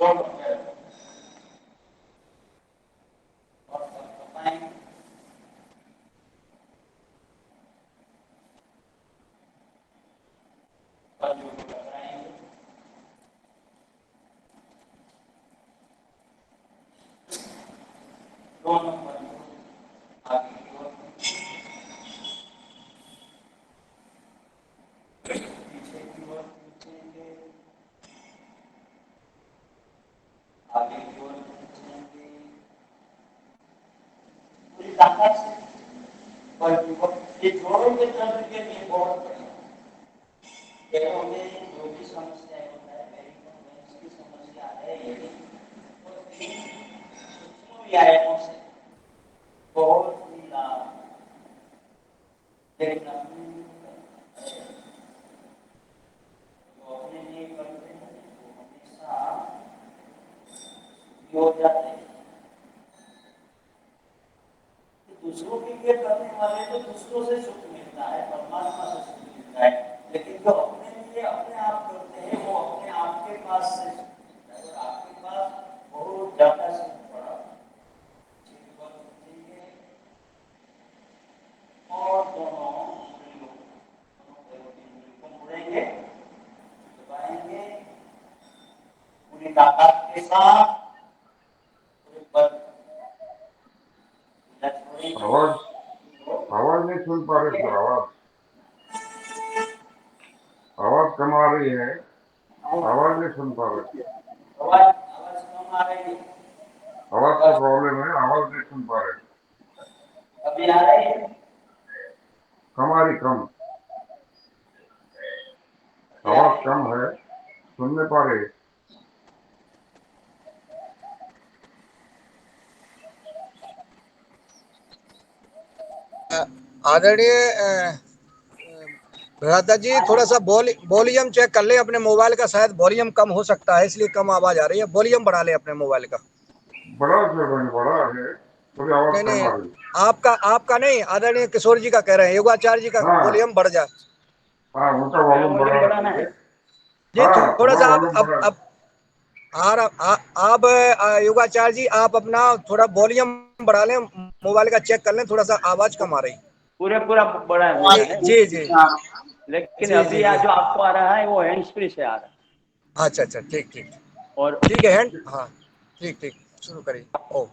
दोनों पैर और सब बताएंगे। बाजू को लगाएंगे, दोनों बाजू आगे की ओर, पीछे की ओर खींचेंगे, आगे की ओर खींचेंगे पूरी ताकत से। और ये जोड़ों के दर्द के लिए बहुत बढ़िया। पेड़ों में जो भी समस्या होता है, पेरिफेरल की समस्या है, यदि तो सूक्ष्म व्यायामों से बहुत ही लाभ। लेकिन जो अपने लिए करते हैं वो हमेशा हो जाते हैं। दूसरों के लिए करने वाले को दूसरों से सुख मिलता है, परमात्मा से सुख मिलता है, लेकिन जो अपने लिए अपने आप करते हैं वो अपने आप के पास से सुख मिलता है, और आपके पास बहुत ज्यादा सुख पड़ा। और दोनों उंगलियों को मुड़ेंगे, दबाएंगे पूरी ताकत के साथ, पूरे बल आवाज आवाज नहीं सुन पा रहे सर। आवाज कम आ रही है, आवाज नहीं सुन पा रहे। आवाज कम आ रही है, आवाज का प्रॉब्लम है, आवाज नहीं सुन पा रहे। अभी आ रही है, कम आ रही, कम अभी आ आवाज रही कम है, सुन नहीं पा रहे। आदरणीय भ्राता जी, थोड़ा सा वॉल्यूम चेक कर ले अपने मोबाइल का, शायद वॉल्यूम कम हो सकता है इसलिए कम आवाज आ रही है। वॉल्यूम बढ़ा ले अपने मोबाइल का। बड़ा सर, बड़ा है, थोड़ी आवाज नहीं कम नहीं, आ रही। आपका नहीं, आदरणीय किशोर जी का कह रहे हैं, योगाचार्य जी का हाँ वॉल्यूम बढ़ जाए। हाँ, उनका वॉल्यूम बढ़ाना है। जी हाँ, थोड़ा थोड़ा सा वॉल्यूम बढ़ा। अब आप योगाचार्य जी, आप अपना थोड़ा वॉल्यूम बढ़ा लें, मोबाइल का चेक कर लें, थोड़ा सा आवाज कम आ रही। पूरा बड़ा हुआ है, जी जी लेकिन जी अभी जी जी। जो आपको आ रहा है वो हैंड्स फ्री से आ रहा है। अच्छा अच्छा, ठीक ठीक और ठीक है हैंड, हाँ ठीक ठीक, शुरू करिए। ओ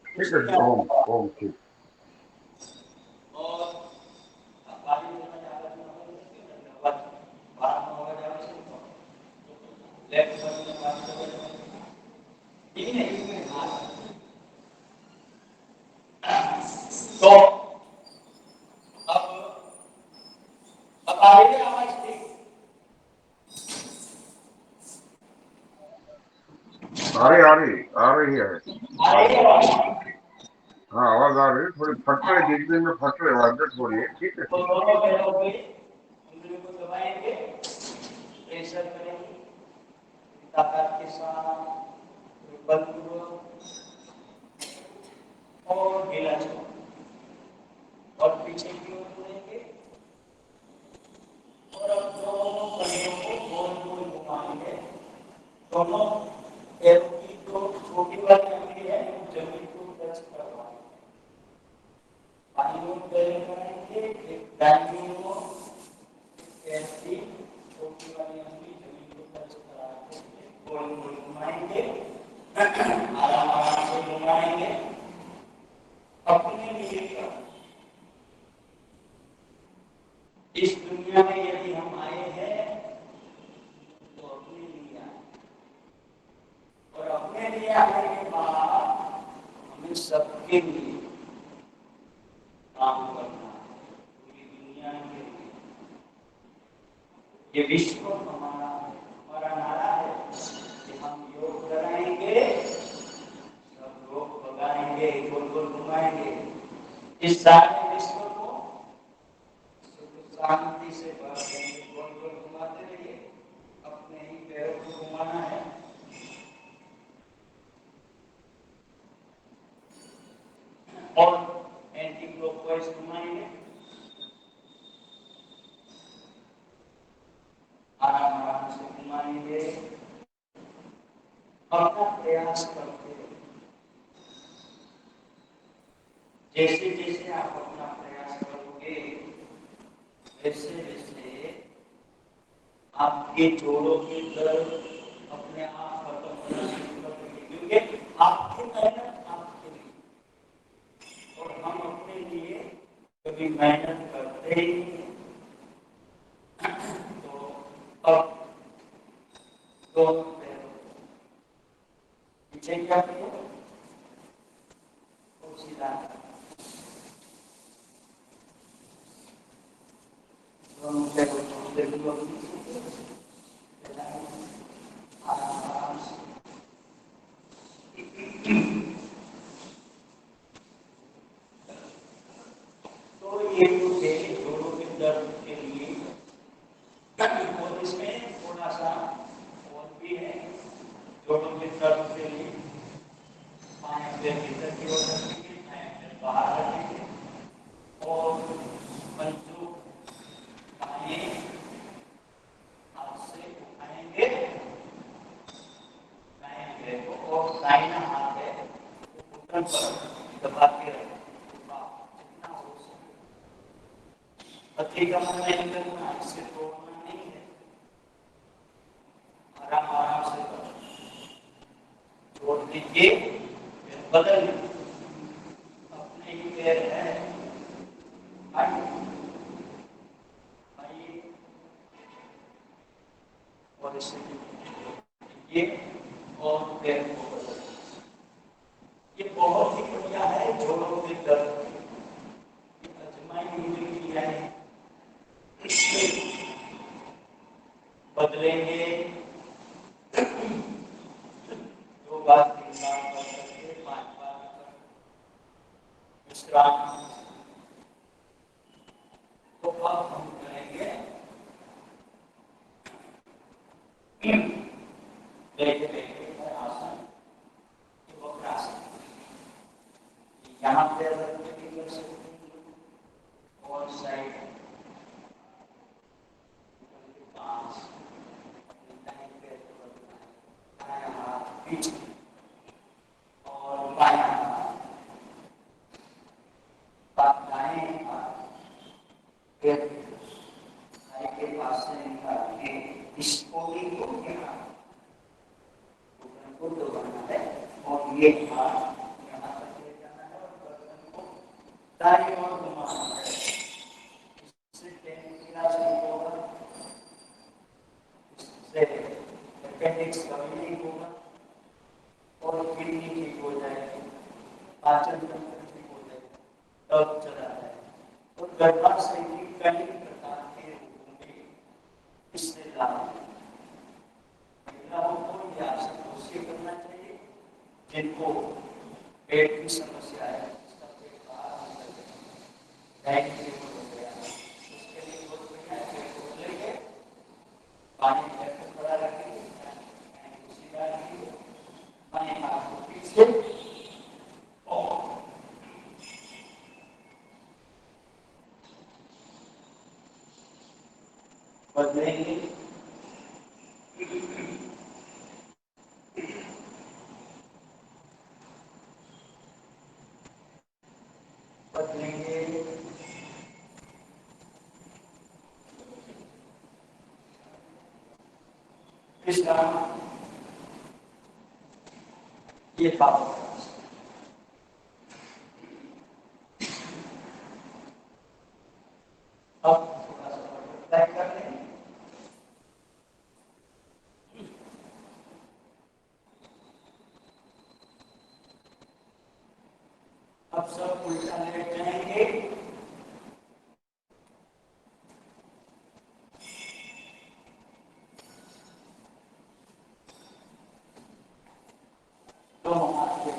ठीक है जी, ओम ओम ठीक। तो अब आ रही है आवाज ठीक? आ रही है। आ रही है आवाज? हाँ, आवाज आ रही है, थोड़ी फट रही, बीच बीच में फट रही, वाइब्रेट हो रही है। ठीक है, तो ठीक है। दोनों पैरों पे उंगलियों को दबाएंगे, प्रेशर करेंगे ताकत के साथ, बलपूर्वक और ढीला छोड़, और पीछे की ओर मुड़ेंगे और अब दोनों कलियों को गोल गोल घुमाएंगे। दोनों पैरों की जो छोटी वाली उंगली है वो जमीन को टच करवाएंगे, बाईं ओर पैर लगाएंगे, एक दाईं ओर ऐसी छोटी वाली उंगली जमीन को टच करा के गोल गोल घुमाएंगे, आराम आराम से घुमाएंगे अपने लिए कर। इस दुनिया में यदि हम आए हैं तो अपने लिए आए, और अपने लिए आने के बाद हमें सबके लिए काम करना है, पूरी दुनिया के लिए। ये विश्व हमारा नारा है कि हम योग कराएंगे, सब लोग भगाएंगे, गोल गोल घुमाएंगे इस सारे विश्व को सुख शांति से भर देंगे। गोल गोल घुमाते रहिए, अपने ही पैरों को घुमाना है, और एंटी क्लॉकवाइज घुमाएंगे, आराम आराम से घुमाएंगे, अपना प्रयास करते रहिए। जैसे जैसे आप अपना प्रयास करोगे वैसे वैसे आपके जोड़ों के दर्द अपने आप खत्म होना शुरू कर देंगे, क्योंकि आपकी मेहनत आपके लिए, और हम अपने लिए कभी मेहनत करते ही नहीं। तो अब दोनों पैरों पीछे क्या किया, सीधा दोनों पैरों आराम से। तो ये मुझे जोड़ों के दर्द के लिए, और इसमें थोड़ा सा और भी है जोड़ों के दर्द के लिए। बाएं पैर भीतर की ओर रखेंगे, दाएं पैर बाहर रखेंगे, और पंजों दाएं हाथ से उठाएंगे दाएं पैर को, और दाहिना हाथ है घुटन पर दबा के रखें। जितना हो सके अतिक्रमण नहीं करना, इससे तोड़ना नहीं है, आराम आराम से करो। छोड़ दीजिए, फिर बदल अपने ही पैर है, आइए और इसे ये और पैर को बदल। ये बहुत ही बढ़िया है जोड़ों के दर्द, अजमाई हुई क्रिया है। बदलेंगे दो बार तीन बार कर करके 5 बार विश्राम। तो अब हम करेंगे बैठे बैठे आसन, वक्रासन। यहाँ पे रख के कर सकते हैं, और साइड पीछे और बायां दाएं पैर के पास से निकाल के इसको भी को दबाना है, और ये हाथ यहाँ तक ले जाना है और गर्दन को दाईं ओर घुमाना है। इससे पेनक्रियाज ठीक होगा, इससे अपेंडिक्स कभी नहीं होगा, और किडनी ठीक हो जाएगी, पाचन तंत्र ठीक हो जाएगा, तब चला जाए। और गर्भाशय की कई प्रकार के रोगों में इससे लाभ महिलाओं को यह आसन अवश्य करना चाहिए जिनको पेट की समस्या है, जिसका पेट बाहर निकल गया, उसके लिए बहुत बढ़िया है। पेट को लेके पानी में खड़ा रखेंगे, सीधा रखेंगे, बाएं हाथ को पीछे और बदलेंगे। विश्राम, ये पावर। अब थोड़ा सा बटरफ्लाई कर लेंगे। अब सब उल्टा लेट जाएंगे, तो हमारे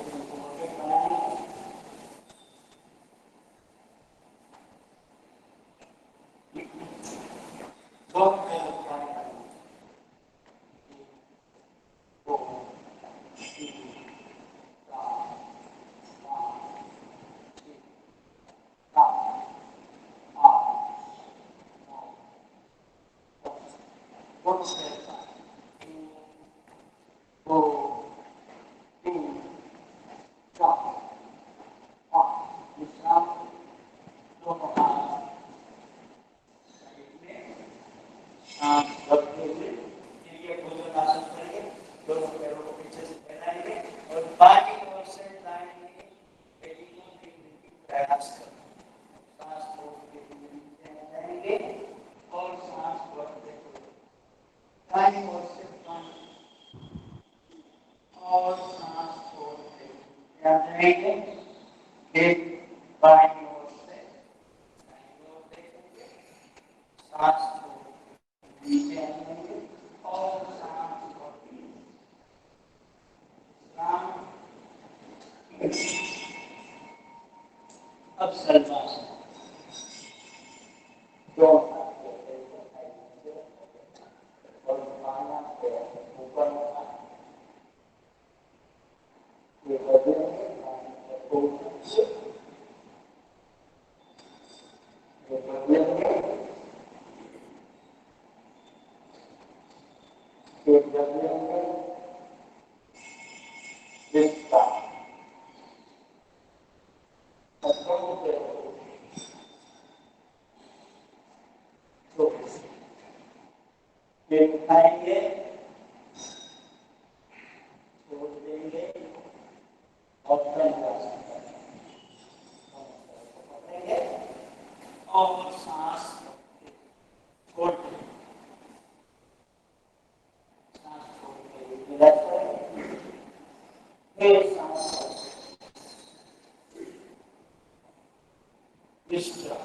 और सांस छोड़ते क्या जाएंगे, एक बाईं ओर से देखेंगे, सांस छोड़ नीचे आएंगे और सांस छोड़ती अब सर्वासन दो और बायां पैर ऊपर ये बदलेंगे, ये बदलेंगे, ये बदलेंगे, इसका खाएंगे, छोड़ देंगे और पकड़ेंगे और सांस छोड़ देंगे, सांस छोड़ के रिलैक्स करेंगे, फिर सांस विश्राम।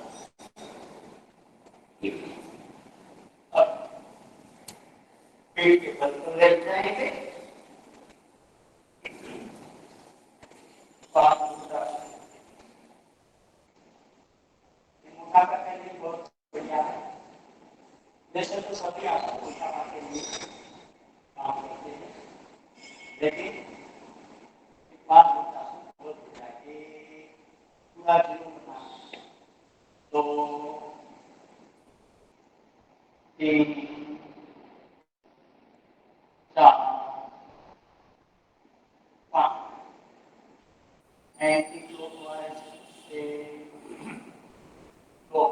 अब पेट के बल पर लेट जाएंगे, पाँव मुद्रा मुद्रा का करने बहुत बढ़िया है। जैसे तो सभी आपको मुद्रा के लिए काम करते हैं, लेकिन पाँच मुद्रा बहुत बढ़िया है। पूरा जीवन बनाना, दो, तीन, चार, पाँच, एंटी क्लॉकवाइज से दो,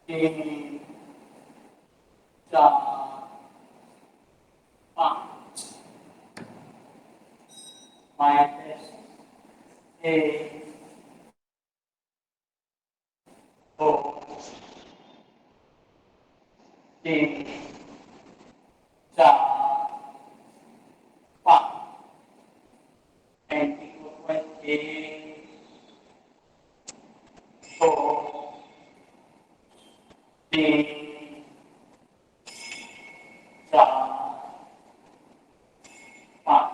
तीन, चार, पाँच, माइनस एक, दो, तीन, चार, पाँच, एंटी क्लॉकवाइज एक, दो, तीन, चार, पाँच।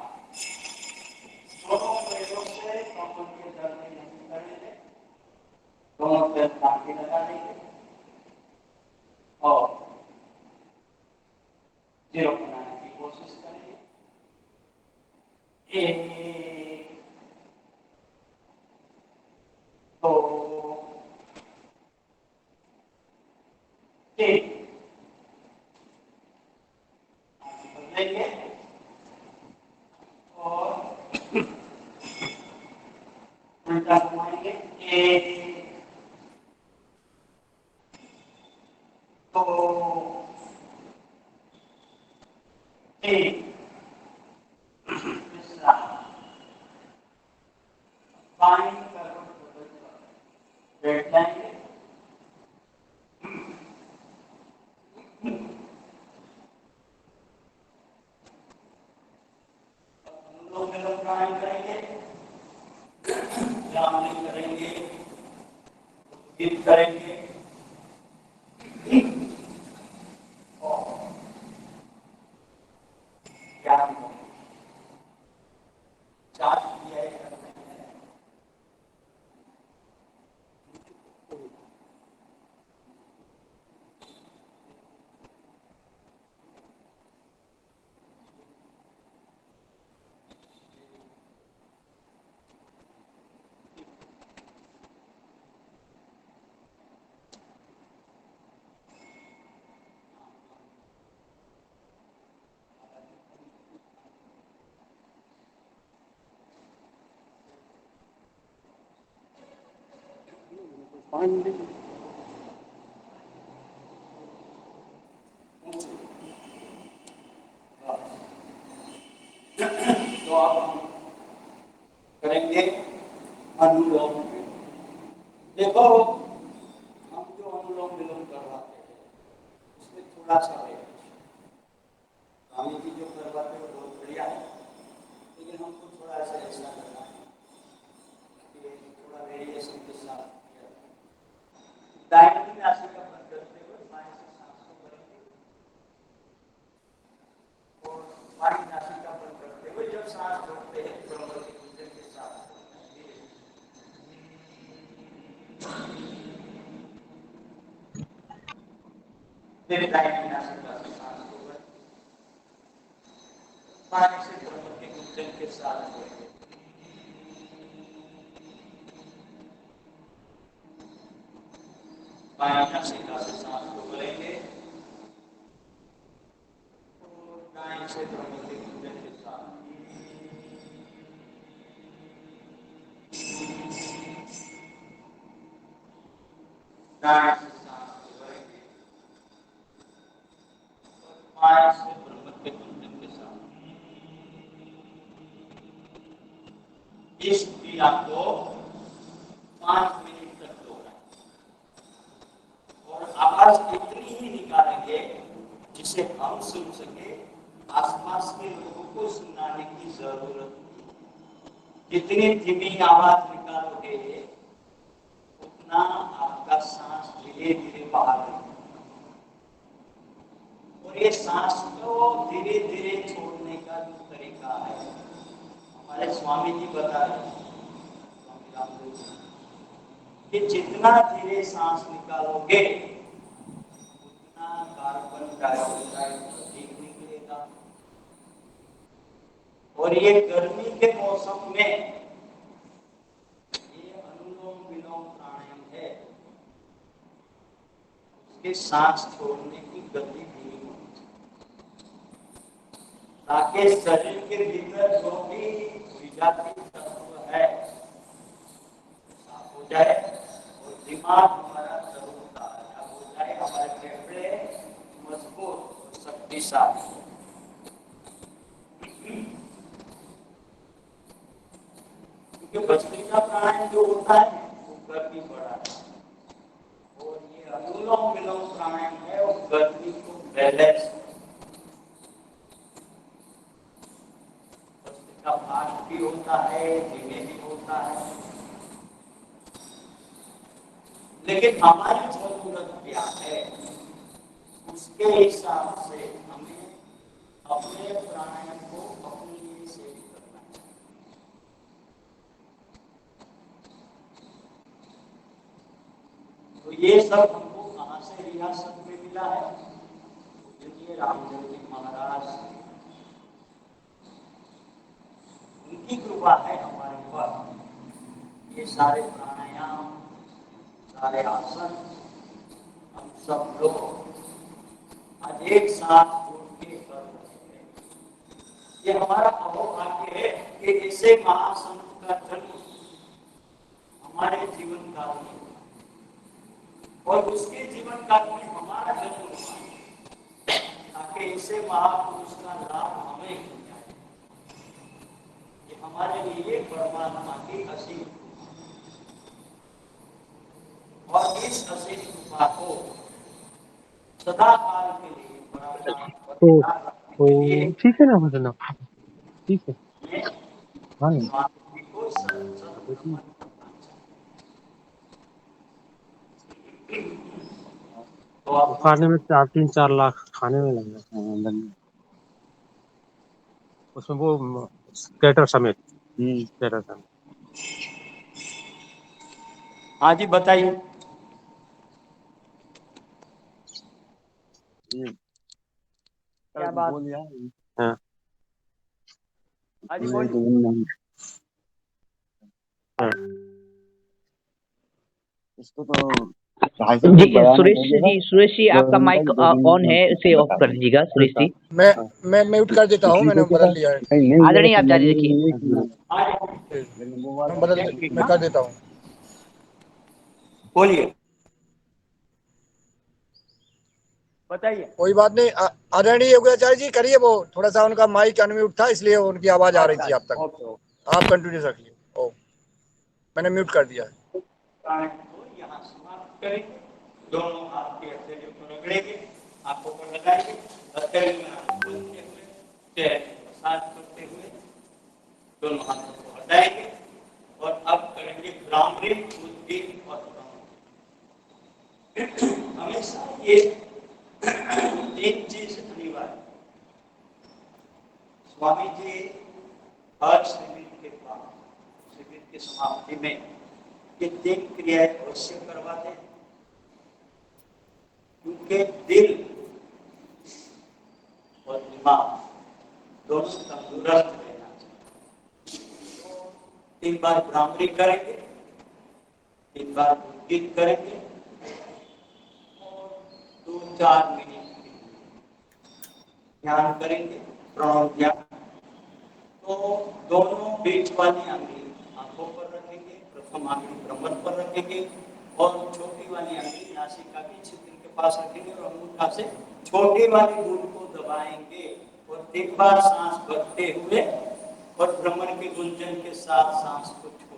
दोनों पैरों से कमर के दर्द नहीं करेंगे, दोनों पैर ताकि लगा देंगे और जीरो बनाने की कोशिश करेंगे। एक, दो, तीन, बदलेंगे और उल्टा घुमाएंगे। एक, दो, तीन, बाएं पैरों बैठ जाएंगे, लोग प्राणायाम करेंगे, जामलिंग करेंगे, गीत करेंगे और ज्ञान चार्ज किया है। तो आप करेंगे अनुलोम विलोम। देखो हम जो अनुलोम विलोम करवाते हैं उसमें थोड़ा सा स्वामी जी जो करवाते हैं बहुत बढ़िया है, लेकिन हमको थोड़ा सा ऐसा करना है कि थोड़ा वेरिएशन के साथ किया जाए। दाहिनी नासिका बंद करते हुए बाएं से सांस को भरेंगे और बाईं नासिका बंद करते हुए जब सांस छोड़ते हैं ब्रह्मवर्ती कुंडल के साथ फिर दाहिनी नासिका से सांस को भरें, बाएं से ब्रह्मवर्ती कुंडल के साथ छोड़ेंगे। बाएं नासिका से सांस को भरेंगे और दाएं से ब्रह्मवर्ती कुंडल के साथ दाएं से सांस को भरेंगे और बाएं से ब्रह्मवर्ती कुंडल के साथ। इस क्रिया को 5 मिनट तक दोहराएं और आवाज इतनी ही निकालेंगे जिसे हम सुन सके, आसपास के लोगों को सुनाने की जरूरत नहीं। जितनी धीमी आवाज निकालोगे उतना आपका सांस धीरे धीरे बाहर निकलेगा और ये सांस को धीरे धीरे छोड़ने का जो तरीका है हमारे स्वामी जी बता रहे हैं, स्वामी रामदेव जी, कि जितना धीरे सांस निकालोगे उतना कार्बन डाइऑक्साइड अधिक निकलेगा और ये गर्मी के मौसम में ये अनुलोम विलोम प्राणायाम है, उसके सांस छोड़ने की गति धीमी होनी चाहिए ताकि शरीर के भीतर जो भी विजातीय तत्व है साफ हो जाए और दिमाग हमारा तरोताजा हो जाए, हमारे फेफड़े मजबूत और शक्तिशाली। क्योंकि भस्त्रिका प्राणायाम जो होता है वो गर्मी बढ़ाता है और ये अनुलोम विलोम प्राणायाम है वो गर्मी को बैलेंस। भस्त्रिका फास्ट भी होता है, धीमे भी होता है, लेकिन हमारी जरूरत क्या है उसके हिसाब से हमें अपने प्राणायाम को अपने लिए सेट करना है। तो ये सब हमको कहां से रियासत में मिला है? पूज्य रामदेव जी महाराज, उनकी कृपा है हमारे पर। ये सारे प्राणायाम, सारे आसन हम सब लोग आज एक साथ जुड़ के कर रहे हैं। ये हमारा अहोभाग्य है कि ऐसे महासंत का जन्म हमारे जीवन काल में और उसके जीवन काल में हमारा जन्म हुआ ताकि ऐसे महापुरुष का लाभ हमें मिल जाए। ये हमारे लिए परमात्मा की असीम और इस असीम कृपा को सदा काल के लिए तो ठीक है ना मतलब ठीक है हाँ को नहीं तो खाने में 3-4 लाख खाने में लग जाता है उसमें वो कैटर समेत कैटर समेत। हाँ जी बताइए। क्या बात? हाँ हाँ जी बोलिए। इसको तो जी सुरेश जी आपका माइक ऑन है, इसे ऑफ कर दीजिएगा सुरेश जी। मैं म्यूट कर देता हूँ, मैंने बदल लिया है। आदरणीय आप जारी रखिए। मैं कर देता हूँ। बोलिए बताइए। कोई बात नहीं। आदरणीय योगाचार्य जी करिए, वो थोड़ा सा उनका माइक अनम्यूट था इसलिए उनकी आवाज आ रही थी आप तक। आप कंटिन्यू रखिए। ओ मैंने म्यूट कर दिया है। यहाँ समाप्त करेंगे, दोनों हाथ के हथेली पर रगड़ेंगे, आंखों पर लगाएंगे, हथेली में आंख बंद किए हुए दोनों हाथों को हटाएंगे और अब करेंगे भ्रामरी, उद्गीत और भ्रमर। हमेशा ये तीन चीज अनिवार्य। स्वामी जी हर शिविर के समाप्ति में ये तीन क्रियाएं अवश्य करवाते हैं, क्योंकि दिल और दिमाग दोनों तंदुरुस्त रहना चाहिए। तो 3 बार भ्रामरी करेंगे, 3 बार उद्गीत करेंगे और 2-4 मिनट ध्यान करेंगे, प्रणव ध्यान। तो दोनों बीच वाली आंगली आंखों पर रखेंगे, प्रथम आंगली भ्रमर पर रखेंगे और छोटी वाली आंगली नासिका के छिद्र के पास रखेंगे और अंगूठा से छोटी वाली बूंद को दबाएंगे और 3 बार सांस भरते हुए और भ्रमर के गुंजन के साथ सांस को छोड़ें।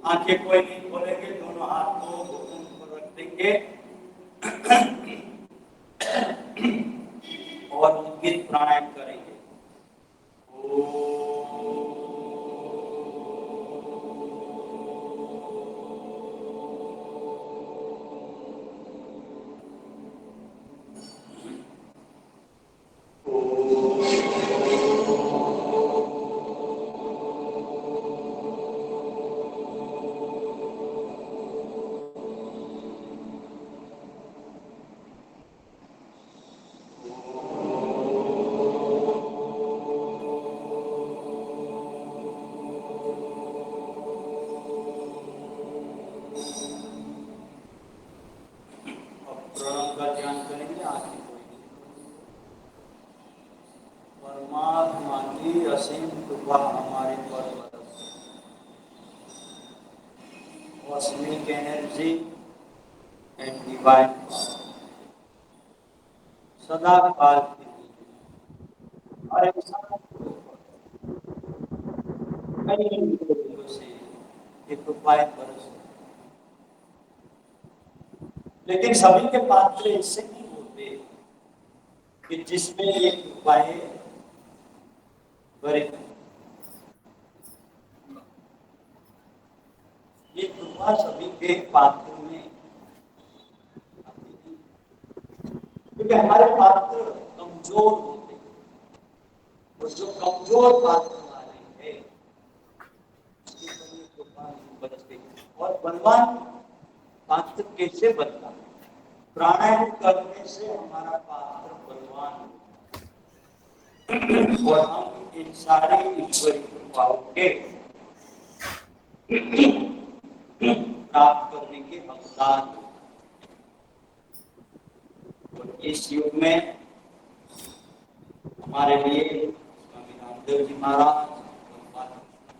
आंखें कोई नहीं खोलेंगे, दोनों हाथ को घुटनों पर रख देंगे और उद्गीत प्राणायाम करेंगे। प्रणव का ध्यान करेंगे, आंखें खोलेंगे। परमात्मा की असीम कृपा हमारे पर बरसे, कॉस्मिक एनर्जी एंड डिवाइन सदा काल के लिए हर इंसान को कई लोगों से ये कृपाएं बरसे, लेकिन सभी के पात्र इससे नहीं होते कि जिसमें ये कृपाएं भरे। ये कृपा सभी के पात्र में आती है, क्योंकि हमारे पात्र कमजोर होते हैं और जो कमजोर पात्र वाले हैं उसके ऊपर ये कृपा नहीं बरसती। और बलवान पात्र कैसे बनता है? प्राणायाम करने से हमारा पात्र बलवान और हम इन सारे ईश्वरी कृपाओं के प्राप्त करने के हकदार। और इस युग में हमारे लिए स्वामी रामदेव जी महाराज और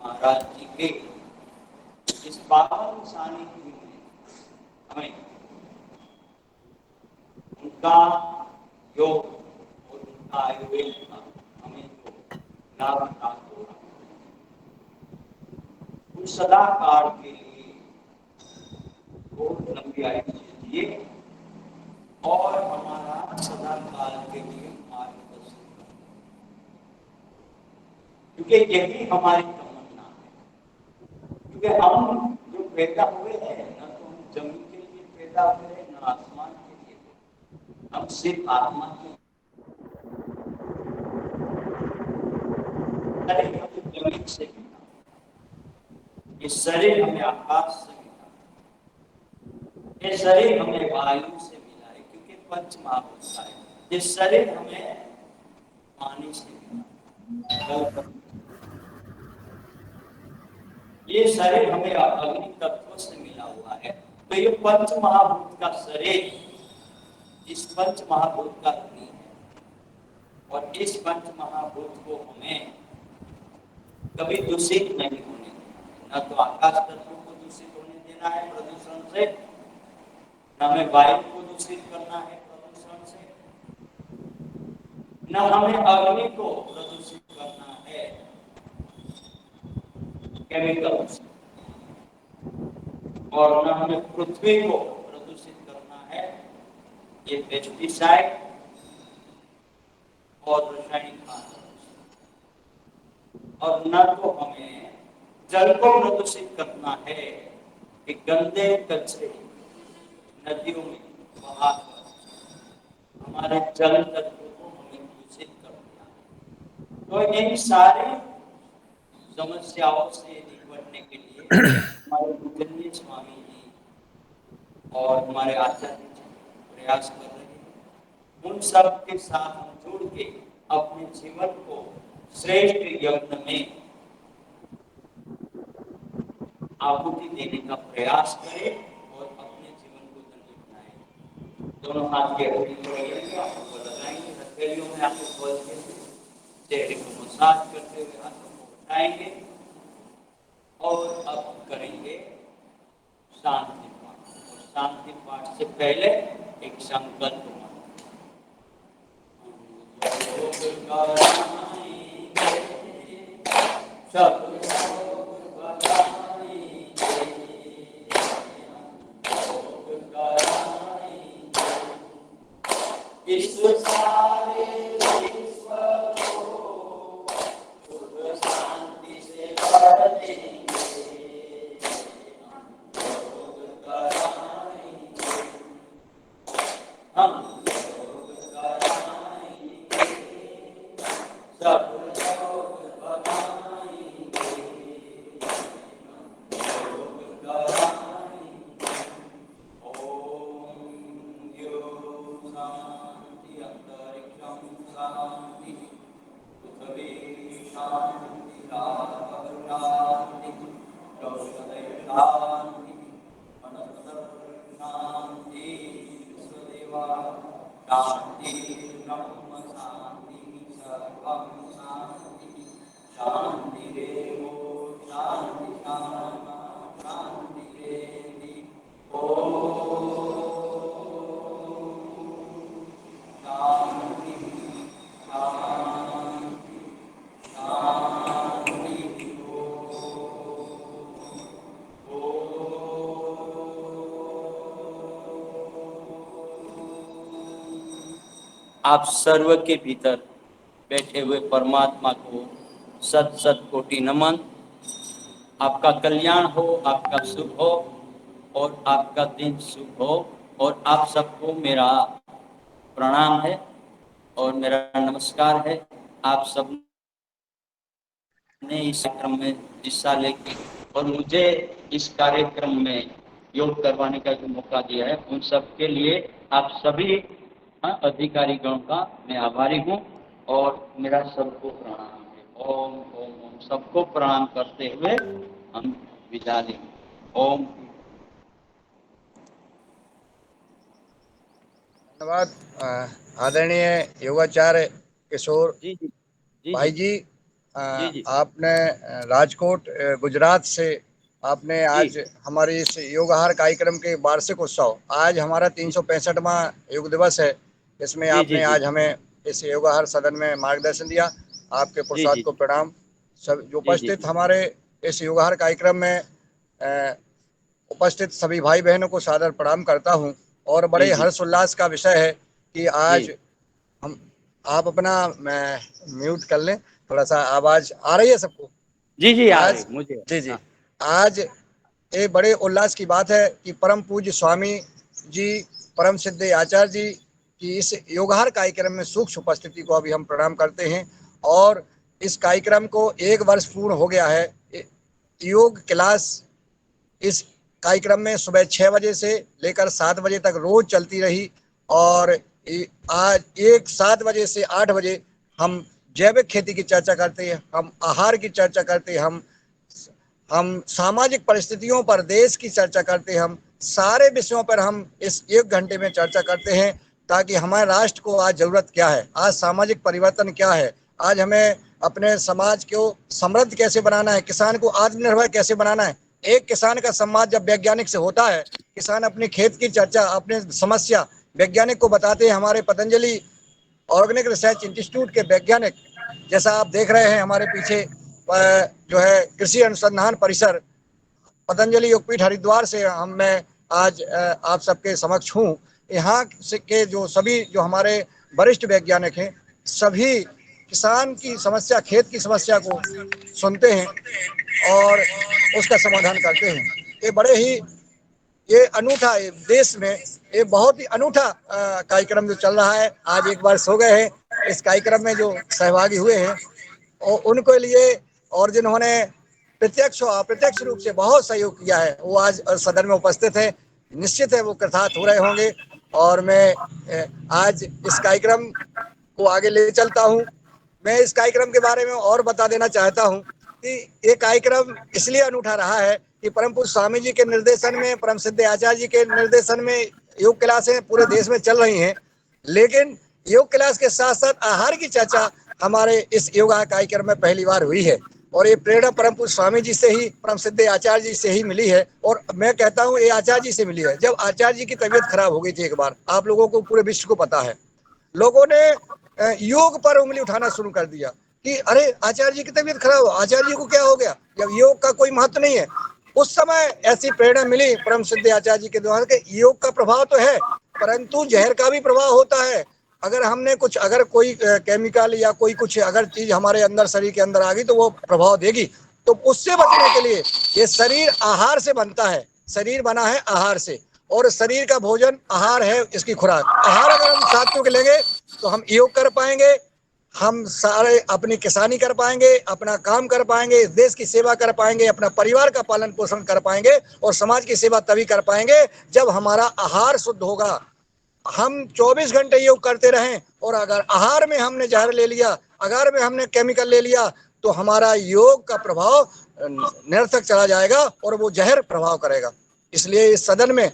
महाराज जी के इस पावन सानिध्य में हमें उनका योग और उनका आयुर्वेद का हमें जो लाभ प्राप्त हो रहा है, उन सदा काल के लिए बहुत लंबी आयु दीजिए और हमारा सदा काल के लिए मार्गदर्शन करें, क्योंकि यही हमारी तमन्ना है। क्योंकि हम जो पैदा हुए हैं, न तो हम जमीन के लिए पैदा हुए हैं, न आसमान के लिए, हम सिर्फ आत्मा के। शरीर हमें जमीन से मिला, ये शरीर हमें आकाश से मिला, ये शरीर हमें वायु से मिला है, क्योंकि पंच महाभूत है। ये शरीर हमें पानी से मिला, ये शरीर हमें अग्नि तत्व से मिला हुआ है तो ये पंच महाभूत का शरीर इस पंच महाभूत का अग्नि है और इस पंच महाभूत को हमें कभी दूषित नहीं होने देना। न तो आकाश तत्व को दूषित होने देना है प्रदूषण से, न हमें वायु को दूषित करना है प्रदूषण से, न हमें अग्नि को प्रदूषित करना है केमिकल से, और न हमें पृथ्वी को प्रदूषित करना है ये पेस्टिसाइड और रासायनिक खाद, और न तो हमें जल को प्रदूषित करना है कि गंदे कचरे नदियों में बहाकर हमारे जल तत्व को हमें दूषित कर दिया। तो इन सारी समस्याओं से निपटने के लिए हमारे पूजनीय स्वामी जी और हमारे आचार्य जी प्रयास कर रहे हैं। उन सब के साथ हम जुड़ के अपने जीवन को श्रेष्ठ यज्ञ में आहुति देने का प्रयास करें और अपने जीवन को धन्य बनाएं। दोनों हाथ की हड्डी को लगाएंगे, हथेलियों में आंखें खोल के चेहरे को मसाज करते हुए हाथों को उठाएंगे और अब करेंगे शांति पाठ। और शांति पाठ से पहले एक संकल्प आप सर्व के भीतर बैठे हुए परमात्मा को सत सत कोटि नमन। आपका कल्याण हो, आपका शुभ हो और आपका दिन शुभ हो। और आप सबको मेरा प्रणाम है और मेरा नमस्कार है। आप सब ने इस कार्यक्रम में हिस्सा लेके और मुझे इस कार्यक्रम में योग करवाने का जो मौका दिया है, उन सब के लिए आप सभी अधिकारी गण का मैं आभारी हूँ और मेरा सबको प्रणाम है। ओम ओम ओम। सबको प्रणाम करते हुए हम विदा लेंगे। ओम। धन्यवाद आदरणीय योगाचार्य किशोर जी जी जी भाई जी। जी जी आपने राजकोट गुजरात से आपने आज हमारे इस योगाहार कार्यक्रम के वार्षिक उत्सव, आज हमारा 365वां योग दिवस है, इसमें जी आपने जी आज हमें इस योगाहार सदन में मार्गदर्शन दिया। आपके जी पुरुषार्थ जी को प्रणाम। सब जो जी जी उपस्थित हमारे इस योगाहार कार्यक्रम में उपस्थित सभी भाई बहनों को सादर प्रणाम करता हूं। और बड़े जी जी हर्षोल्लास का विषय है कि आज जी हम, आप अपना म्यूट कर लें, थोड़ा सा आवाज आ रही है सबको? जी जी आ रही आज मुझे। जी जी, हाँ आज एक बड़े उल्लास की बात है कि परम पूज्य स्वामी जी, परम सिद्ध आचार्य जी की इस योगाहार कार्यक्रम में सूक्ष्म उपस्थिति को अभी हम प्रणाम करते हैं। और इस कार्यक्रम को 1 वर्ष पूर्ण हो गया है। योग क्लास इस कार्यक्रम में सुबह 6 बजे से लेकर 7 बजे तक रोज चलती रही। और आज 7 बजे से 8 बजे हम जैविक खेती की चर्चा करते हैं, हम आहार की चर्चा करते हैं, हम हम सामाजिक परिस्थितियों पर देश की चर्चा करते हैं, हम सारे विषयों पर हम इस 1 घंटे में चर्चा करते हैं, ताकि हमारे राष्ट्र को आज जरूरत क्या है, आज सामाजिक परिवर्तन क्या है, आज हमें अपने समाज को समृद्ध कैसे बनाना है, किसान को आत्मनिर्भर कैसे बनाना है। एक किसान का सम्मान जब वैज्ञानिक से होता है, किसान अपने खेत की चर्चा, अपने समस्या वैज्ञानिक को बताते हैं। हमारे पतंजलि ऑर्गेनिक रिसर्च इंस्टीट्यूट के वैज्ञानिक, जैसा आप देख रहे हैं हमारे पीछे जो है कृषि अनुसंधान परिसर पतंजलि योगपीठ हरिद्वार से मैं आज आप सबके समक्ष हूँ। यहाँ के जो सभी जो हमारे वरिष्ठ वैज्ञानिक हैं, सभी किसान की समस्या, खेत की समस्या को सुनते हैं और उसका समाधान करते हैं। ये बड़े ही ये अनूठा देश में ये बहुत ही अनूठा कार्यक्रम जो चल रहा है। आज एक बार सो गए हैं इस कार्यक्रम में जो सहभागी हुए हैं, और उनके लिए और जिन्होंने प्रत्यक्ष और अप्रत्यक्ष रूप से बहुत सहयोग किया है, वो आज सदन में उपस्थित है। निश्चित है वो कृतार्थ हो रहे होंगे। और मैं आज इस कार्यक्रम को आगे ले चलता हूँ। मैं इस कार्यक्रम के बारे में और बता देना चाहता हूँ कि ये कार्यक्रम इसलिए अनूठा रहा है कि परम पूज्य स्वामी जी के निर्देशन में, परम सिद्ध आचार्य जी के निर्देशन में योग क्लासें पूरे देश में चल रही हैं। लेकिन योग क्लास के साथ साथ आहार की चर्चा हमारे इस योगा कार्यक्रम में पहली बार हुई है, और ये प्रेरणा परम पूज्य स्वामी जी से ही, परम सिद्ध आचार्य जी से ही मिली है। और मैं कहता हूँ ये आचार्य जी से मिली है। जब आचार्य जी की तबीयत खराब हो गई थी एक बार, आप लोगों को पूरे विश्व को पता है, लोगों ने योग पर उंगली उठाना शुरू कर दिया कि अरे आचार्य जी की तबीयत खराब हो, आचार्य जी को क्या हो गया, जब योग का कोई महत्व नहीं है। उस समय ऐसी प्रेरणा मिली परम सिद्ध आचार्य जी के द्वारा कि योग का प्रभाव तो है, परंतु जहर का भी प्रभाव होता है। अगर हमने कुछ, अगर कोई केमिकल या कोई कुछ अगर चीज हमारे अंदर, शरीर के अंदर आ गई, तो वो प्रभाव देगी। तो उससे बचने के लिए ये शरीर आहार से बनता है, शरीर बना है आहार से, और शरीर का भोजन आहार है, इसकी खुराक। आहार अगर हम सात्विक के लेंगे तो हम योग कर पाएंगे, हम सारे अपनी किसानी कर पाएंगे, अपना काम कर पाएंगे, इस देश की सेवा कर पाएंगे, अपना परिवार का पालन पोषण कर पाएंगे, और समाज की सेवा तभी कर पाएंगे जब हमारा आहार शुद्ध होगा। हम 24 घंटे योग करते रहें और अगर आहार में हमने जहर ले लिया, आहार में हमने केमिकल ले लिया, तो हमारा योग का प्रभाव निरर्थक चला जाएगा और वो जहर प्रभाव करेगा। इसलिए इस सदन में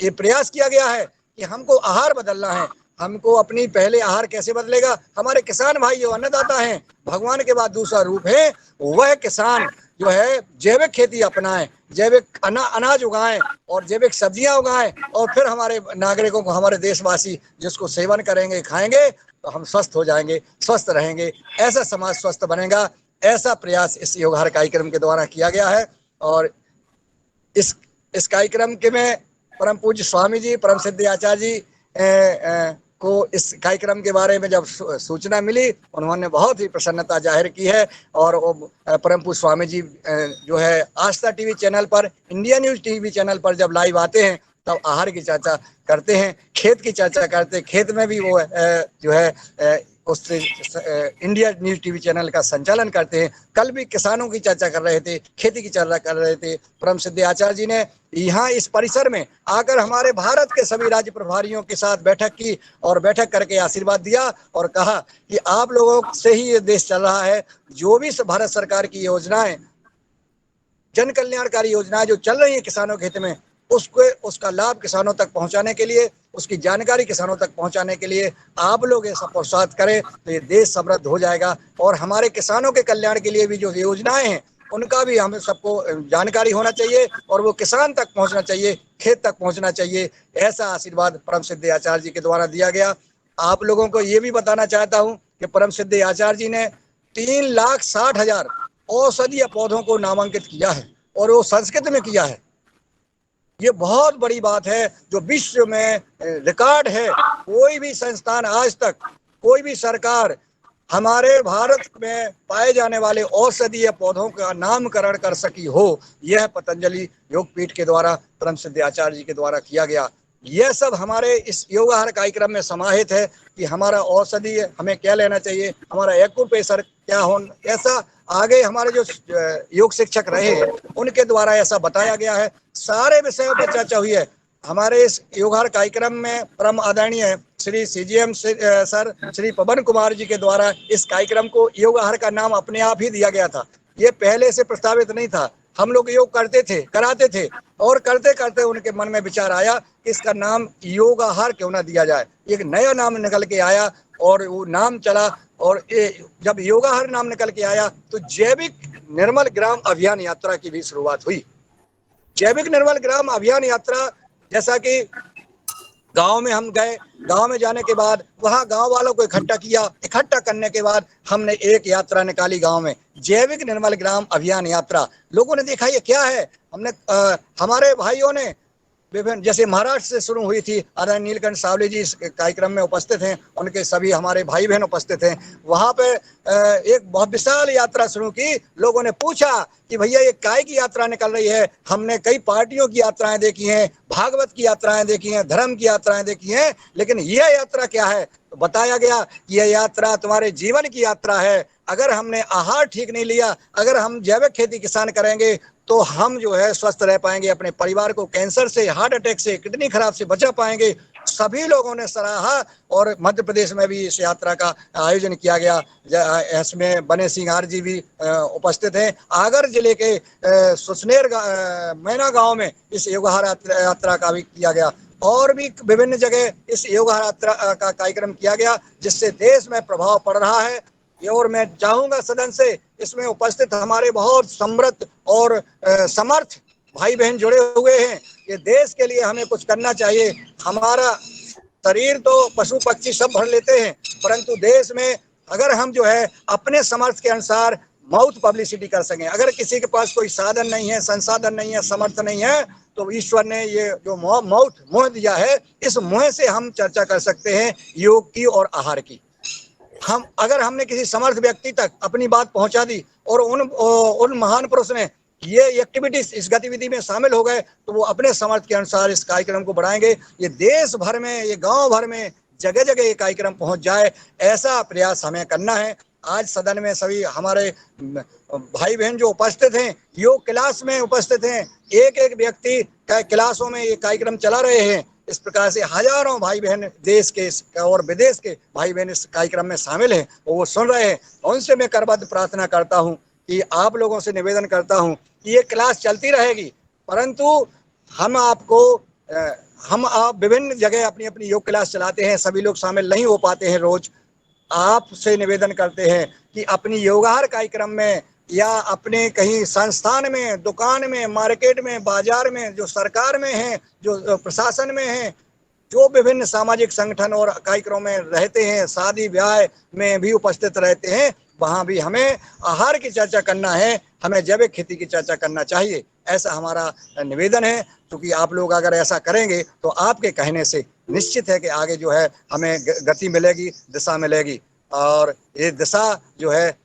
ये प्रयास किया गया है कि हमको आहार बदलना है। हमको अपनी पहले आहार कैसे बदलेगा? हमारे किसान भाई जो अन्नदाता हैं, भगवान के बाद दूसरा रूप है, वह किसान जो है जैविक खेती अपनाएं, जैविक अनाज उगाएं और जैविक सब्जियां उगाएं, और फिर हमारे नागरिकों को, हमारे देशवासी जिसको सेवन करेंगे, खाएंगे, तो हम स्वस्थ हो जाएंगे, स्वस्थ रहेंगे। ऐसा समाज स्वस्थ बनेगा। ऐसा प्रयास इस योगाहार कार्यक्रम के द्वारा किया गया है। और इस कार्यक्रम के में परम पूज्य स्वामी जी, परम सिद्ध आचार्य जी को इस कार्यक्रम के बारे में जब सूचना मिली, उन्होंने बहुत ही प्रसन्नता जाहिर की है। और परम पूज्य स्वामी जी जो है आस्था टीवी चैनल पर, इंडिया न्यूज टीवी चैनल पर जब लाइव आते हैं, तब आहार की चर्चा करते हैं, खेत की चर्चा करते हैं। खेत में भी वो जो है उससे इंडिया न्यूज टीवी चैनल का संचालन करते हैं। कल भी किसानों की चर्चा कर रहे थे, खेती की चर्चा कर रहे थे। परम सिद्ध आचार्य जी ने यहाँ इस परिसर में आकर हमारे भारत के सभी राज्य प्रभारियों के साथ बैठक की और बैठक करके आशीर्वाद दिया और कहा कि आप लोगों से ही ये देश चल रहा है। जो भी भारत सरकार की योजनाएं, जन कल्याणकारी योजनाएं जो चल रही है किसानों के हित में, उसका लाभ किसानों तक पहुंचाने के लिए, उसकी जानकारी किसानों तक पहुंचाने के लिए आप लोग ऐसा प्रोत्साहित करें, तो ये देश समृद्ध हो जाएगा। और हमारे किसानों के कल्याण के लिए भी जो योजनाएं हैं, उनका भी हमें सबको जानकारी होना चाहिए और वो किसान तक पहुंचना चाहिए, खेत तक पहुंचना चाहिए। ऐसा आशीर्वाद परम सिद्ध आचार्य जी के द्वारा दिया गया। आप लोगों को ये भी बताना चाहता हूँ कि परम सिद्ध आचार्य जी ने 3,60,000 औषधीय पौधों को नामांकित किया है, और वो संस्कृत में किया है। ये बहुत बड़ी बात है, जो विश्व में रिकॉर्ड है। कोई भी संस्थान आज तक, कोई भी सरकार हमारे भारत में पाए जाने वाले औषधीय पौधों का नामकरण कर सकी हो, यह पतंजलि योगपीठ के द्वारा, परम सिद्ध आचार्य जी के द्वारा किया गया। यह सब हमारे इस योगाहार कार्यक्रम में समाहित है कि हमारा औषधीय हमें क्या लेना चाहिए, हमारा एक्यूप्रेशर क्या हो। ऐसा आगे हमारे जो योग शिक्षक रहे हैं, उनके द्वारा ऐसा बताया गया है। सारे विषयों पर चर्चा हुई है। हमारे इस योगाहार कार्यक्रम में परम आदरणीय श्री CGM सर, श्री पवन कुमार जी के द्वारा इस कार्यक्रम को योगाहार का नाम अपने आप ही दिया गया था। ये पहले से प्रस्तावित नहीं था। हम लोग योग करते थे, कराते थे, और करते करते उनके मन में विचार आया कि इसका नाम योगाहार क्यों ना दिया जाए। एक नया नाम निकल के आया और वो नाम चला, और जब योगाहार नाम निकल के आया तो जैविक निर्मल ग्राम अभियान यात्रा की भी शुरुआत हुई। जैविक निर्मल ग्राम अभियान यात्रा, जैसा कि गांव में हम गए, गांव में जाने के बाद वहां गांव वालों को इकट्ठा किया, इकट्ठा करने के बाद हमने एक यात्रा निकाली गांव में, जैविक निर्मल ग्राम अभियान यात्रा। लोगों ने देखा ये क्या है, हमने हमारे भाइयों ने विभिन्न, जैसे महाराष्ट्र से शुरू हुई थी, आदरणीय नीलकंठ सावले जी इस कार्यक्रम में उपस्थित हैं, उनके सभी हमारे भाई बहन उपस्थित हैं। वहां पे एक बहुत विशाल यात्रा शुरू की। लोगों ने पूछा कि भैया ये काय की यात्रा निकल रही है? हमने कई पार्टियों की यात्राएं देखी हैं, भागवत की यात्राएं देखी हैं, धर्म की यात्राएं देखी हैं, लेकिन यह यात्रा क्या है? तो बताया गया कि यह यात्रा तुम्हारे जीवन की यात्रा है। अगर हमने आहार ठीक नहीं लिया, अगर हम जैविक खेती किसान करेंगे तो हम जो है स्वस्थ रह पाएंगे, अपने परिवार को कैंसर से, हार्ट अटैक से, किडनी खराब से बचा पाएंगे। सभी लोगों ने सराहा, और मध्य प्रदेश में भी इस यात्रा का आयोजन किया गया। इसमें बने सिंगार जी भी उपस्थित हैं। आगर जिले के सुसनेर मैना गांव में इस योगाहार यात्रा का भी किया गया, और भी विभिन्न जगह इस योगाहार यात्रा का कार्यक्रम किया गया, जिससे देश में प्रभाव पड़ रहा है। और मैं चाहूंगा सदन से इसमें उपस्थित हमारे बहुत समृद्ध और समर्थ भाई बहन जुड़े हुए हैं। ये देश के लिए हमें कुछ करना चाहिए। हमारा शरीर तो पशु पक्षी सब भर लेते हैं, परंतु देश में अगर हम जो है अपने समर्थ के अनुसार माउथ पब्लिसिटी कर सकें, अगर किसी के पास कोई साधन नहीं है, संसाधन नहीं है, समर्थ नहीं है, तो ईश्वर ने ये जो माउथ मुंह दिया है, इस मुंह से हम चर्चा कर सकते हैं योग की और आहार की। हम अगर हमने किसी समर्थ व्यक्ति तक अपनी बात पहुंचा दी और उन महान पुरुष ने ये एक्टिविटीज इस गतिविधि में शामिल हो गए, तो वो अपने समर्थ के अनुसार इस कार्यक्रम को बढ़ाएंगे। ये देश भर में, ये गांव भर में, जगह जगह ये कार्यक्रम पहुंच जाए, ऐसा प्रयास हमें करना है। आज सदन में सभी हमारे भाई बहन जो उपस्थित हैं, योग क्लास में उपस्थित हैं, एक एक व्यक्ति क्लासों में ये कार्यक्रम चला रहे हैं। इस प्रकार से हजारों भाई बहन देश के और विदेश के भाई बहन इस कार्यक्रम में शामिल हैं, वो सुन रहे हैं। उनसे मैं करबद्ध प्रार्थना करता हूं कि आप लोगों से निवेदन करता हूं कि ये क्लास चलती रहेगी, परंतु हम आप विभिन्न जगह अपनी अपनी योग क्लास चलाते हैं, सभी लोग शामिल नहीं हो पाते हैं रोज। आपसे निवेदन करते हैं कि अपनी योगाहार कार्यक्रम में या अपने कहीं संस्थान में, दुकान में, मार्केट में, बाजार में, जो सरकार में है, जो प्रशासन में है, जो विभिन्न सामाजिक संगठन और कार्यक्रमों में रहते हैं, शादी ब्याह में भी उपस्थित रहते हैं, वहां भी हमें आहार की चर्चा करना है, हमें जैविक खेती की चर्चा करना चाहिए, ऐसा हमारा निवेदन है। क्योंकि आप लोग अगर ऐसा करेंगे तो आपके कहने से निश्चित है कि आगे जो है हमें गति मिलेगी, दिशा मिलेगी, और ये दिशा जो है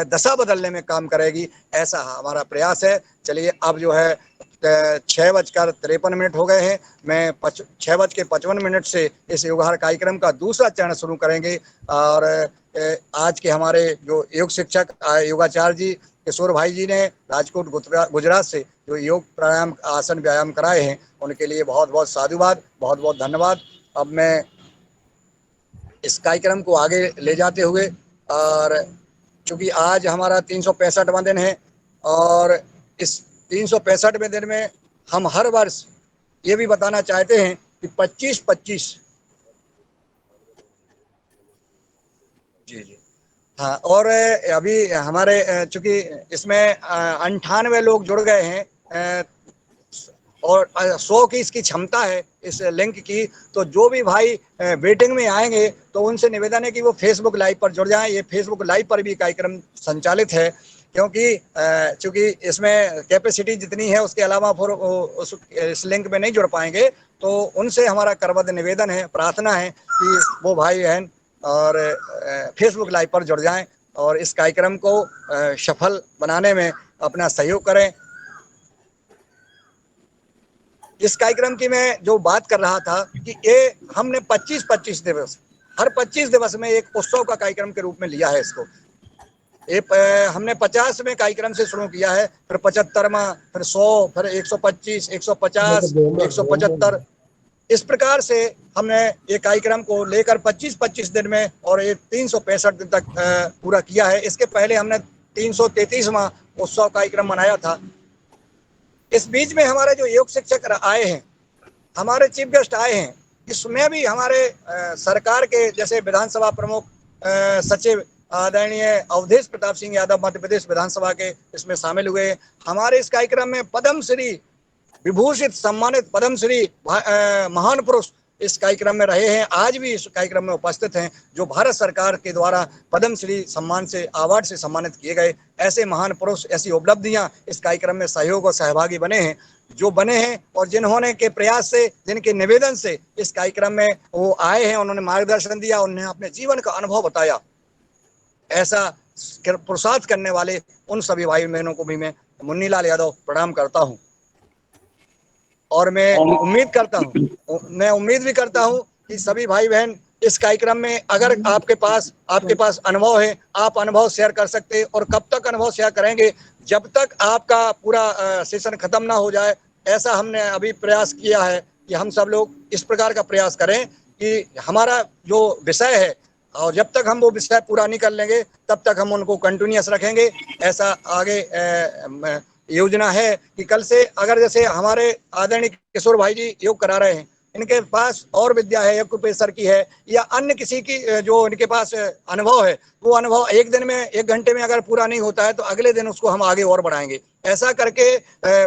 दशा बदलने में काम करेगी, ऐसा हमारा प्रयास है। चलिए, अब जो है 6:53 हो गए हैं। मैं 6:55 से इस योगाहार कार्यक्रम का दूसरा चरण शुरू करेंगे, और आज के हमारे जो योग शिक्षक योगाचार्य जी किशोर भाई जी ने राजकोट गुजरात से जो योग प्राणायाम, आसन, व्यायाम कराए हैं, उनके लिए बहुत बहुत साधुवाद, बहुत बहुत धन्यवाद। अब मैं इस कार्यक्रम को आगे ले जाते हुए, और चूंकि आज हमारा 365वां दिन है, और इस 365वें दिन में हम हर वर्ष ये भी बताना चाहते हैं कि 25-25 जी हाँ, और अभी हमारे चूंकि इसमें 98 लोग जुड़ गए हैं, और 100 की इसकी क्षमता है इस लिंक की, तो जो भी भाई वेटिंग में आएंगे तो उनसे निवेदन है कि वो फेसबुक लाइव पर जुड़ जाएं। ये फेसबुक लाइव पर भी कार्यक्रम संचालित है, क्योंकि चूंकि इसमें कैपेसिटी जितनी है उसके अलावा फिर इस लिंक में नहीं जुड़ पाएंगे, तो उनसे हमारा करबद्ध निवेदन है, प्रार्थना है कि वो भाई बहन और फेसबुक लाइव पर जुड़ जाएं और इस कार्यक्रम को सफल बनाने में अपना सहयोग करें। इस कार्यक्रम की मैं जो बात कर रहा था कि ये हमने 25-25 दिवस, हर 25 दिवस में एक उत्सव का कार्यक्रम के रूप में लिया है इसको। हमने 50वें कार्यक्रम से शुरू किया है, फिर 75वां, फिर 100, फिर 125, 150, 175, इस प्रकार से हमने ये कार्यक्रम को लेकर 25-25 दिन में और ये 365 दिन तक पूरा किया है। इसके पहले हमने 333वां उत्सव कार्यक्रम मनाया था। इस बीच में हमारे जो योग शिक्षक आए हैं, हमारे चीफ गेस्ट आए हैं, इसमें भी हमारे सरकार के जैसे विधानसभा प्रमुख सचिव आदरणीय अवधेश प्रताप सिंह यादव मध्य प्रदेश विधानसभा के इसमें शामिल हुए। हमारे इस कार्यक्रम में पद्मश्री विभूषित सम्मानित पद्मश्री महान पुरुष इस कार्यक्रम में रहे हैं, आज भी इस कार्यक्रम में उपस्थित हैं, जो भारत सरकार के द्वारा पद्मश्री सम्मान से अवार्ड से सम्मानित किए गए। ऐसे महान पुरुष, ऐसी उपलब्धियां इस कार्यक्रम में सहयोग और सहभागी बने हैं, जो बने हैं और जिन्होंने के प्रयास से, जिनके निवेदन से इस कार्यक्रम में वो आए हैं, उन्होंने मार्गदर्शन दिया, उन्होंने अपने जीवन का अनुभव बताया। ऐसा पुरुषार्थ करने वाले उन सभी भाई बहनों को भी मैं मुन्नीलाल यादव प्रणाम करता हूं। और मैं उम्मीद भी करता हूं कि सभी भाई बहन इस कार्यक्रम में, अगर आपके पास अनुभव है, आप अनुभव शेयर कर सकते हैं। और कब तक अनुभव शेयर करेंगे? जब तक आपका पूरा सेशन खत्म ना हो जाए। ऐसा हमने अभी प्रयास किया है कि हम सब लोग इस प्रकार का प्रयास करें कि हमारा जो विषय है, और जब तक हम वो विषय पूरा नहीं कर लेंगे तब तक हम उनको कंटिन्यूअस रखेंगे। ऐसा आगे योजना है कि कल से अगर जैसे हमारे आदरणीय किशोर भाई जी योग करा रहे हैं, इनके पास और विद्या है, एक्यूप्रेशर की है या अन्य किसी की जो इनके पास अनुभव है, वो अनुभव एक दिन में, 1 घंटे में अगर पूरा नहीं होता है तो अगले दिन उसको हम आगे और बढ़ाएंगे। ऐसा करके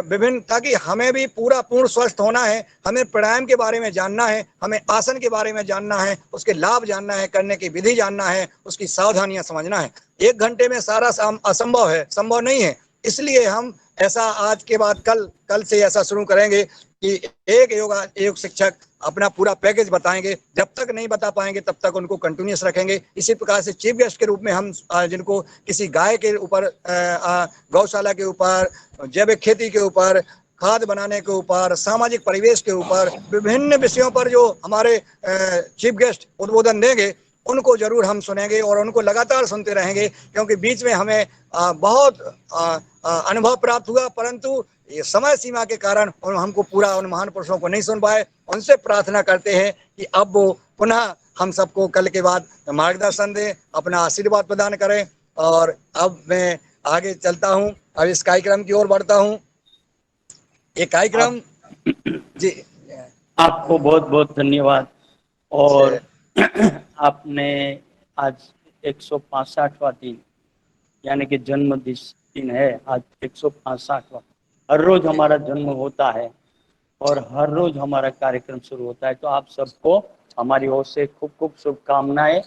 विभिन्न, ताकि हमें भी पूर्ण स्वस्थ होना है, हमें प्राणायाम के बारे में जानना है, हमें आसन के बारे में जानना है, उसके लाभ जानना है, करने की विधि जानना है, उसकी सावधानियां समझना है। 1 घंटे में सारा असंभव है, संभव नहीं है। इसलिए हम ऐसा आज के बाद कल से ऐसा शुरू करेंगे कि एक योग शिक्षक अपना पूरा पैकेज बताएंगे। जब तक नहीं बता पाएंगे तब तक उनको कंटिन्यूअस रखेंगे। इसी प्रकार से चीफ गेस्ट के रूप में हम जिनको किसी गाय के ऊपर, गौशाला के ऊपर, जैविक खेती के ऊपर, खाद बनाने के ऊपर, सामाजिक परिवेश के ऊपर, विभिन्न विषयों पर जो हमारे चीफ गेस्ट उद्बोधन देंगे, उनको जरूर हम सुनेंगे और उनको लगातार सुनते रहेंगे। क्योंकि बीच में हमें बहुत अनुभव प्राप्त हुआ, परंतु ये समय सीमा के कारण हमको पूरा उन महान पुरुषों को नहीं सुन पाए। उनसे प्रार्थना करते हैं कि अब वो पुनः हम सबको कल के बाद मार्गदर्शन दें, अपना आशीर्वाद प्रदान करें। और अब मैं आगे चलता हूं, अब इस कार्यक्रम की ओर बढ़ता हूं। ये कार्यक्रम जी, आपको बहुत बहुत धन्यवाद। और आपने आज 165वां दिन, यानी कि जन्म दिन है आज 165वां। हर रोज हमारा जन्म होता है और हर रोज हमारा कार्यक्रम शुरू होता है। तो आप सबको हमारी ओर से खूब खूब शुभकामनाएं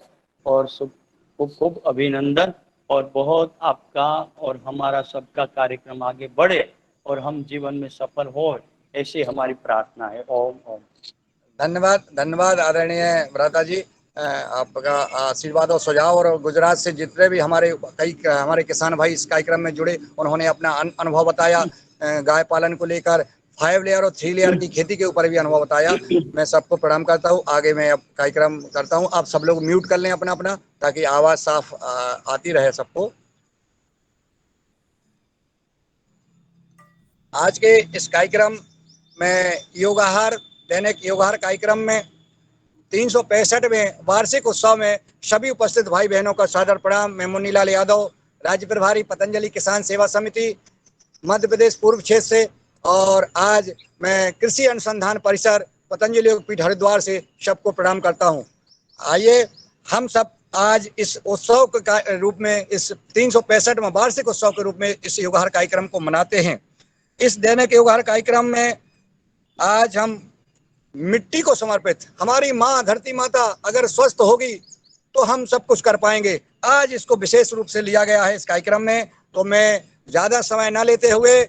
और खूब खूब अभिनंदन, और बहुत आपका और हमारा सबका कार्यक्रम आगे बढ़े और हम जीवन में सफल हो, ऐसी हमारी प्रार्थना है। ओम ओम। धन्यवाद आदरणीय भ्राता जी। आपका आशीर्वाद और सुझाव, और गुजरात से जितने भी हमारे किसान भाई इस कार्यक्रम में जुड़े, उन्होंने अपना अनुभव बताया। गाय पालन को लेकर 5 लेयर और 3 लेयर की खेती के ऊपर भी अनुभव बताया। मैं सबको प्रणाम करता हूँ। आगे मैं अब कार्यक्रम करता हूँ। आप सब लोग म्यूट कर लें अपना, ताकि आवाज साफ आती रहे सबको। आज के इस कार्यक्रम में दैनिक योगाहार कार्यक्रम में 365वें वार्षिक उत्सव में सभी उपस्थित भाई बहनों का सादर प्रणाम। मैं मुन्नीलाल यादव, राज्य प्रभारी पतंजलि किसान सेवा समिति मध्य प्रदेश पूर्व क्षेत्र से, और आज मैं कृषि अनुसंधान परिसर पतंजलि योगपीठ हरिद्वार से सबको प्रणाम करता हूं। आइए हम सब आज इस उत्सव के रूप में, इस 365वें वार्षिक उत्सव के रूप में इस योगाहार कार्यक्रम को मनाते हैं। इस दैनिक योगाहार कार्यक्रम में आज हम मिट्टी को समर्पित, हमारी माँ धरती माता अगर स्वस्थ होगी तो हम सब कुछ कर पाएंगे, आज इसको विशेष रूप से लिया गया है इस कार्यक्रम में। तो मैं ज़्यादा समय ना लेते हुए,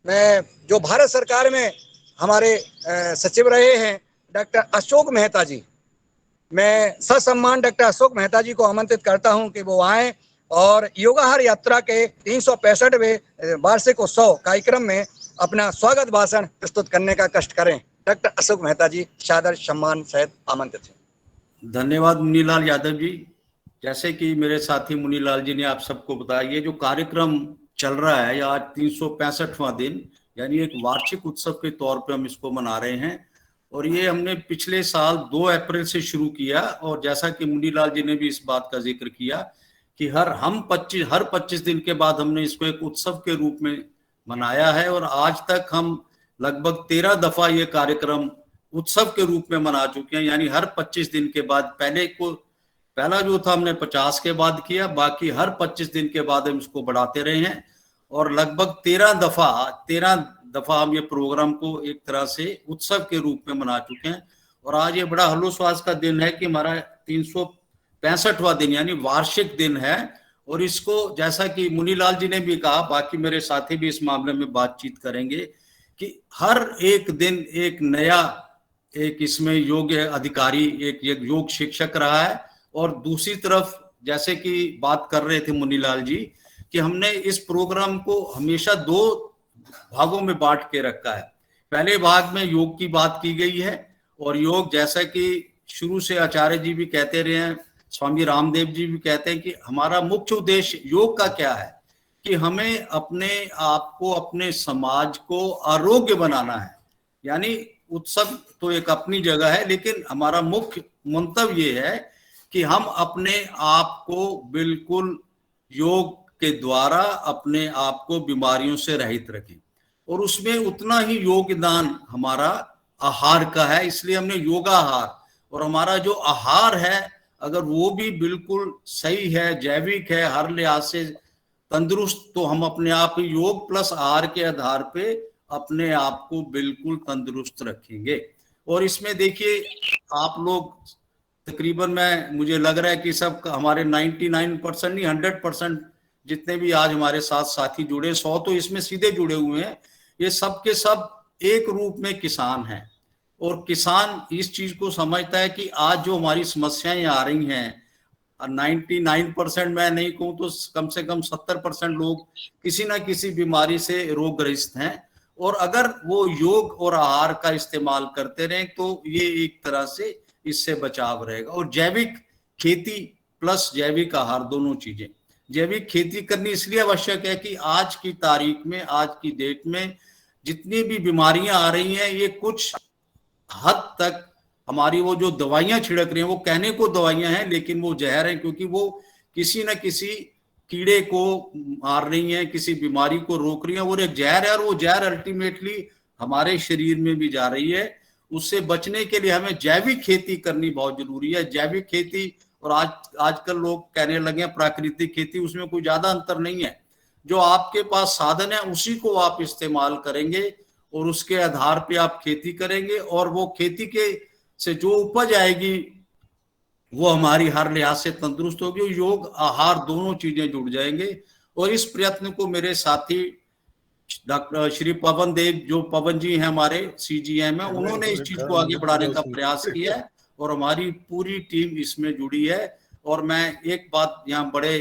मैं जो भारत सरकार में हमारे सचिव रहे हैं डॉक्टर अशोक मेहता जी, मैं ससम्मान डॉक्टर अशोक मेहता जी को आमंत्रित करता हूं कि वो आएँ और योगाहार यात्रा के 365वें वार्षिक उत्सव कार्यक्रम में अपना स्वागत भाषण प्रस्तुत करने का कष्ट करें। डॉक्टर अशोक मेहता जी सादर सम्मान सहित आमंत्रित हैं। धन्यवाद मुन्नीलाल यादव जी। जैसे कि मेरे साथी मुन्नीलाल जी ने आप सबको बताया, ये जो कार्यक्रम चल रहा है, या आज 365वां दिन, यानी एक वार्षिक उत्सव के तौर पे हम इसको मना रहे हैं। और ये हमने पिछले साल 2 अप्रैल से शुरू किया, और जैसा कि मुन्नीलाल जी ने भी इस बात का जिक्र किया कि हर 25 दिन के बाद हमने इसको एक उत्सव के रूप में मनाया है, और आज तक हम लगभग 13 दफा ये कार्यक्रम उत्सव के रूप में मना चुके हैं। यानी हर 25 दिन के बाद, पहला जो था हमने 50 के बाद किया, बाकी हर 25 दिन के बाद हम इसको बढ़ाते रहे हैं, और लगभग 13 दफा हम ये प्रोग्राम को एक तरह से उत्सव के रूप में मना चुके हैं। और आज ये बड़ा हर्षोल्लास का दिन है कि हमारा 365वां दिन यानी वार्षिक दिन है। और इसको, जैसा कि मुनीलाल जी ने भी कहा, बाकी मेरे साथी भी इस मामले में बातचीत करेंगे, कि हर एक दिन एक नया, एक इसमें योग अधिकारी, एक योग शिक्षक रहा है। और दूसरी तरफ, जैसे कि बात कर रहे थे मुनीलाल जी, कि हमने इस प्रोग्राम को हमेशा 2 भागों में बांट के रखा है। पहले भाग में योग की बात की गई है, और योग, जैसा कि शुरू से आचार्य जी भी कहते रहे हैं, स्वामी रामदेव जी भी कहते हैं कि हमारा मुख्य उद्देश्य योग का क्या है, कि हमें अपने आप को, अपने समाज को आरोग्य बनाना है। यानी उत्सव तो एक अपनी जगह है, लेकिन हमारा मुख्य मंतव्य ये है कि हम अपने आप को बिल्कुल योग के द्वारा अपने आप को बीमारियों से रहित रखें। और उसमें उतना ही योगदान हमारा आहार का है, इसलिए हमने योगाहार, और हमारा जो आहार है अगर वो भी बिल्कुल सही है, जैविक है, हर लिहाज से तंदुरुस्त, तो हम अपने आप योग प्लस आहार के आधार पे अपने आप को बिल्कुल तंदुरुस्त रखेंगे। और इसमें देखिए, आप लोग तकरीबन, मुझे लग रहा है कि सब हमारे 99% नहीं 100% जितने भी आज हमारे साथ साथी जुड़े, 100 तो इसमें सीधे जुड़े हुए हैं, ये सब के सब एक रूप में किसान हैं। और किसान इस चीज को समझता है कि आज जो हमारी समस्याएं आ रही हैं, 99% मैं नहीं कहूँ तो कम से कम 70% लोग किसी ना किसी बीमारी से रोगग्रस्त हैं। और अगर वो योग और आहार का इस्तेमाल करते रहें तो ये एक तरह से इससे बचाव रहेगा। और जैविक खेती प्लस जैविक आहार, दोनों चीजें, जैविक खेती करनी इसलिए आवश्यक है कि आज की तारीख में, आज की डेट में जितनी भी बीमारियां आ रही हैं, ये कुछ हद तक हमारी वो जो दवाइयां छिड़क रही हैं, वो कहने को दवाइयां हैं लेकिन वो जहर हैं, क्योंकि वो किसी न किसी कीड़े को मार रही हैं, किसी बीमारी को रोक रही हैं, और एक जहर है, और वो जहर अल्टीमेटली हमारे शरीर में भी जा रही है। उससे बचने के लिए हमें जैविक खेती करनी बहुत जरूरी है। जैविक खेती, और आजकल लोग कहने लगे हैं प्राकृतिक खेती, उसमें कोई ज्यादा अंतर नहीं है। जो आपके पास साधन है उसी को आप इस्तेमाल करेंगे और उसके आधार पे आप खेती करेंगे, और वो खेती के से जो उपज आएगी वो हमारी हर लिहाज से तंदुरुस्त होगी। योग आहार दोनों चीजें जुड़ जाएंगे। और इस प्रयत्न को मेरे साथी डॉक्टर श्री पवन देव, जो पवन जी हैं हमारे CGM है, उन्होंने इस चीज को आगे बढ़ाने का प्रयास किया है, और हमारी पूरी टीम इसमें जुड़ी है। और मैं एक बात यहाँ बड़े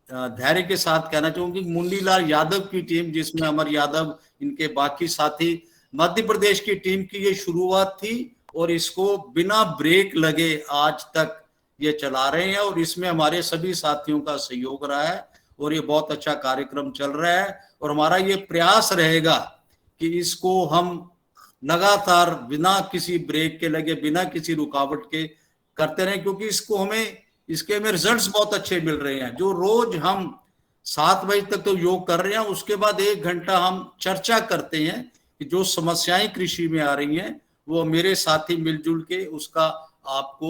धैर्य के साथ कहना चाहूंगी, मुन्नीलाल यादव की टीम, जिसमें अमर यादव, इनके बाकी साथी, मध्य प्रदेश की टीम की ये शुरुआत थी, और इसको बिना ब्रेक लगे आज तक ये चला रहे हैं। और इसमें हमारे सभी साथियों का सहयोग रहा है, और ये बहुत अच्छा कार्यक्रम चल रहा है। और हमारा ये प्रयास रहेगा कि इसको हम लगातार बिना किसी ब्रेक के लगे, बिना किसी रुकावट के करते रहें, क्योंकि इसके हमें रिजल्ट्स बहुत अच्छे मिल रहे हैं। जो रोज हम 7 बजे तक तो योग कर रहे हैं, उसके बाद 1 घंटा हम चर्चा करते हैं कि जो समस्याएं कृषि में आ रही हैं वो मेरे साथी मिलजुल के आपको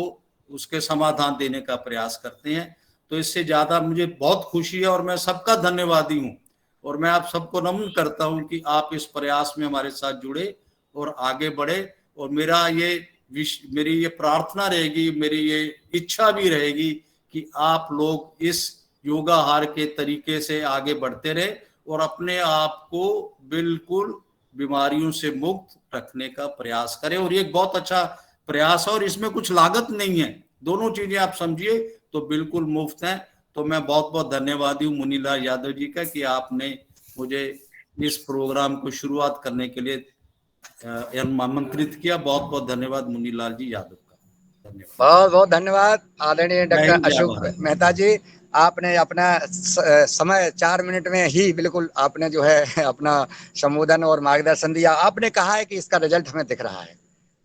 उसके समाधान देने का प्रयास करते हैं। तो इससे ज्यादा मुझे बहुत खुशी है, और मैं सबका धन्यवादी हूँ, और मैं आप सबको नमन करता हूँ कि आप इस प्रयास में हमारे साथ जुड़े और आगे बढ़े। और मेरी ये प्रार्थना रहेगी, मेरी ये इच्छा भी रहेगी कि आप लोग इस योगाहार के तरीके से आगे बढ़ते रहे और अपने आप को बिल्कुल बीमारियों से मुक्त रखने का प्रयास करें। और ये एक बहुत अच्छा प्रयास है, और इसमें कुछ लागत नहीं है, दोनों चीजें आप समझिए तो बिल्कुल मुफ्त हैं। तो मैं बहुत बहुत धन्यवादी हूँ मुन्नीलाल यादव जी का कि आपने मुझे इस प्रोग्राम को शुरुआत करने के लिए आमंत्रित किया। बहुत बहुत धन्यवाद मुन्नीलाल जी यादव का। धन्यवाद, बहुत बहुत धन्यवाद आदरणीय डॉक्टर अशोक मेहता जी। आपने अपना समय 4 मिनट में ही बिल्कुल आपने जो है अपना संबोधन और मार्गदर्शन दिया। आपने कहा है कि इसका रिजल्ट हमें दिख रहा है,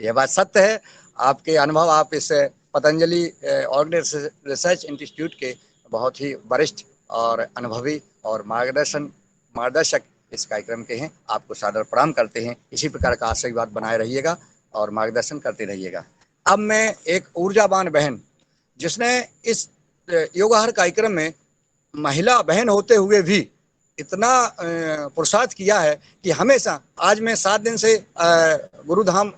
यह बात सत्य है। आपके अनुभव, आप इस पतंजलि ऑर्गेनिक रिसर्च इंस्टीट्यूट के बहुत ही वरिष्ठ और अनुभवी और मार्गदर्शक इस कार्यक्रम के हैं। आपको सादर प्रणाम करते हैं। इसी प्रकार का आशीर्वाद बनाए रहिएगा और मार्गदर्शन करते रहिएगा। अब मैं एक ऊर्जावान बहन, जिसने इस योगाहार कार्यक्रम में महिला बहन होते हुए भी इतना पुरुषार्थ किया है कि हमेशा, आज मैं 7 दिन से गुरुधाम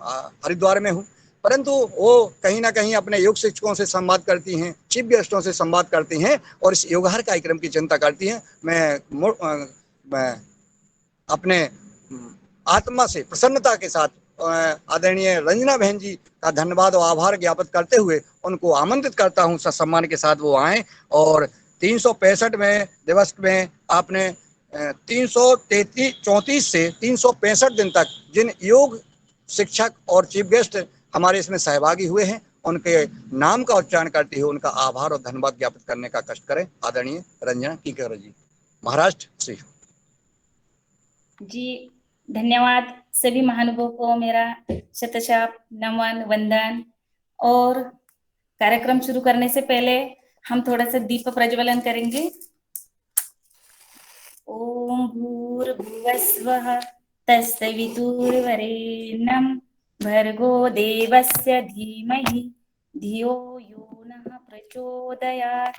हरिद्वार में हूँ, परंतु वो कहीं ना कहीं अपने योग शिक्षकों से संवाद करती हैं, चीफ गेस्टों से संवाद करती हैं और इस योगाहार कार्यक्रम की चिंता करती हैं। मैं अपने आत्मा से प्रसन्नता के साथ आदरणीय रंजना बहन जी का धन्यवाद और आभार ज्ञापित करते हुए उनको आमंत्रित करता हूं सम्मान के साथ वो आएं। और 365वें दिवस में आपने 334 से 365 दिन तक जिन योग शिक्षक और चीफ गेस्ट हमारे इसमें सहभागी हुए हैं, उनके नाम का उच्चारण करते हुए उनका आभार और धन्यवाद ज्ञापित करने का कष्ट करें। आदरणीय रंजना कीकर जी, महाराष्ट्र से। जी धन्यवाद। सभी महानुभावों को मेरा शतशः नमन वंदन। और कार्यक्रम शुरू करने से पहले हम थोड़ा सा दीप प्रज्वलन करेंगे। ओम भूर्भुवस्वः तत्सवितुर्वरेण्यं भर्गो देवस्य धीमहि धियो यो नः प्रचोदयात्।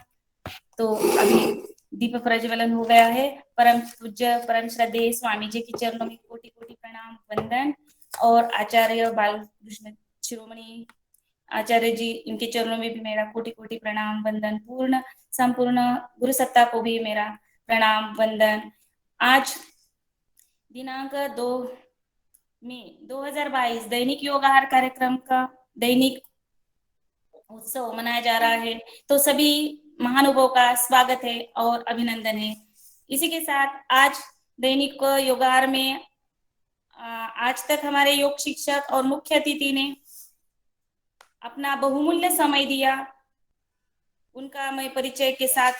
तो अभी दीप प्रज्वलन हो गया है। परम पूज्य परम श्रद्धेय स्वामी जी के चरणों में कोटि कोटि प्रणाम वंदन। और आचार्य बालकृष्ण शिरोमणि आचार्य जी, इनके चरणों में भी मेरा कोटि कोटि प्रणाम वंदन। पूर्ण संपूर्ण गुरु सत्ता को भी मेरा प्रणाम वंदन। आज दिनांक 2 मई 2022 दैनिक योगाहार कार्यक्रम का दैनिक उत्सव मनाया जा रहा है। तो सभी महानुभावों का स्वागत है और अभिनंदन है। इसी के साथ आज दैनिक योगाहार में आज तक हमारे योग शिक्षक और मुख्य अतिथि ने अपना बहुमूल्य समय दिया। उनका मैं परिचय के साथ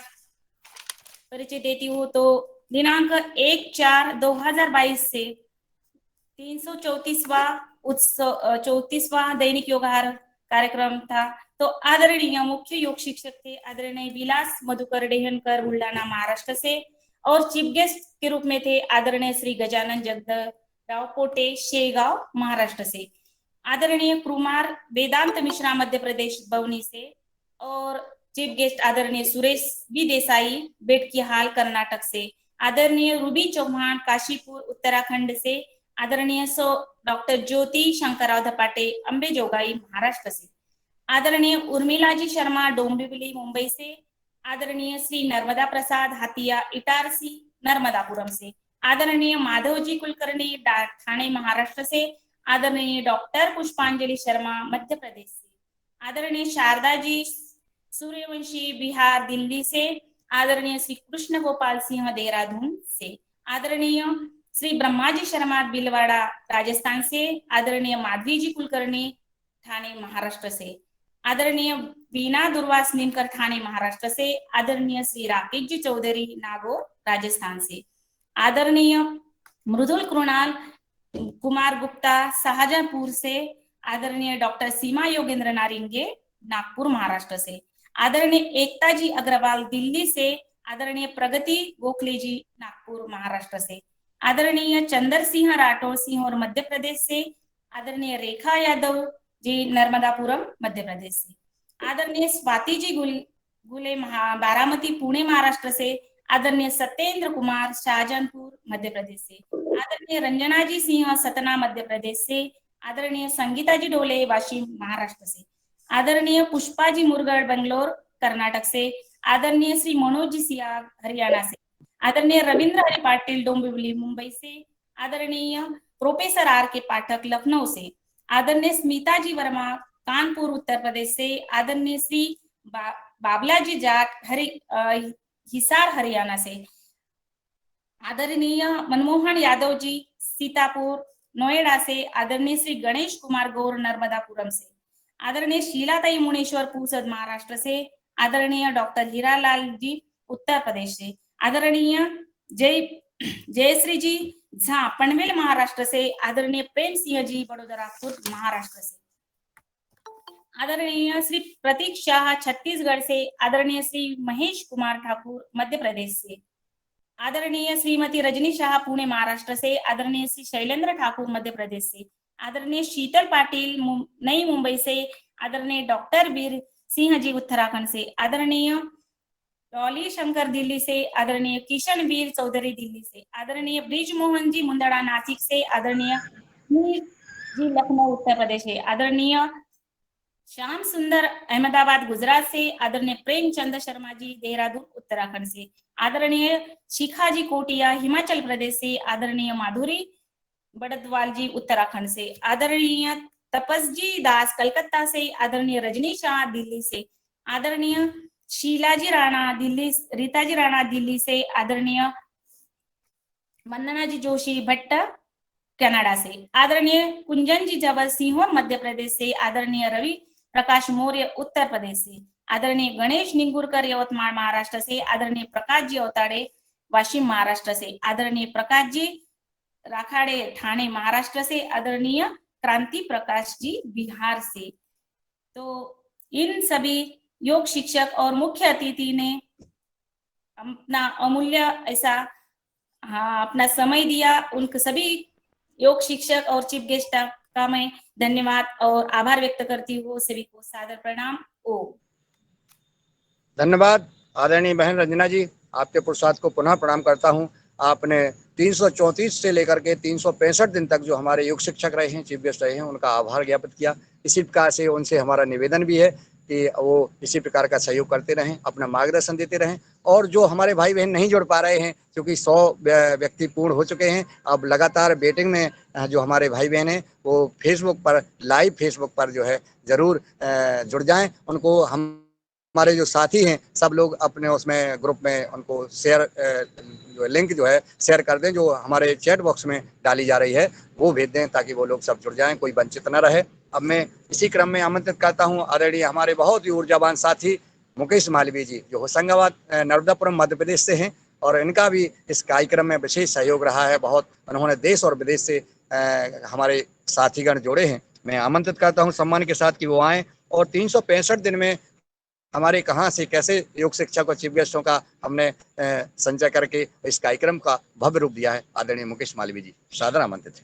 परिचय देती हूँ। तो दिनांक 1/4/2022 से 334वां दैनिक योगाहार कार्यक्रम था। तो आदरणीय मुख्य योग शिक्षक थे आदरणीय विलास मधुकर डेहनकर बुलढाणा महाराष्ट्र से, और चीफ गेस्ट के रूप में थे आदरणीय श्री गजानन जगदराव पोटे शेगांव महाराष्ट्र से, आदरणीय कुमार वेदांत मिश्रा मध्य प्रदेश बवनी से, और चीफ गेस्ट आदरणीय सुरेश बी देसाई बेटकीहाल कर्नाटक से, आदरणीय रूबी चौहान काशीपुर उत्तराखंड से, आदरणीय डॉक्टर ज्योति शंकरराव धपाटे अंबेजोगाई महाराष्ट्र से, आदरणीय उर्मिला जी शर्मा डोंबिवली मुंबई से, आदरणीय श्री नर्मदा प्रसाद हाथिया इटारसी नर्मदापुरम से, आदरणीय माधव जी कुलकर्णी ठाणे महाराष्ट्र से, आदरणीय डॉक्टर पुष्पांजलि शर्मा मध्य प्रदेश से, आदरणीय शारदा जी सूर्यवंशी बिहार दिल्ली से, आदरणीय श्री कृष्ण गोपाल सिंह देहरादून से, आदरणीय श्री ब्रह्माजी शर्मा बिलवाड़ा राजस्थान से, आदरणीय माधवी जी कुलकर्णी ठाणे महाराष्ट्र से, आदरणीय वीणा दुर्वास नीमकर ठाणे महाराष्ट्र से, आदरणीय श्री राकेश जी चौधरी नागौर राजस्थान से, आदरणीय मृदुल कृणाल कुमार गुप्ता शाहजहांपुर से, आदरणीय डॉक्टर सीमा योगेंद्र नारिंगे नागपुर महाराष्ट्र से, आदरणीय एकता जी अग्रवाल दिल्ली से, आदरणीय प्रगति गोखले जी नागपुर महाराष्ट्र से, आदरणीय चंद्र सिंह राठौर सिंह मध्य प्रदेश से, आदरणीय रेखा यादव जी नर्मदापुरम मध्य प्रदेश से, आदरणीय स्वाति जी गुले बारामती पुणे महाराष्ट्र से, आदरणीय सत्येंद्र कुमार शाहजहांपुर मध्य प्रदेश से, आदरणीय रंजना जी सिंह सतना मध्य प्रदेश से, आदरणीय संगीता जी डोले वाशिम महाराष्ट्र से, आदरणीय पुष्पा जी मुरगढ़ बेंगलोर कर्नाटक से, आदरणीय श्री मनोज जी सिया हरियाणा से, आदरणीय रविंद्र हरि पाटिल डोंबिवली मुंबई से, आदरणीय प्रोफेसर आर के पाठक लखनऊ से, आदरणीय स्मिता जी वर्मा कानपुर उत्तर प्रदेश से, आदरणीय श्री बाबला जी जाट हिसार हरियाणा से, आदरणीय मनमोहन यादव जी सीतापुर नोएडा से, आदरणीय श्री गणेश कुमार गौर नर्मदापुरम से, आदरणीय शीलाताई मुनेश्वर पूसद महाराष्ट्र से, आदरणीय डॉक्टर हीरालाल जी उत्तर प्रदेश से, आदरणीय जयश्री जी झा पनवेल महाराष्ट्र से, आदरणीय प्रेम सिंह जी बड़ोदरापुर महाराष्ट्र से। आदरणीय श्री प्रतीक शाह छत्तीसगढ़ से, आदरणीय श्री महेश कुमार ठाकुर मध्य प्रदेश से, आदरणीय श्रीमती रजनी शाह पुणे महाराष्ट्र से, आदरणीय श्री शैलेंद्र ठाकुर मध्य प्रदेश से, आदरणीय शीतल पाटिल नई मुंबई से, आदरणीय डॉक्टर वीर सिंह जी उत्तराखंड से, आदरणीय डॉली शंकर दिल्ली से, आदरणीय किशन वीर चौधरी दिल्ली से, आदरणीय ब्रिज मोहन जी मुंदड़ा नासिक से, आदरणीय जी लखनऊ उत्तर प्रदेश से, आदरणीय श्याम सुंदर अहमदाबाद गुजरात से, आदरणीय प्रेमचंद शर्मा जी देहरादून उत्तराखंड से, आदरणीय शिखा जी कोटिया हिमाचल प्रदेश से, आदरणीय माधुरी बड़दवाल जी उत्तराखंड से, आदरणीय तपस्जी दास कलकत्ता से, आदरणीय रजनी शाह दिल्ली से, आदरणीय शीलाजी राणा दिल्ली, रीताजी राणा दिल्ली से, आदरणीय वंदना जी जोशी भट्ट कनाडा से, आदरणीय कुंजन जी जवल सीहोर मध्य प्रदेश से, आदरणीय रवि प्रकाश मौर्य उत्तर प्रदेश से, आदरणीय गणेश निंगुरकर यवतमाळ महाराष्ट्र से, आदरणीय प्रकाश जी अवताड़े वाशिम महाराष्ट्र से, आदरणीय प्रकाश जी राखाड़े ठाणे महाराष्ट्र से, आदरणीय क्रांति प्रकाश जी बिहार से। तो इन सभी योग शिक्षक और मुख्य अतिथि ने अपना अमूल्य ऐसा अपना समय दिया। उन सभी योग शिक्षक और चीफ गेस्ट का मैं धन्यवाद और आभार व्यक्त करती हूँ। सभी को सादर प्रणाम। ओम। धन्यवाद आदरणीय बहन रंजना जी, आपके पुरुषार्थ को पुनः प्रणाम करता हूँ। आपने 334 से लेकर के 365 दिन तक जो हमारे योग शिक्षक रहे हैं, चीफ गेस्ट रहे हैं, उनका आभार ज्ञापित किया। इसी प्रकार से उनसे हमारा निवेदन भी है कि वो इसी प्रकार का सहयोग करते रहें, अपना मार्गदर्शन देते रहें। और जो हमारे भाई बहन नहीं जुड़ पा रहे हैं, क्योंकि 100 व्यक्ति पूर्ण हो चुके हैं, अब लगातार वेटिंग में जो हमारे भाई बहन हैं वो फेसबुक पर लाइव फेसबुक पर जो है ज़रूर जुड़ जाएं। उनको हमारे जो साथी हैं सब लोग अपने उसमें ग्रुप में उनको शेयर जो लिंक जो है शेयर कर दें, जो हमारे चैट बॉक्स में डाली जा रही है वो भेज दें, ताकि वो लोग सब जुड़ जाएं, कोई वंचित न रहे। अब मैं इसी क्रम में आमंत्रित करता हूं आदरणीय हमारे बहुत ही ऊर्जावान साथी मुकेश मालवीय जी, जो होशंगाबाद नर्मदापुरम मध्य प्रदेश से हैं, और इनका भी इस कार्यक्रम में विशेष सहयोग रहा है। बहुत उन्होंने देश और विदेश से हमारे साथीगण जोड़े हैं। मैं आमंत्रित करता हूँ सम्मान के साथ कि वो आएँ। और 365 दिन में हमारे कहाँ से कैसे योग शिक्षक और चीफ गेस्टों का हमने संचय करके इस कार्यक्रम का भव्य रूप दिया है। आदरणीय मुकेश मालवीय जी सादर आमंत्रित है,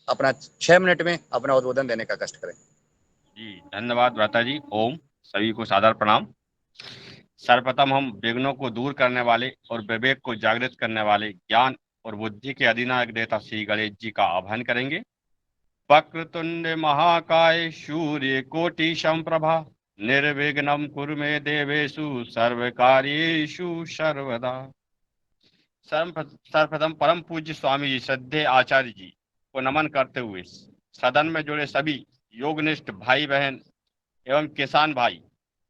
अपना 6 मिनट में अपना उद्बोधन देने का कष्ट करें। जी धन्यवाद भ्राता जी। ओम। सभी को सादर प्रणाम। सर्वप्रथम हम विघ्नों को दूर करने वाले और विवेक को जागृत करने वाले ज्ञान और बुद्धि के अधिनायक देवता श्री गणेश जी का आह्वान करेंगे। वक्रतुंड महाकाय सूर्य कोटि समप्रभा निर्विघ्नं कुरु मे देवेषु सर्वकार्येषु सर्वदा। सर्वप्रथम परम पूज्य स्वामी जी श्रद्धेय आचार्य जी को नमन करते हुए सदन में जुड़े सभी योगनिष्ठ भाई बहन एवं किसान भाई,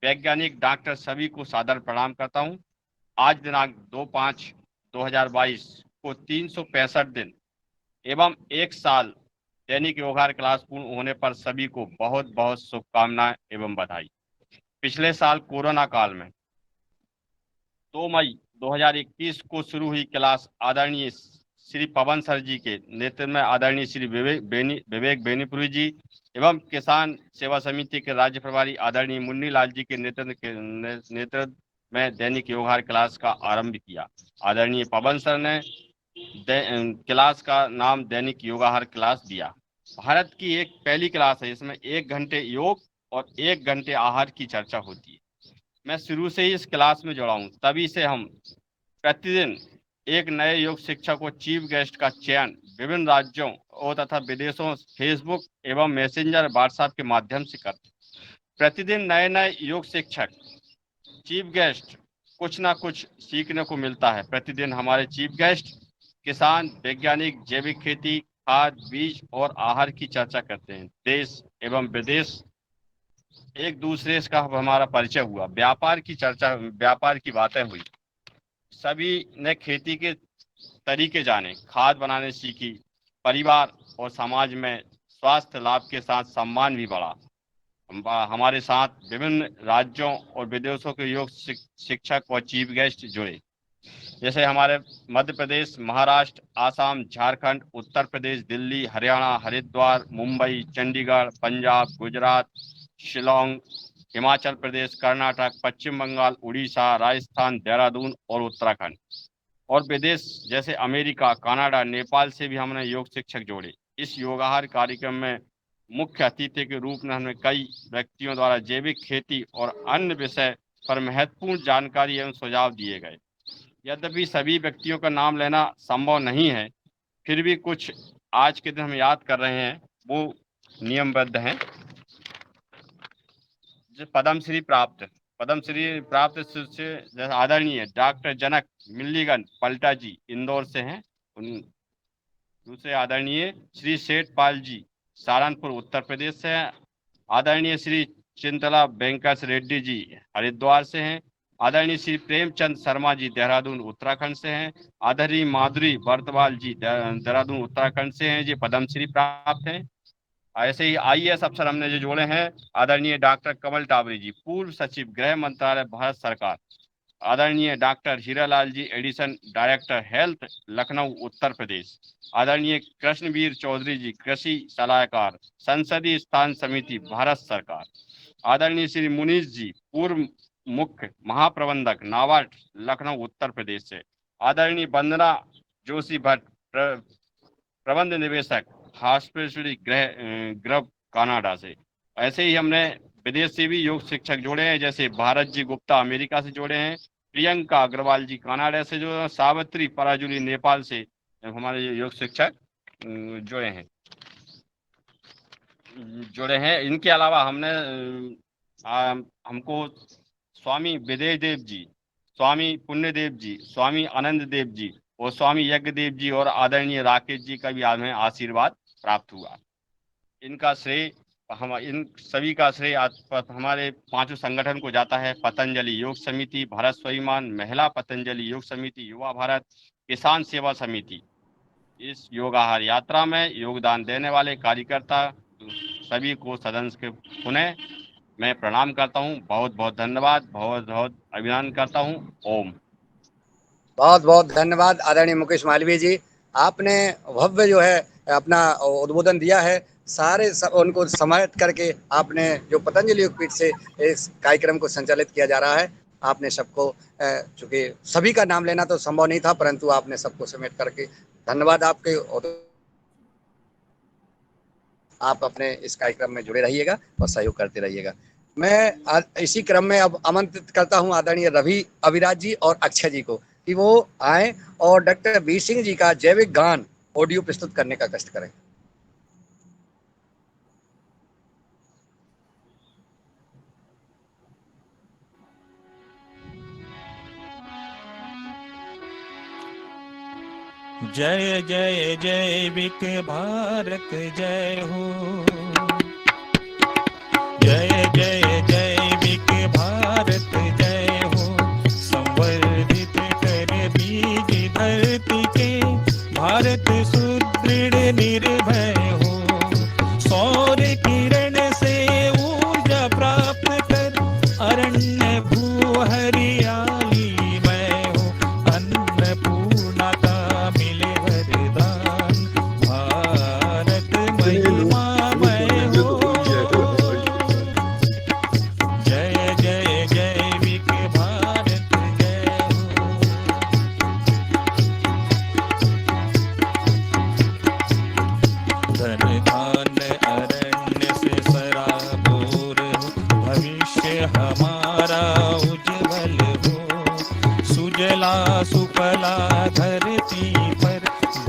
वैज्ञानिक, डॉक्टर सभी को सादर प्रणाम करता हूं। आज दिनांक 2/5/2022 को 365 दिन एवं 1 साल दैनिक योगाहार क्लास पूर्ण होने पर सभी को बहुत बहुत शुभकामनाएं एवं बधाई। पिछले साल कोरोना काल में 2 मई 2021 को शुरू हुई क्लास आदरणीय श्री पवन सर जी के नेतृत्व में आदरणीय श्री विवेक बेनीपुरी जी एवं किसान सेवा समिति के राज्य प्रभारी आदरणीय मुन्नी लाल जी के नेतृत्व में दैनिक योगाहार क्लास का आरंभ किया। आदरणीय पवन सर ने क्लास का नाम दैनिक योगाहार क्लास दिया। भारत की एक पहली क्लास है, इसमें 1 घंटे योग और 1 घंटे आहार की चर्चा होती है। मैं शुरू से ही इस क्लास में जुड़ा हूँ, तभी से हम प्रतिदिन एक नए योग शिक्षक को चीफ गेस्ट का चयन विभिन्न राज्यों और तथा विदेशों फेसबुक एवं मैसेंजर व्हाट्सएप के माध्यम से करते। प्रतिदिन नए नए योग शिक्षक चीफ गेस्ट कुछ ना कुछ सीखने को मिलता है। प्रतिदिन हमारे चीफ गेस्ट किसान, वैज्ञानिक, जैविक खेती, खाद, बीज और आहार की चर्चा करते हैं। देश एवं विदेश एक दूसरे का हमारा परिचय हुआ, व्यापार की चर्चा, व्यापार की बातें हुई, सभी ने खेती के तरीके जाने, खाद बनाने सीखी, परिवार और समाज में स्वास्थ्य लाभ के साथ सम्मान भी बढ़ा। हमारे साथ विभिन्न राज्यों और विदेशों के योग शिक्षक और चीफ गेस्ट जुड़े, जैसे हमारे मध्य प्रदेश, महाराष्ट्र, आसाम, झारखंड, उत्तर प्रदेश, दिल्ली, हरियाणा, हरिद्वार, मुंबई, चंडीगढ़, पंजाब, गुजरात, शिलोंग, हिमाचल प्रदेश, कर्नाटक, पश्चिम बंगाल, उड़ीसा, राजस्थान, देहरादून और उत्तराखंड, और विदेश जैसे अमेरिका, कनाडा, नेपाल से भी हमने योग शिक्षक जोड़े। इस योगाहार कार्यक्रम में मुख्य अतिथि के रूप में हमें कई व्यक्तियों द्वारा जैविक खेती और अन्य विषय पर महत्वपूर्ण जानकारी एवं सुझाव दिए गए। यद्यपि सभी व्यक्तियों का नाम लेना संभव नहीं है, फिर भी कुछ आज के दिन हम याद कर रहे हैं, वो नियमबद्ध हैं। जो पद्मश्री प्राप्त जैसे आदरणीय डॉक्टर जनक मिल्लीगन पल्टा जी इंदौर से हैं। दूसरे आदरणीय श्री सेठ पाल जी सहारनपुर उत्तर प्रदेश से हैं। आदरणीय श्री चिंतला वेंकट रेड्डी जी हरिद्वार से हैं। आदरणीय श्री प्रेमचंद शर्मा जी देहरादून उत्तराखंड से हैं। आदरणीय माधुरी बर्तवाल जी देहरादून उत्तराखंड से हैं, ये पद्मश्री प्राप्त हैं। ऐसे ही IAS अफसर हमने जो जोड़े हैं, आदरणीय डॉक्टर कमल टावरी जी पूर्व सचिव गृह मंत्रालय भारत सरकार। आदरणीय डॉक्टर हीरालाल जी addition director health Lucknow Uttar Pradesh. आदरणीय कृष्णवीर चौधरी जी कृषि सलाहकार संसदीय स्थान समिति भारत सरकार। आदरणीय श्री मुनीष जी पूर्व मुख्य महाप्रबंधक नाबार्ड लखनऊ उत्तर प्रदेश से। आदरणीय वंदना जोशी भट्ट प्रबंध निदेशक हॉस्पिटल ग्रह कनाडा से। ऐसे ही हमने विदेश से भी योग शिक्षक जोड़े हैं, जैसे भारत जी गुप्ता अमेरिका से जोड़े हैं, प्रियंका अग्रवाल जी कनाडा से जो, सावित्री पराजुली नेपाल से हमारे योग शिक्षक जुड़े हैं। इनके अलावा हमने हमको स्वामी विदेश देव जी, स्वामी पुण्यदेव जी, स्वामी आनंद देव जी और स्वामी यज्ञदेव जी और आदरणीय राकेश जी का भी हमें आशीर्वाद प्राप्त हुआ। इनका श्रेय इन सभी का श्रेय हमारे पांचों संगठन को जाता है। पतंजलि योग समिति, भारत स्वाभिमान, महिला पतंजलि योग समिति, युवा भारत, किसान सेवा समिति। इस योगाहार यात्रा में योगदान देने वाले कार्यकर्ता सभी को सदन के पुनः मैं प्रणाम करता हूँ। बहुत बहुत धन्यवाद, बहुत बहुत अभिनंदन करता हूँ। ओम। बहुत बहुत धन्यवाद आदरणीय मुकेश मालवीय जी, आपने भव्य जो है अपना उद्बोधन दिया है। सारे उनको समाहित करके आपने जो पतंजलि योगपीठ से इस कार्यक्रम को संचालित किया जा रहा है, आपने सबको, चूंकि सभी का नाम लेना तो संभव नहीं था, परंतु आपने सबको समेट करके धन्यवाद आपके। आप अपने इस कार्यक्रम में जुड़े रहिएगा और सहयोग करते रहिएगा। मैं इसी क्रम में अब आमंत्रित करता हूं आदरणीय रवि अविराज जी और अक्षय जी को कि वो आए और डॉक्टर वीर सिंह जी का जैविक गान ऑडियो प्रस्तुत करने का कष्ट करें। जय जय जैविक भारत जय हो, जय जय जैविक भारत जय हो। संवर्धित कर बीज धरती के, भारत सुदृढ़ निर्भय हो। सौर किरण से ऊर्जा प्राप्त कर, अरण्य भू हरियाली में हो। अन्नपूर्णा का मिले वरदान, भारत महिमामय हो। जय जय जैविक भारत जय हो। धन धान अरण्य से सराबोर हो, भविष्य हमारा उज्जवल हो। सुजला सुफला धरती पर,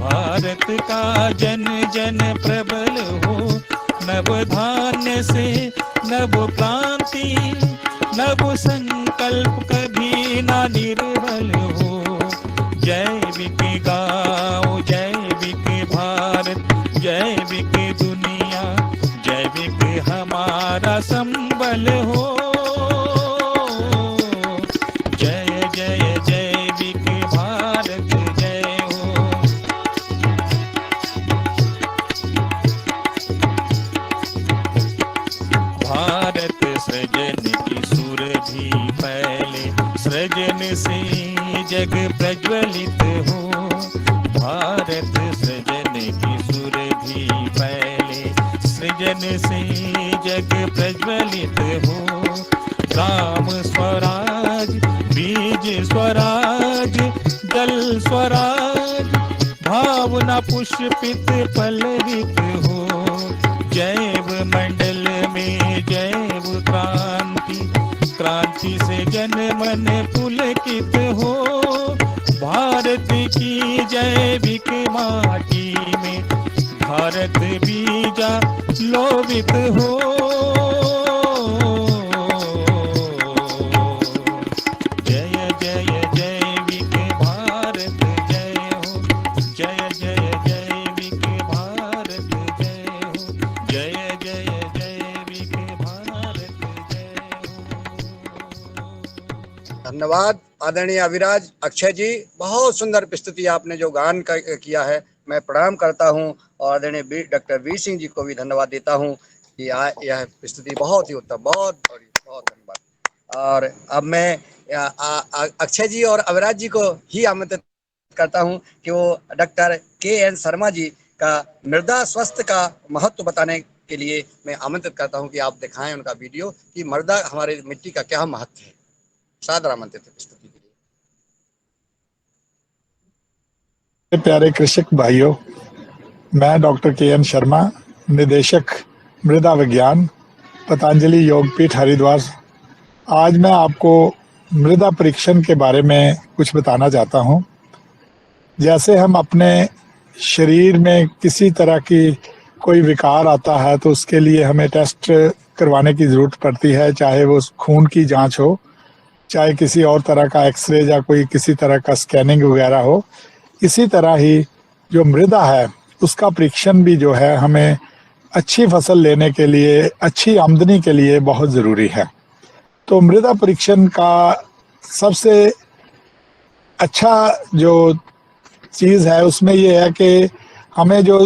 भारत का जन जन प्रबल हो। नव धान्य से नव क्रांति, नव संकल्प कभी ना निर्बल हो। जैविक गाँव जैविक भारत, जैविक दुनिया जैविक हमारा संबल हो। जय जय जैविक भारत जय हो। भारत सृजन की सुरभि फैले, सृजन से जग प्रज्वलित हो। भारत सृजन की सुरभि फैले, सृजन से जग प्रज्वलित हो। ग्राम स्वराज, बीज स्वराज, दल स्वराज, भावना पुष्पित पल्लवित हो। जैव मंडल में जैव क्रांति, क्रांति से जन मन पुलकित हो। भारत की जैविक माटी में भारत बीजा लोभित हो। जय जय जैविक भारत जय हो। जय जय जैविक भारत जय हो। जय जय जैविक भारत जय हो। धन्यवाद आदरणीय अविराज अक्षय जी, बहुत सुंदर प्रस्तुति आपने जो गान किया है, मैं प्रणाम करता हूं और आदरणीय डॉक्टर वीर सिंह जी को भी धन्यवाद देता हूं कि यह प्रस्तुति बहुत ही उत्तम, बहुत धन्यवाद। और अब मैं अक्षय जी और अविराज जी को ही आमंत्रित करता हूं कि वो डॉक्टर KN शर्मा जी का मृदा स्वास्थ्य का महत्व बताने के लिए मैं आमंत्रित करता हूं कि आप दिखाएं उनका वीडियो कि मृदा हमारे मिट्टी का क्या महत्व है। सादर आमंत्रित है प्रस्तुति के लिए। प्यारे कृषक भाइयों, मैं डॉक्टर KN शर्मा, निदेशक मृदा विज्ञान, पतंजलि योगपीठ हरिद्वार। आज मैं आपको मृदा परीक्षण के बारे में कुछ बताना चाहता हूं। जैसे हम अपने शरीर में किसी तरह की कोई विकार आता है तो उसके लिए हमें टेस्ट करवाने की ज़रूरत पड़ती है, चाहे वो खून की जांच हो, चाहे किसी और तरह का एक्सरे या कोई किसी तरह का स्कैनिंग वगैरह हो। इसी तरह ही जो मृदा है उसका परीक्षण भी जो है हमें अच्छी फसल लेने के लिए, अच्छी आमदनी के लिए बहुत ज़रूरी है। तो मृदा परीक्षण का सबसे अच्छा जो चीज़ है उसमें ये है कि हमें जो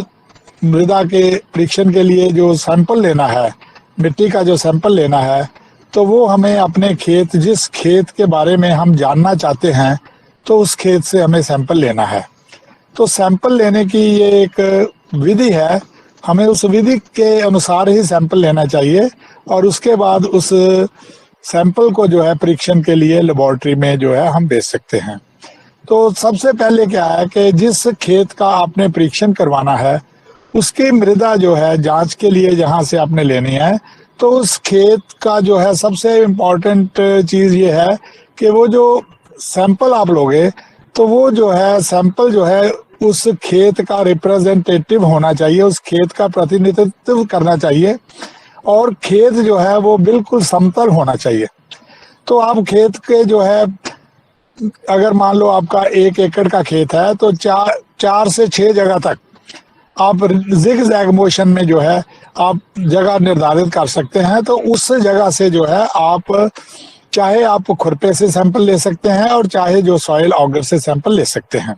मृदा के परीक्षण के लिए जो सैंपल लेना है, मिट्टी का जो सैंपल लेना है, तो वो हमें अपने खेत, जिस खेत के बारे में हम जानना चाहते हैं, तो उस खेत से हमें सैंपल लेना है। तो सैंपल लेने की ये एक विधि है, हमें उस विधि के अनुसार ही सैंपल लेना चाहिए और उसके बाद उस सैंपल को जो है परीक्षण के लिए लेबोरेटरी में जो है हम भेज सकते हैं। तो सबसे पहले क्या है कि जिस खेत का आपने परीक्षण करवाना है उसकी मृदा जो है जांच के लिए जहाँ से आपने लेनी है, तो उस खेत का जो है सबसे इम्पोर्टेंट चीज़ ये है कि वो जो सैंपल आप लोगे तो वो जो है सैंपल जो है उस खेत का रिप्रेजेंटेटिव होना चाहिए, उस खेत का प्रतिनिधित्व करना चाहिए और खेत जो है वो बिल्कुल समतल होना चाहिए। तो आप खेत के जो है, अगर मान लो आपका 1 एकड़ का खेत है तो 4 से 6 जगह तक आप जिग जैग मोशन में जो है आप जगह निर्धारित कर सकते हैं। तो उस जगह से जो है आप चाहे आप खुरपे से सैंपल ले सकते हैं और चाहे जो सॉइल ऑगर से सैंपल ले सकते हैं।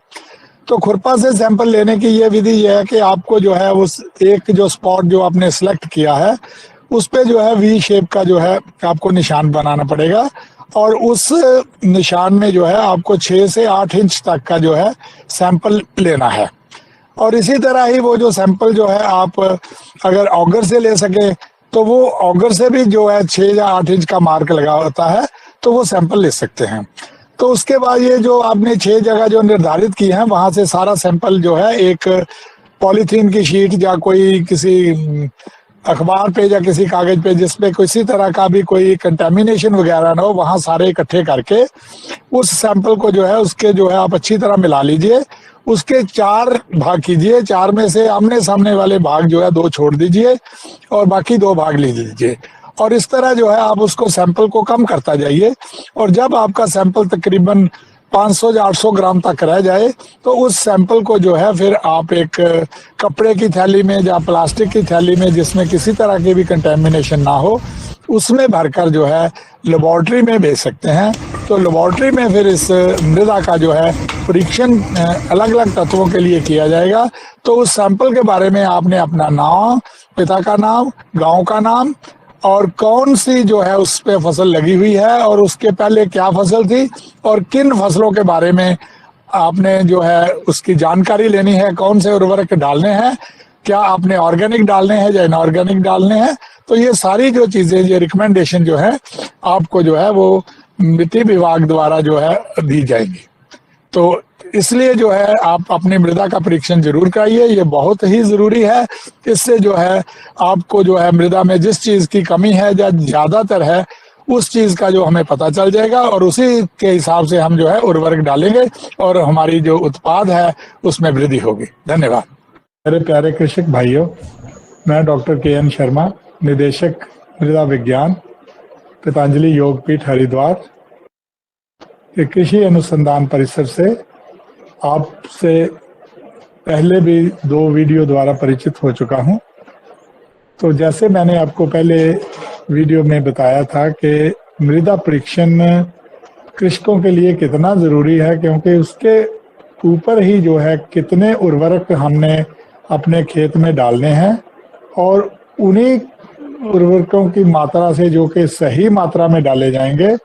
तो खुरपा से सैंपल लेने की ये विधि ये है कि आपको जो है उस एक जो स्पॉट जो आपने सिलेक्ट किया है उस पे जो है V शेप का जो है आपको निशान बनाना पड़ेगा और उस निशान में जो है आपको 6 से 8 इंच तक का जो है सैंपल लेना है। और इसी तरह ही वो जो सैंपल जो है आप अगर ऑगर से ले सके तो वो ऑगर से भी जो है 6 या 8 इंच का मार्क लगा होता है तो वो सैंपल ले सकते हैं। तो उसके बाद ये जो आपने 6 जगह जो निर्धारित की है वहां से सारा सैंपल जो है एक पॉलीथीन की शीट या कोई किसी अखबार पे या किसी कागज पे जिसपे किसी तरह का भी कोई कंटेमिनेशन वगैरह ना हो, वहां सारे इकट्ठे करके उस सैंपल को जो है उसके जो है आप अच्छी तरह मिला लीजिए। उसके 4 भाग कीजिए, 4 में से आमने सामने वाले भाग जो है 2 छोड़ दीजिए और बाकी 2 भाग ले लीजिए और इस तरह जो है आप उसको सैंपल को कम करता जाइए और जब आपका सैंपल तकरीबन 500 या 800 ग्राम तक रह जाए तो उस सैंपल को जो है फिर आप एक कपड़े की थैली में या प्लास्टिक की थैली में जिसमें किसी तरह की भी कंटेमिनेशन ना हो उसमें भरकर जो है लेबोरेटरी में भेज सकते हैं। तो लेबोरेटरी में फिर इस मृदा का जो है परीक्षण अलग अलग तत्वों के लिए किया जाएगा। तो उस सैंपल के बारे में आपने अपना नाम, पिता का नाम, गांव का नाम और कौन सी जो है उस पे फसल लगी हुई है और उसके पहले क्या फसल थी और किन फसलों के बारे में आपने जो है उसकी जानकारी लेनी है, कौन से उर्वरक डालने हैं, क्या आपने ऑर्गेनिक डालने हैं या इनऑर्गेनिक डालने हैं। तो ये सारी जो चीजें, ये रिकमेंडेशन जो है आपको जो है वो मिट्टी विभाग द्वारा जो है दी जाएंगी। तो इसलिए जो है आप अपनी मृदा का परीक्षण जरूर कराइए, ये बहुत ही जरूरी है। इससे जो है आपको जो है मृदा में जिस चीज की कमी है या ज्यादातर है उस चीज का जो हमें पता चल जाएगा और उसी के हिसाब से हम जो है उर्वरक डालेंगे और हमारी जो उत्पाद है उसमें वृद्धि होगी। धन्यवाद। मेरे प्यारे कृषक भाइयों, मैं डॉक्टर के.एन. शर्मा, निदेशक मृदा विज्ञान, पतंजलि योगपीठ हरिद्वार के कृषि अनुसंधान परिसर से आपसे पहले भी 2 वीडियो द्वारा परिचित हो चुका हूं। तो जैसे मैंने आपको पहले वीडियो में बताया था कि मृदा परीक्षण कृषकों के लिए कितना ज़रूरी है, क्योंकि उसके ऊपर ही जो है कितने उर्वरक हमने अपने खेत में डालने हैं और उन्हीं उर्वरकों की मात्रा से जो कि सही मात्रा में डाले जाएंगे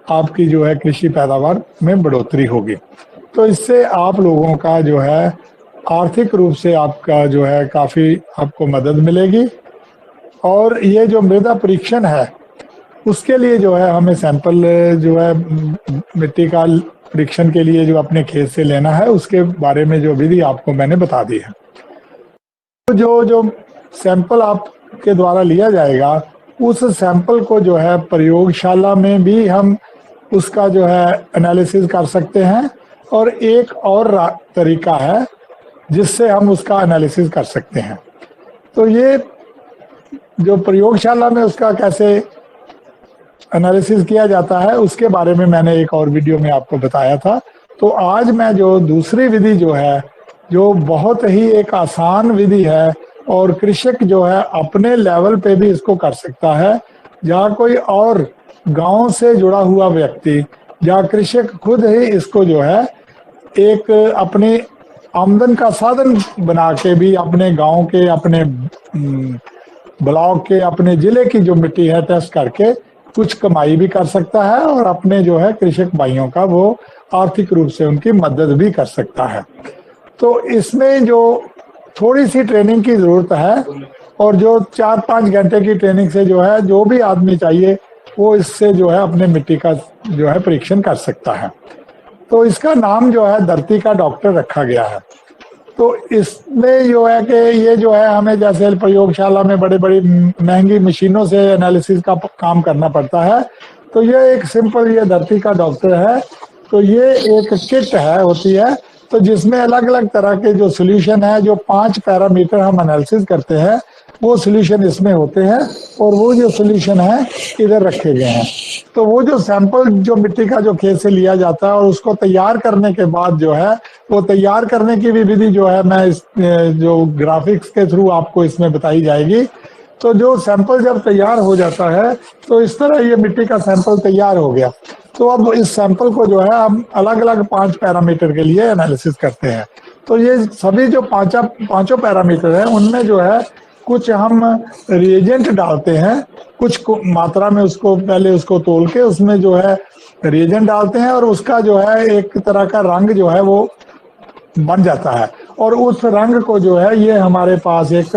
आपकी जो है कृषि पैदावार में बढ़ोतरी होगी। तो इससे आप लोगों का जो है आर्थिक रूप से आपका जो है काफ़ी आपको मदद मिलेगी। और ये जो मृदा परीक्षण है उसके लिए जो है हमें सैंपल जो है मिट्टी का परीक्षण के लिए जो अपने खेत से लेना है उसके बारे में जो विधि आपको मैंने बता दी है। तो जो सैंपल आपके द्वारा लिया जाएगा उस सैंपल को जो है प्रयोगशाला में भी हम उसका जो है एनालिसिस कर सकते हैं और एक और तरीका है जिससे हम उसका एनालिसिस कर सकते हैं। तो ये जो प्रयोगशाला में उसका कैसे एनालिसिस किया जाता है उसके बारे में मैंने एक और वीडियो में आपको बताया था। तो आज मैं जो दूसरी विधि जो है, जो बहुत ही एक आसान विधि है और कृषक जो है अपने लेवल पे भी इसको कर सकता है, या कोई और गांव से जुड़ा हुआ व्यक्ति या कृषक खुद ही इसको जो है एक अपनी आमदन का साधन बना के भी अपने गांव के, अपने ब्लॉक के, अपने जिले की जो मिट्टी है टेस्ट करके कुछ कमाई भी कर सकता है और अपने जो है कृषक भाइयों का वो आर्थिक रूप से उनकी मदद भी कर सकता है। तो इसमें जो थोड़ी सी ट्रेनिंग की जरूरत है और जो 4-5 घंटे की ट्रेनिंग से जो है जो भी आदमी चाहिए वो इससे जो है अपने मिट्टी का जो है परीक्षण कर सकता है। तो इसका नाम जो है धरती का डॉक्टर रखा गया है। तो इसमें जो है कि ये जो है हमें जैसे प्रयोगशाला में बड़े बड़ी महंगी मशीनों से एनालिसिस का काम करना पड़ता है, तो ये एक सिंपल ये धरती का डॉक्टर है। तो ये एक किट है होती है, तो जिसमें अलग अलग तरह के जो सोल्यूशन है, जो 5 पैरामीटर हम एनालिसिस करते हैं वो सोल्यूशन इसमें होते हैं और वो जो सोल्यूशन है इधर रखे गए हैं। तो वो जो सैंपल जो मिट्टी का जो खेत से लिया जाता है और उसको तैयार करने के बाद जो है वो तैयार करने की भी विधि जो है मैं इस जो ग्राफिक्स के थ्रू आपको इसमें बताई जाएगी। तो जो सैंपल जब तैयार हो जाता है तो इस तरह ये मिट्टी का सैंपल तैयार हो गया। तो अब इस सैंपल को जो है हम अलग अलग 5 पैरामीटर के लिए एनालिसिस करते हैं। तो ये सभी जो पांचों पैरामीटर है उनमें जो है कुछ हम रिएजेंट डालते हैं, कुछ मात्रा में उसको पहले उसको तोल के उसमें जो है रिएजेंट डालते हैं और उसका जो है एक तरह का रंग जो है वो बन जाता है। और उस रंग को जो है ये हमारे पास एक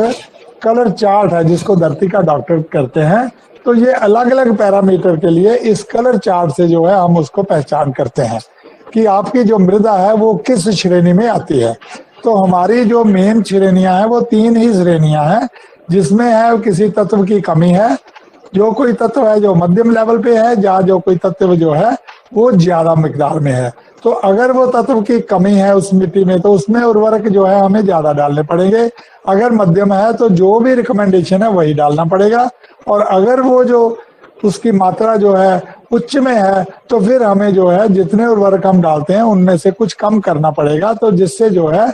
कलर चार्ट है जिसको धरती का डॉक्टर करते हैं। तो ये अलग अलग पैरामीटर के लिए इस कलर चार्ट से जो है हम उसको पहचान करते हैं कि आपकी जो मृदा है वो किस श्रेणी में आती है। तो हमारी जो मेन श्रेणियां हैं वो 3 ही श्रेणियां हैं, जिसमें है किसी तत्व की कमी है, जो कोई तत्व है जो मध्यम लेवल पे है, या जो कोई तत्व जो है वो ज्यादा मिकदार में है। तो अगर वो तत्व की कमी है उस मिट्टी में तो उसमें उर्वरक जो है हमें ज्यादा डालने पड़ेंगे। अगर मध्यम है तो जो भी रिकमेंडेशन है वही डालना पड़ेगा। और अगर वो जो उसकी मात्रा जो है उच्च में है तो फिर हमें जो है जितने उर्वरक हम डालते हैं उनमें से कुछ कम करना पड़ेगा। तो जिससे जो है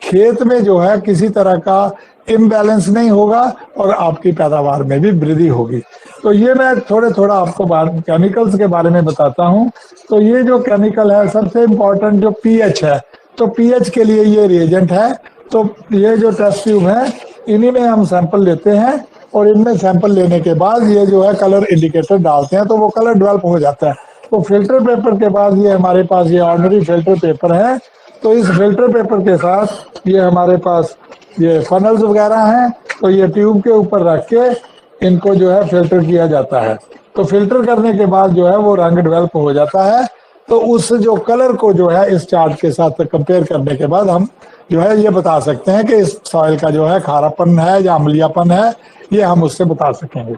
खेत में जो है किसी तरह का इम्बैलेंस नहीं होगा और आपकी पैदावार में भी वृद्धि होगी। तो ये मैं थोड़ा आपको केमिकल्स के बारे में बताता हूँ। तो ये जो केमिकल है सबसे इम्पोर्टेंट जो पीएच है, तो पीएच के लिए ये रिएजेंट है। तो ये जो टेस्ट ट्यूब है इन्हीं में हम सैंपल लेते हैं और इनमें सैंपल लेने के बाद ये जो है कलर इंडिकेटर डालते हैं तो वो कलर डेवलप हो जाता है। तो फिल्टर पेपर के बाद ये हमारे पास ये ऑर्डिनरी फिल्टर पेपर है। तो इस फिल्टर पेपर के साथ ये हमारे पास ये फनल्स वगैरह हैं, तो ये ट्यूब के ऊपर रख के इनको जो है फिल्टर किया जाता है। तो फिल्टर करने के बाद जो है वो रंग डेवलप हो जाता है। तो उस जो कलर को जो है इस चार्ट के साथ कंपेयर करने के बाद हम जो है ये बता सकते हैं कि इस सॉइल का जो है खारापन है या अम्लीयापन है, ये हम उससे बता सकेंगे।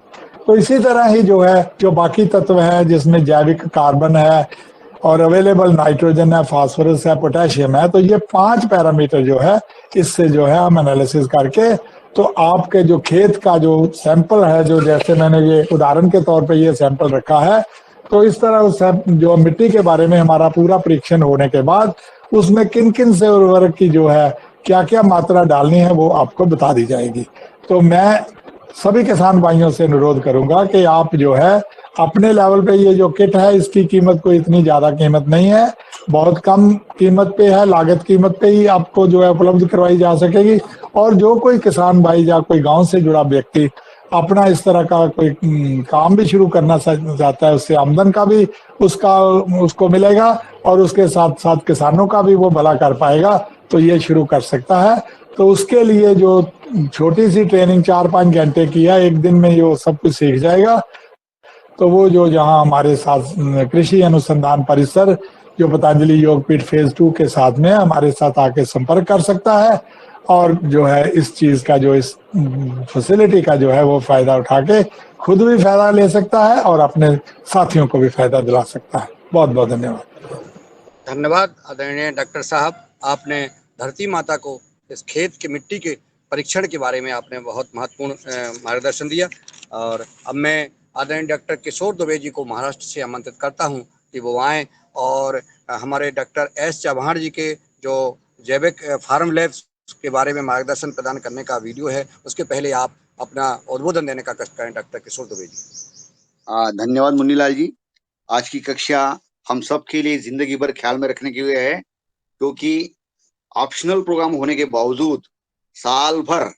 तो इसी तरह ही जो है जो बाकी तत्व हैं जिसमें जैविक कार्बन है और अवेलेबल नाइट्रोजन है, फास्फोरस है, पोटेशियम है, तो ये 5 पैरामीटर जो है इससे जो है हम एनालिसिस करके तो आपके जो खेत का जो सैंपल है, जो जैसे मैंने ये उदाहरण के तौर पे ये सैंपल रखा है, तो इस तरह उस जो मिट्टी के बारे में हमारा पूरा परीक्षण होने के बाद उसमें किन किन से उर्वरक की जो है क्या क्या मात्रा डालनी है वो आपको बता दी जाएगी। तो मैं सभी किसान भाइयों से अनुरोध करूंगा कि आप जो है अपने लेवल पे ये जो किट है इसकी कीमत कोई इतनी ज्यादा कीमत नहीं है, बहुत कम कीमत पे है, लागत कीमत पे ही आपको जो है उपलब्ध करवाई जा सकेगी। और जो कोई किसान भाई या कोई गांव से जुड़ा व्यक्ति अपना इस तरह का कोई काम भी शुरू करना चाहता है, उससे आमदन का भी उसको मिलेगा और उसके साथ साथ किसानों का भी वो भला कर पाएगा, तो ये शुरू कर सकता है। तो उसके लिए जो छोटी सी ट्रेनिंग 4-5 घंटे की है, एक दिन में ये सब कुछ सीख जाएगा। तो वो जो जहाँ हमारे साथ कृषि अनुसंधान परिसर जो पतंजलि योगपीठ फेज 2 के साथ में हमारे साथ आके संपर्क कर सकता है और जो है इस चीज का जो इस फैसिलिटी का जो है वो फायदा उठा के खुद भी फायदा ले सकता है और अपने साथियों को भी फायदा दिला सकता है। बहुत बहुत धन्यवाद। धन्यवाद आदरणीय डॉक्टर साहब, आपने धरती माता को इस खेत की मिट्टी के परीक्षण के बारे में आपने बहुत महत्वपूर्ण मार्गदर्शन दिया। और अब मैं आदरणीय डॉक्टर किशोर दुबे जी को महाराष्ट्र से आमंत्रित करता हूं कि वो आएँ और हमारे डॉक्टर एस चव्हाण जी के जो जैविक फार्म लैब्स के बारे में मार्गदर्शन प्रदान करने का वीडियो है, उसके पहले आप अपना उद्बोधन देने का कष्ट करें डॉक्टर किशोर दुबे जी। धन्यवाद मुन्नीलाल जी। आज की कक्षा हम सब के लिए जिंदगी भर ख्याल में रखने के लिए है, क्योंकि ऑप्शनल प्रोग्राम होने के बावजूद साल भर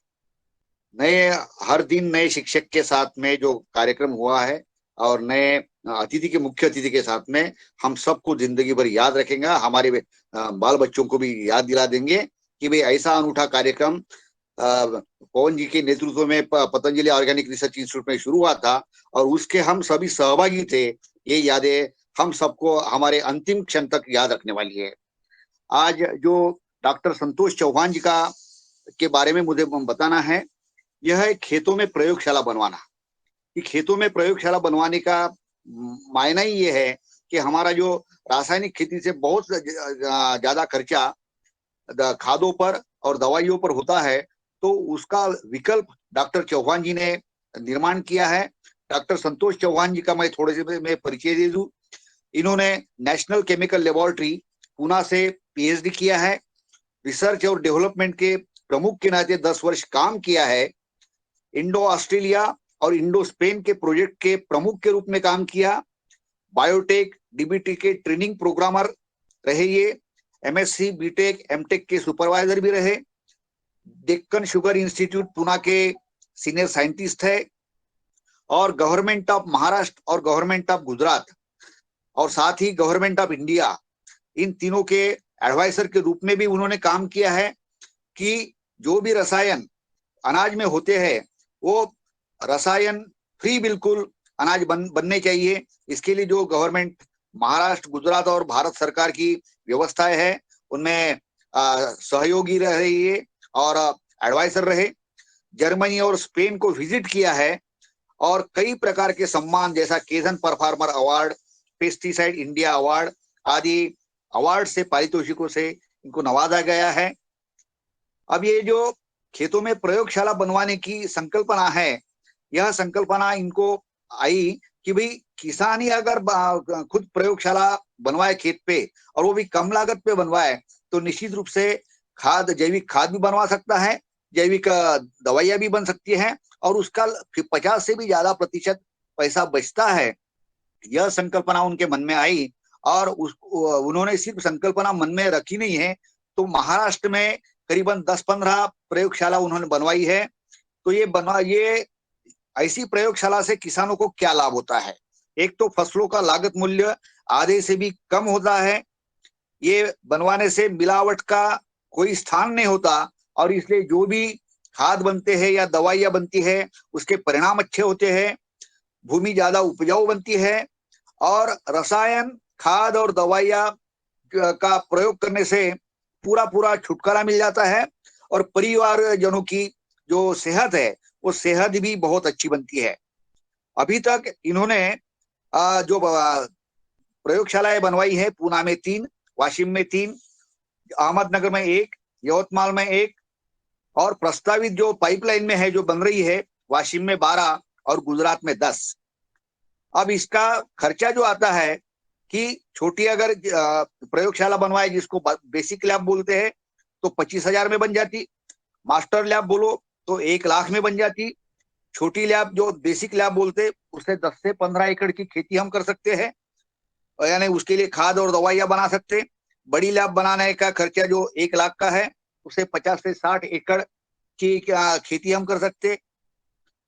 हर दिन नए शिक्षक के साथ में जो कार्यक्रम हुआ है और नए मुख्य अतिथि के साथ में हम सबको जिंदगी भर याद रखेंगे। हमारे बाल बच्चों को भी याद दिला देंगे कि भाई ऐसा अनूठा कार्यक्रम पवन जी के नेतृत्व में पतंजलि ऑर्गेनिक रिसर्च इंस्टीट्यूट में शुरू हुआ था और उसके हम सभी सहभागी थे। ये यादें हम सबको हमारे अंतिम क्षण तक याद रखने वाली है। आज जो डॉक्टर संतोष चौहान जी के बारे में मुझे बताना है, यह है खेतों में प्रयोगशाला बनवाना। कि खेतों में प्रयोगशाला बनवाने का मायना ही ये है कि हमारा जो रासायनिक खेती से बहुत ज्यादा खर्चा खादों पर और दवाइयों पर होता है, तो उसका विकल्प डॉक्टर चौहान जी ने निर्माण किया है। डॉक्टर संतोष चौहान जी का मैं थोड़े से मैं परिचय दे दूं। इन्होंने नेशनल केमिकल लेबोरेटरी पुणे से पीएचडी किया है। रिसर्च और डेवलपमेंट के प्रमुख के नाते 10 वर्ष काम किया है। इंडो ऑस्ट्रेलिया और इंडो स्पेन के प्रोजेक्ट के प्रमुख के रूप में काम किया। बायोटेक डीबीटी के ट्रेनिंग प्रोग्रामर रहे ये। एमएससी बीटेक एमटेक के सुपरवाइजर भी रहे। डेक्कन शुगर इंस्टीट्यूट पुणे के सीनियर साइंटिस्ट है और गवर्नमेंट ऑफ महाराष्ट्र और गवर्नमेंट ऑफ गुजरात और साथ ही गवर्नमेंट ऑफ इंडिया, इन तीनों के एडवाइजर के रूप में भी उन्होंने काम किया है कि जो भी रसायन अनाज में होते हैं वो रसायन फ्री बिल्कुल अनाज बनने चाहिए। इसके लिए जो गवर्नमेंट महाराष्ट्र, गुजरात और भारत सरकार की व्यवस्थाएं है उनमें सहयोगी रहे और एडवाइजर रहे। जर्मनी और स्पेन को विजिट किया है और कई प्रकार के सम्मान जैसा केजन performer award, pesticide India award आदि अवार्ड से, पारितोषिकों से इनको नवाजा गया है। अब ये जो खेतों में प्रयोगशाला बनवाने की संकल्पना है, यह संकल्पना इनको आई कि भाई किसान ही अगर खुद प्रयोगशाला बनवाए खेत पे और वो भी कम लागत पे बनवाए तो निश्चित रूप से जैविक खाद भी बनवा सकता है, जैविक दवाइयां भी बन सकती हैं और उसका 50 से भी ज्यादा % पैसा बचता है। यह संकल्पना उनके मन में आई और उन्होंने सिर्फ संकल्पना मन में रखी नहीं है, तो महाराष्ट्र में करीबन 10-15 प्रयोगशाला उन्होंने बनवाई है। तो ये ऐसी प्रयोगशाला से किसानों को क्या लाभ होता है? एक तो फसलों का लागत मूल्य आधे से भी कम होता है। ये बनवाने से मिलावट का कोई स्थान नहीं होता और इसलिए जो भी खाद बनते हैं या दवाइयां बनती है उसके परिणाम अच्छे होते हैं, भूमि ज्यादा उपजाऊ बनती है और रसायन खाद और दवाइयां का प्रयोग करने से पूरा पूरा छुटकारा मिल जाता है और परिवारजनों की जो सेहत है वो सेहत भी बहुत अच्छी बनती है। अभी तक इन्होंने जो प्रयोगशालाएं बनवाई है, पूना में 3, वाशिम में 3, अहमदनगर में 1, यवतमाल में 1 और प्रस्तावित जो पाइपलाइन में है जो बन रही है वाशिम में 12 और गुजरात में 10। अब इसका खर्चा जो आता है कि छोटी अगर प्रयोगशाला बनवाए जिसको बेसिक लैब बोलते हैं तो 25,000 में बन जाती, मास्टर लैब बोलो तो 1 लाख में बन जाती, छोटी लैब जो बेसिक लैब बोलते उससे 10 से 15 एकड़ की खेती हम कर सकते हैं, यानी उसके लिए खाद और दवाइयां बना सकते। बड़ी लैब बनाने का खर्चा जो 1 लाख का है उससे 50 से 60 एकड़ की खेती हम कर सकते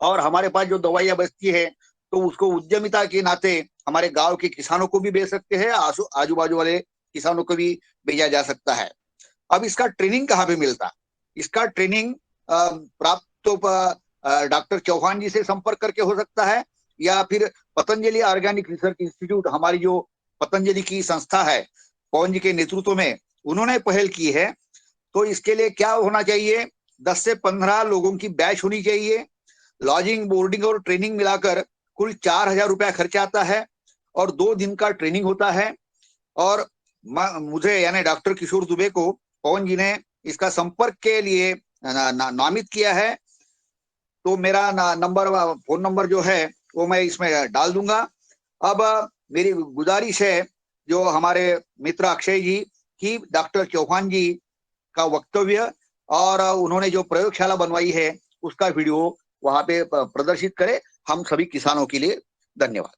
और हमारे पास जो दवाइयां बचती है तो उसको उद्यमिता के नाते हमारे गांव के किसानों को भी बेच सकते हैं, आजू बाजू वाले किसानों को भी भेजा जा सकता है। अब इसका ट्रेनिंग कहाँ पे मिलता? इसका ट्रेनिंग प्राप्त तो डॉक्टर चौहान जी से संपर्क करके हो सकता है या फिर पतंजलि ऑर्गेनिक रिसर्च इंस्टीट्यूट, हमारी जो पतंजलि की संस्था है पवन जी के नेतृत्व में उन्होंने पहल की है। तो इसके लिए क्या होना चाहिए, 10 से 15 लोगों की बैच होनी चाहिए, लॉजिंग बोर्डिंग और ट्रेनिंग मिलाकर कुल 4,000 रुपया खर्चा आता है और 2 दिन का ट्रेनिंग होता है। और मुझे यानी डॉक्टर किशोर दुबे को पवन जी ने इसका संपर्क के लिए नामित किया है, तो मेरा फोन नंबर जो है वो मैं इसमें डाल दूंगा। अब मेरी गुजारिश है जो हमारे मित्र अक्षय जी की डॉक्टर चौहान जी का वक्तव्य और उन्होंने जो प्रयोगशाला बनवाई है उसका वीडियो वहां पे प्रदर्शित करे हम सभी किसानों के लिए। धन्यवाद।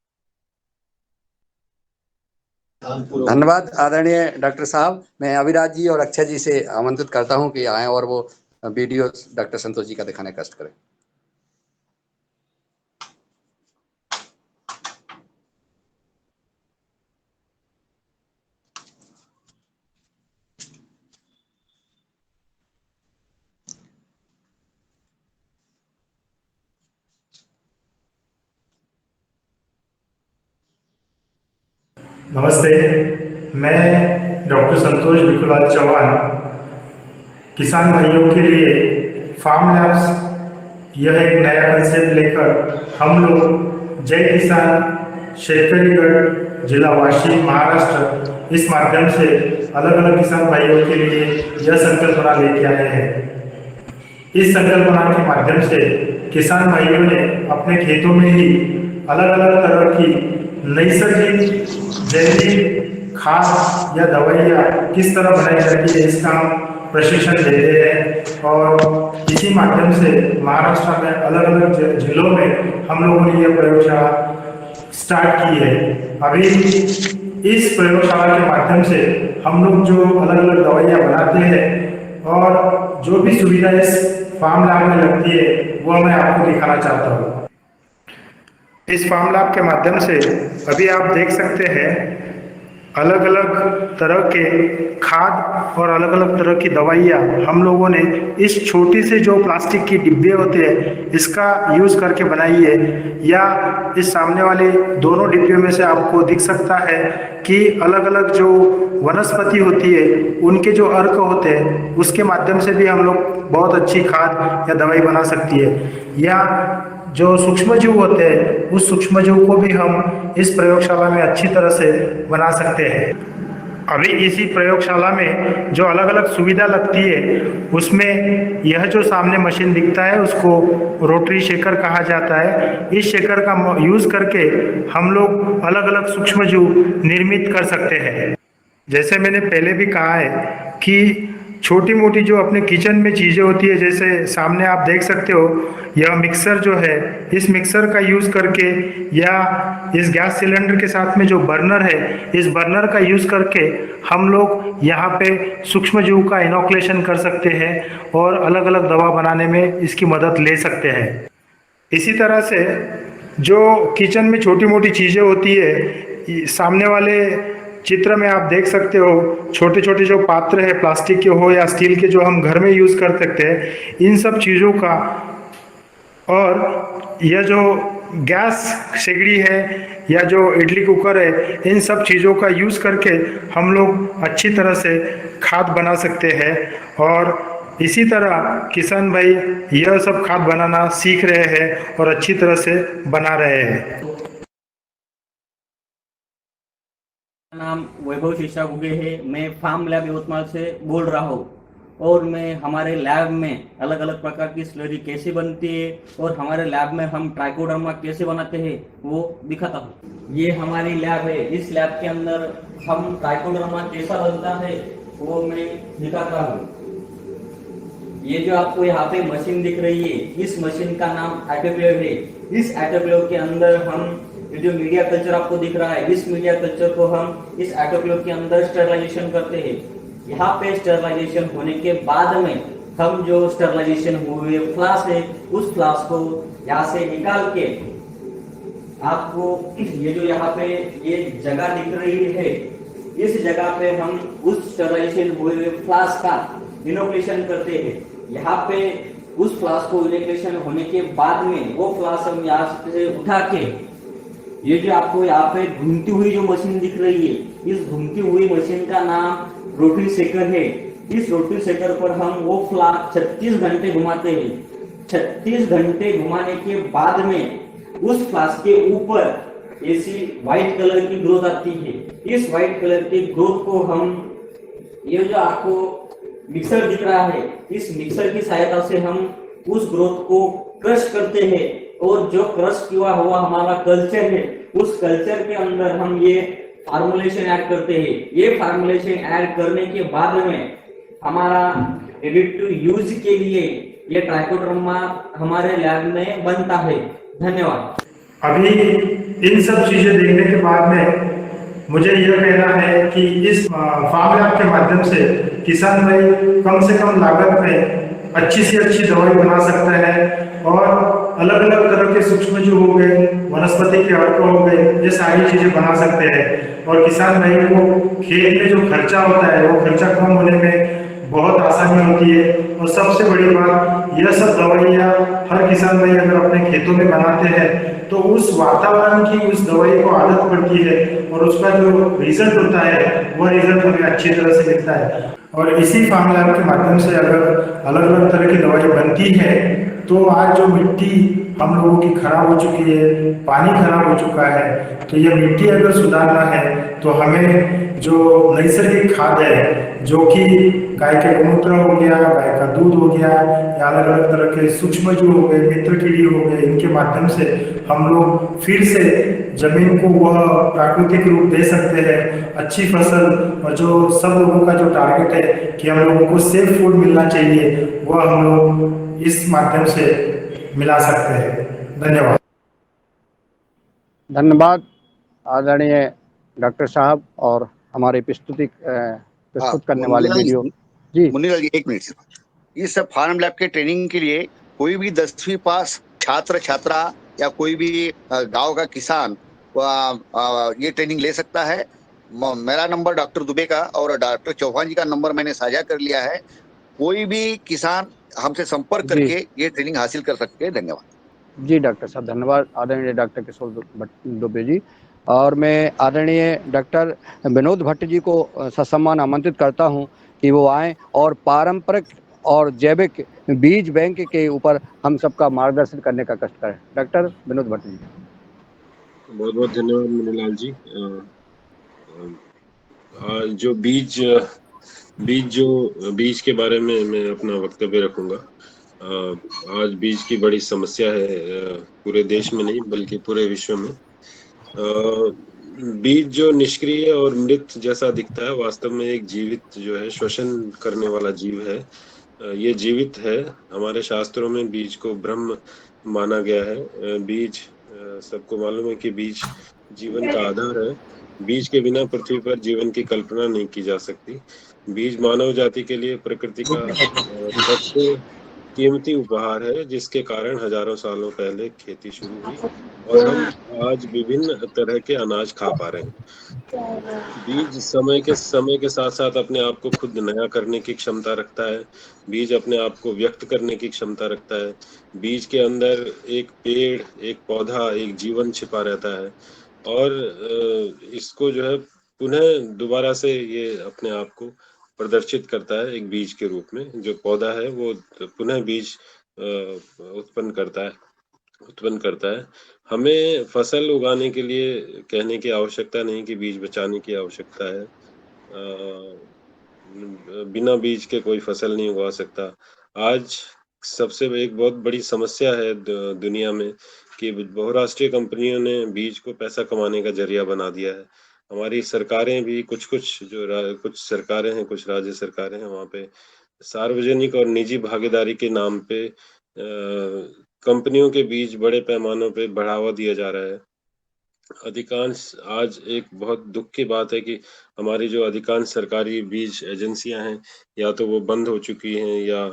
धन्यवाद आदरणीय डॉक्टर साहब। मैं अविराज जी और अक्षय जी से आमंत्रित करता हूं कि आएं और वो वीडियो डॉक्टर संतोष जी का दिखाने का कष्ट करें। नमस्ते, मैं डॉक्टर संतोष बिकुलाल चौहान किसान भाइयों के लिए फार्म लैब्स यह एक नया कंसेप्ट लेकर हम लोग जय किसान शेतकरी गढ़ जिला वाशिम महाराष्ट्र इस माध्यम से अलग अलग किसान भाइयों के लिए यह संकल्पना लेके आए हैं। इस संकल्पना के माध्यम से किसान भाइयों ने अपने खेतों में ही अलग अलग तरह की नैसर्गिक जैविक खाद या दवाइयाँ किस तरह बनाई जाती है इसका हम प्रशिक्षण देते हैं और इसी माध्यम से महाराष्ट्र में अलग अलग जिलों में हम लोगों ने यह प्रयोगशाला स्टार्ट की है। अभी इस प्रयोगशाला के माध्यम से हम लोग जो अलग अलग दवाइयाँ बनाते हैं और जो भी सुविधा इस फार्म लैब में लगती है वो मैं आपको दिखाना चाहता हूँ। इस फार्म लैब के माध्यम से अभी आप देख सकते हैं अलग अलग तरह के खाद और अलग अलग तरह की दवाइयाँ हम लोगों ने इस छोटी से जो प्लास्टिक की डिब्बे होते हैं इसका यूज़ करके बनाई है, या इस सामने वाले दोनों डिब्बे में से आपको दिख सकता है कि अलग अलग जो वनस्पति होती है उनके जो अर्क होते हैं उसके माध्यम से भी हम लोग बहुत अच्छी खाद या दवाई बना सकती है, या जो सूक्ष्मजीव होते हैं उस सूक्ष्मजीव को भी हम इस प्रयोगशाला में अच्छी तरह से बना सकते हैं। अभी इसी प्रयोगशाला में जो अलग अलग सुविधा लगती है उसमें यह जो सामने मशीन दिखता है उसको रोटरी शेकर कहा जाता है। इस शेकर का यूज़ करके हम लोग अलग अलग सूक्ष्मजीव निर्मित कर सकते हैं। जैसे मैंने पहले भी कहा है कि छोटी मोटी जो अपने किचन में चीज़ें होती है, जैसे सामने आप देख सकते हो यह मिक्सर जो है, इस मिक्सर का यूज़ करके या इस गैस सिलेंडर के साथ में जो बर्नर है इस बर्नर का यूज़ करके हम लोग यहाँ पे सूक्ष्मजीव का इनोकुलेशन कर सकते हैं और अलग अलग दवा बनाने में इसकी मदद ले सकते हैं। इसी तरह से जो किचन में छोटी मोटी चीज़ें होती है, सामने वाले चित्र में आप देख सकते हो छोटे छोटे जो पात्र है प्लास्टिक के हो या स्टील के जो हम घर में यूज कर सकते हैं, इन सब चीज़ों का, और यह जो गैस सिगड़ी है या जो इडली कुकर है, इन सब चीज़ों का यूज़ करके हम लोग अच्छी तरह से खाद बना सकते हैं। और इसी तरह किसान भाई यह सब खाद बनाना सीख रहे हैं और अच्छी तरह से बना रहे हैं। नाम वैभव शीशा गुगे है। मैं फार्म लैब यवतमाल से बोल रहा हूँ और मैं हमारे लैब में अलग अलग प्रकार की स्लरी कैसे बनती है और हमारे लैब में हम ट्राइकोडर्मा कैसे बनाते हैं वो दिखाता हूँ। ये हमारी लैब है। इस लैब के अंदर हम ट्राइकोडर्मा कैसा बनता है वो मैं दिखाता हूँ। ये जो आपको यहाँ पे मशीन दिख रही है, इस मशीन का नाम ऑटोक्लेव है। इस ऑटोक्लेव के अंदर हम ये जो मीडिया कल्चर आपको दिख रहा है, इस मीडिया कल्चर को हम इस ऑटोक्लेव के अंदर स्टरलाइजेशन करते हैं। यहाँ पे स्टरलाइजेशन होने के बाद में हम जो स्टरलाइजेशन हुए फ्लास्क है, उस फ्लास्क को यहाँ से निकाल के आपको ये जो यहाँ पे ये जगह दिख रही है, इस जगह पे हम उस स्टरलाइजेशन हुए फ्लास्क का इनोकुलेशन करते हैं। यहाँ पे उस फ्लास्क को इनोकुलेशन होने के बाद में वो फ्लास्क हम यहाँ से उठा के, ये जो आपको यहाँ पे घूमती हुई जो मशीन दिख रही है, इस घूमती हुई मशीन का नाम रोटरी सेकर है। इस रोटरी सेकर पर हम वो फ्लास्क 36 घंटे घुमाते हैं। 36 घंटे घुमाने के बाद में उस फ्लास्क के ऊपर ऐसी व्हाइट कलर की ग्रोथ आती है। इस व्हाइट कलर की ग्रोथ को हम, ये जो आपको मिक्सर दिख रहा है, इस मिक्सर की सहायता से हम उस ग्रोथ को क्रश करते हैं और जो क्रश किया हुआ हमारा कल्चर है, उस कल्चर के अंदर हम ये फार्मुलेशन ऐड करते हैं। ये फार्मुलेशन ऐड करने के बाद में हमारा रेडी टू यूज के लिए ये ट्राइकोडर्मा हमारे लैब में बनता है। धन्यवाद। अभी इन सब चीजें देखने के बाद में मुझे यह कहना है कि इस फार्म लैब के माध्यम से किसान भाई कम से कम लागत में अच्छी से अच्छी दवाई बना सकता है और अलग अलग तरह के सूक्ष्मजीव हो गए, वनस्पति के अर्क हो गए, ये सारी चीजें बना सकते हैं। और किसान भाई को खेत में जो खर्चा होता है वो खर्चा कम होने में बहुत आसानी होती है। और सबसे बड़ी बात, यह सब दवाइयाँ हर किसान भाई अगर अपने खेतों में बनाते हैं तो उस वातावरण की उस दवाई को आदत पड़ती है और उसका जो रिजल्ट होता है वह रिजल्ट हमें अच्छी तरह से मिलता है। और इसी फार्म लैब के माध्यम से अगर अलग अलग तरह की दवाई बनती है तो आज जो मिट्टी हम लोगों की खराब हो चुकी है, पानी खराब हो चुका है, तो ये मिट्टी अगर सुधारना है तो हमें जो नैसर्गिक खाद है, जो कि गाय के गोमूत्र हो गया, गाय का दूध हो गया, या अलग अलग तरह के सूक्ष्मजीव हो गए, मित्र कीड़ी हो गए, इनके माध्यम से हम लोग फिर से जमीन को वह प्राकृतिक रूप दे सकते हैं, अच्छी फसल। और जो सब लोगों का जो टारगेट है कि हम लोगों को सेफ फूड मिलना चाहिए, वह हम लोग इस माध्यम से मिला सकते हैं। धन्यवाद। धन्यवाद आदरणीय डॉक्टर साहब और हमारे प्रस्तुत करने वाले वीडियो। जी मुनीलाल जी, एक मिनट सिर्फ। इस फार्म लैब के ट्रेनिंग के लिए कोई भी 10वीं पास छात्र छात्रा या कोई भी गांव का किसान ये ट्रेनिंग ले सकता है। मेरा नंबर डॉक्टर दुबे का और डॉक्टर चौहान जी का नंबर मैंने साझा कर लिया है। कोई भी किसान हमसे संपर्क करके ये ट्रेनिंग हासिल कर सकते हैं। धन्यवाद जी डॉक्टर साहब। धन्यवाद आदरणीय डॉक्टर किशोर दुबे जी। और मैं आदरणीय डॉक्टर विनोद भट्ट जी को ससम्मान आमंत्रित करता हूं कि वो आएँ और पारंपरिक और जैविक बीज बैंक के ऊपर हम सबका मार्गदर्शन करने का कष्ट करें। डॉक्टर विनोद भट्ट जी। बहुत बहुत धन्यवाद मुनीलाल जी। जो बीज के बारे में मैं अपना वक्तव्य रखूंगा। आज बीज की बड़ी समस्या है, पूरे देश में नहीं बल्कि पूरे विश्व में। बीज जो निष्क्रिय और मृत जैसा दिखता है, वास्तव में एक जीवित जो है श्वसन करने वाला जीव है। ये जीवित है। हमारे शास्त्रों में बीज को ब्रह्म माना गया है। बीज, सबको मालूम है कि बीज जीवन का आधार है। बीज के बिना पृथ्वी पर जीवन की कल्पना नहीं की जा सकती। बीज मानव जाति के लिए प्रकृति का सबसे कीमती उपहार है जिसके कारण हजारों सालों पहले खेती शुरू हुई और हम आज विभिन्न तरह के अनाज खा पा रहे हैं। बीज समय के साथ साथ अपने आप को खुद नया करने की क्षमता रखता है। बीज अपने आप को व्यक्त करने की क्षमता रखता है। बीज के अंदर एक पेड़, एक पौधा, एक जीवन छिपा रहता है और इसको जो है पुनः दोबारा से ये अपने आप को प्रदर्शित करता है एक बीज के रूप में। जो पौधा है वो पुनः बीज उत्पन्न करता है। हमें फसल उगाने के लिए कहने की आवश्यकता नहीं कि बीज बचाने की आवश्यकता है। बिना बीज के कोई फसल नहीं उगा सकता। आज सबसे एक बहुत बड़ी समस्या है दुनिया में कि बहुराष्ट्रीय कंपनियों ने बीज को पैसा कमाने का जरिया बना दिया है। हमारी सरकारें भी कुछ सरकारें हैं, कुछ राज्य सरकारें हैं, वहाँ पे सार्वजनिक और निजी भागीदारी के नाम पे कंपनियों के बीच बड़े पैमानों पे बढ़ावा दिया जा रहा है। अधिकांश आज एक बहुत दुख की बात है कि हमारी जो अधिकांश सरकारी बीज एजेंसियां हैं या तो वो बंद हो चुकी हैं या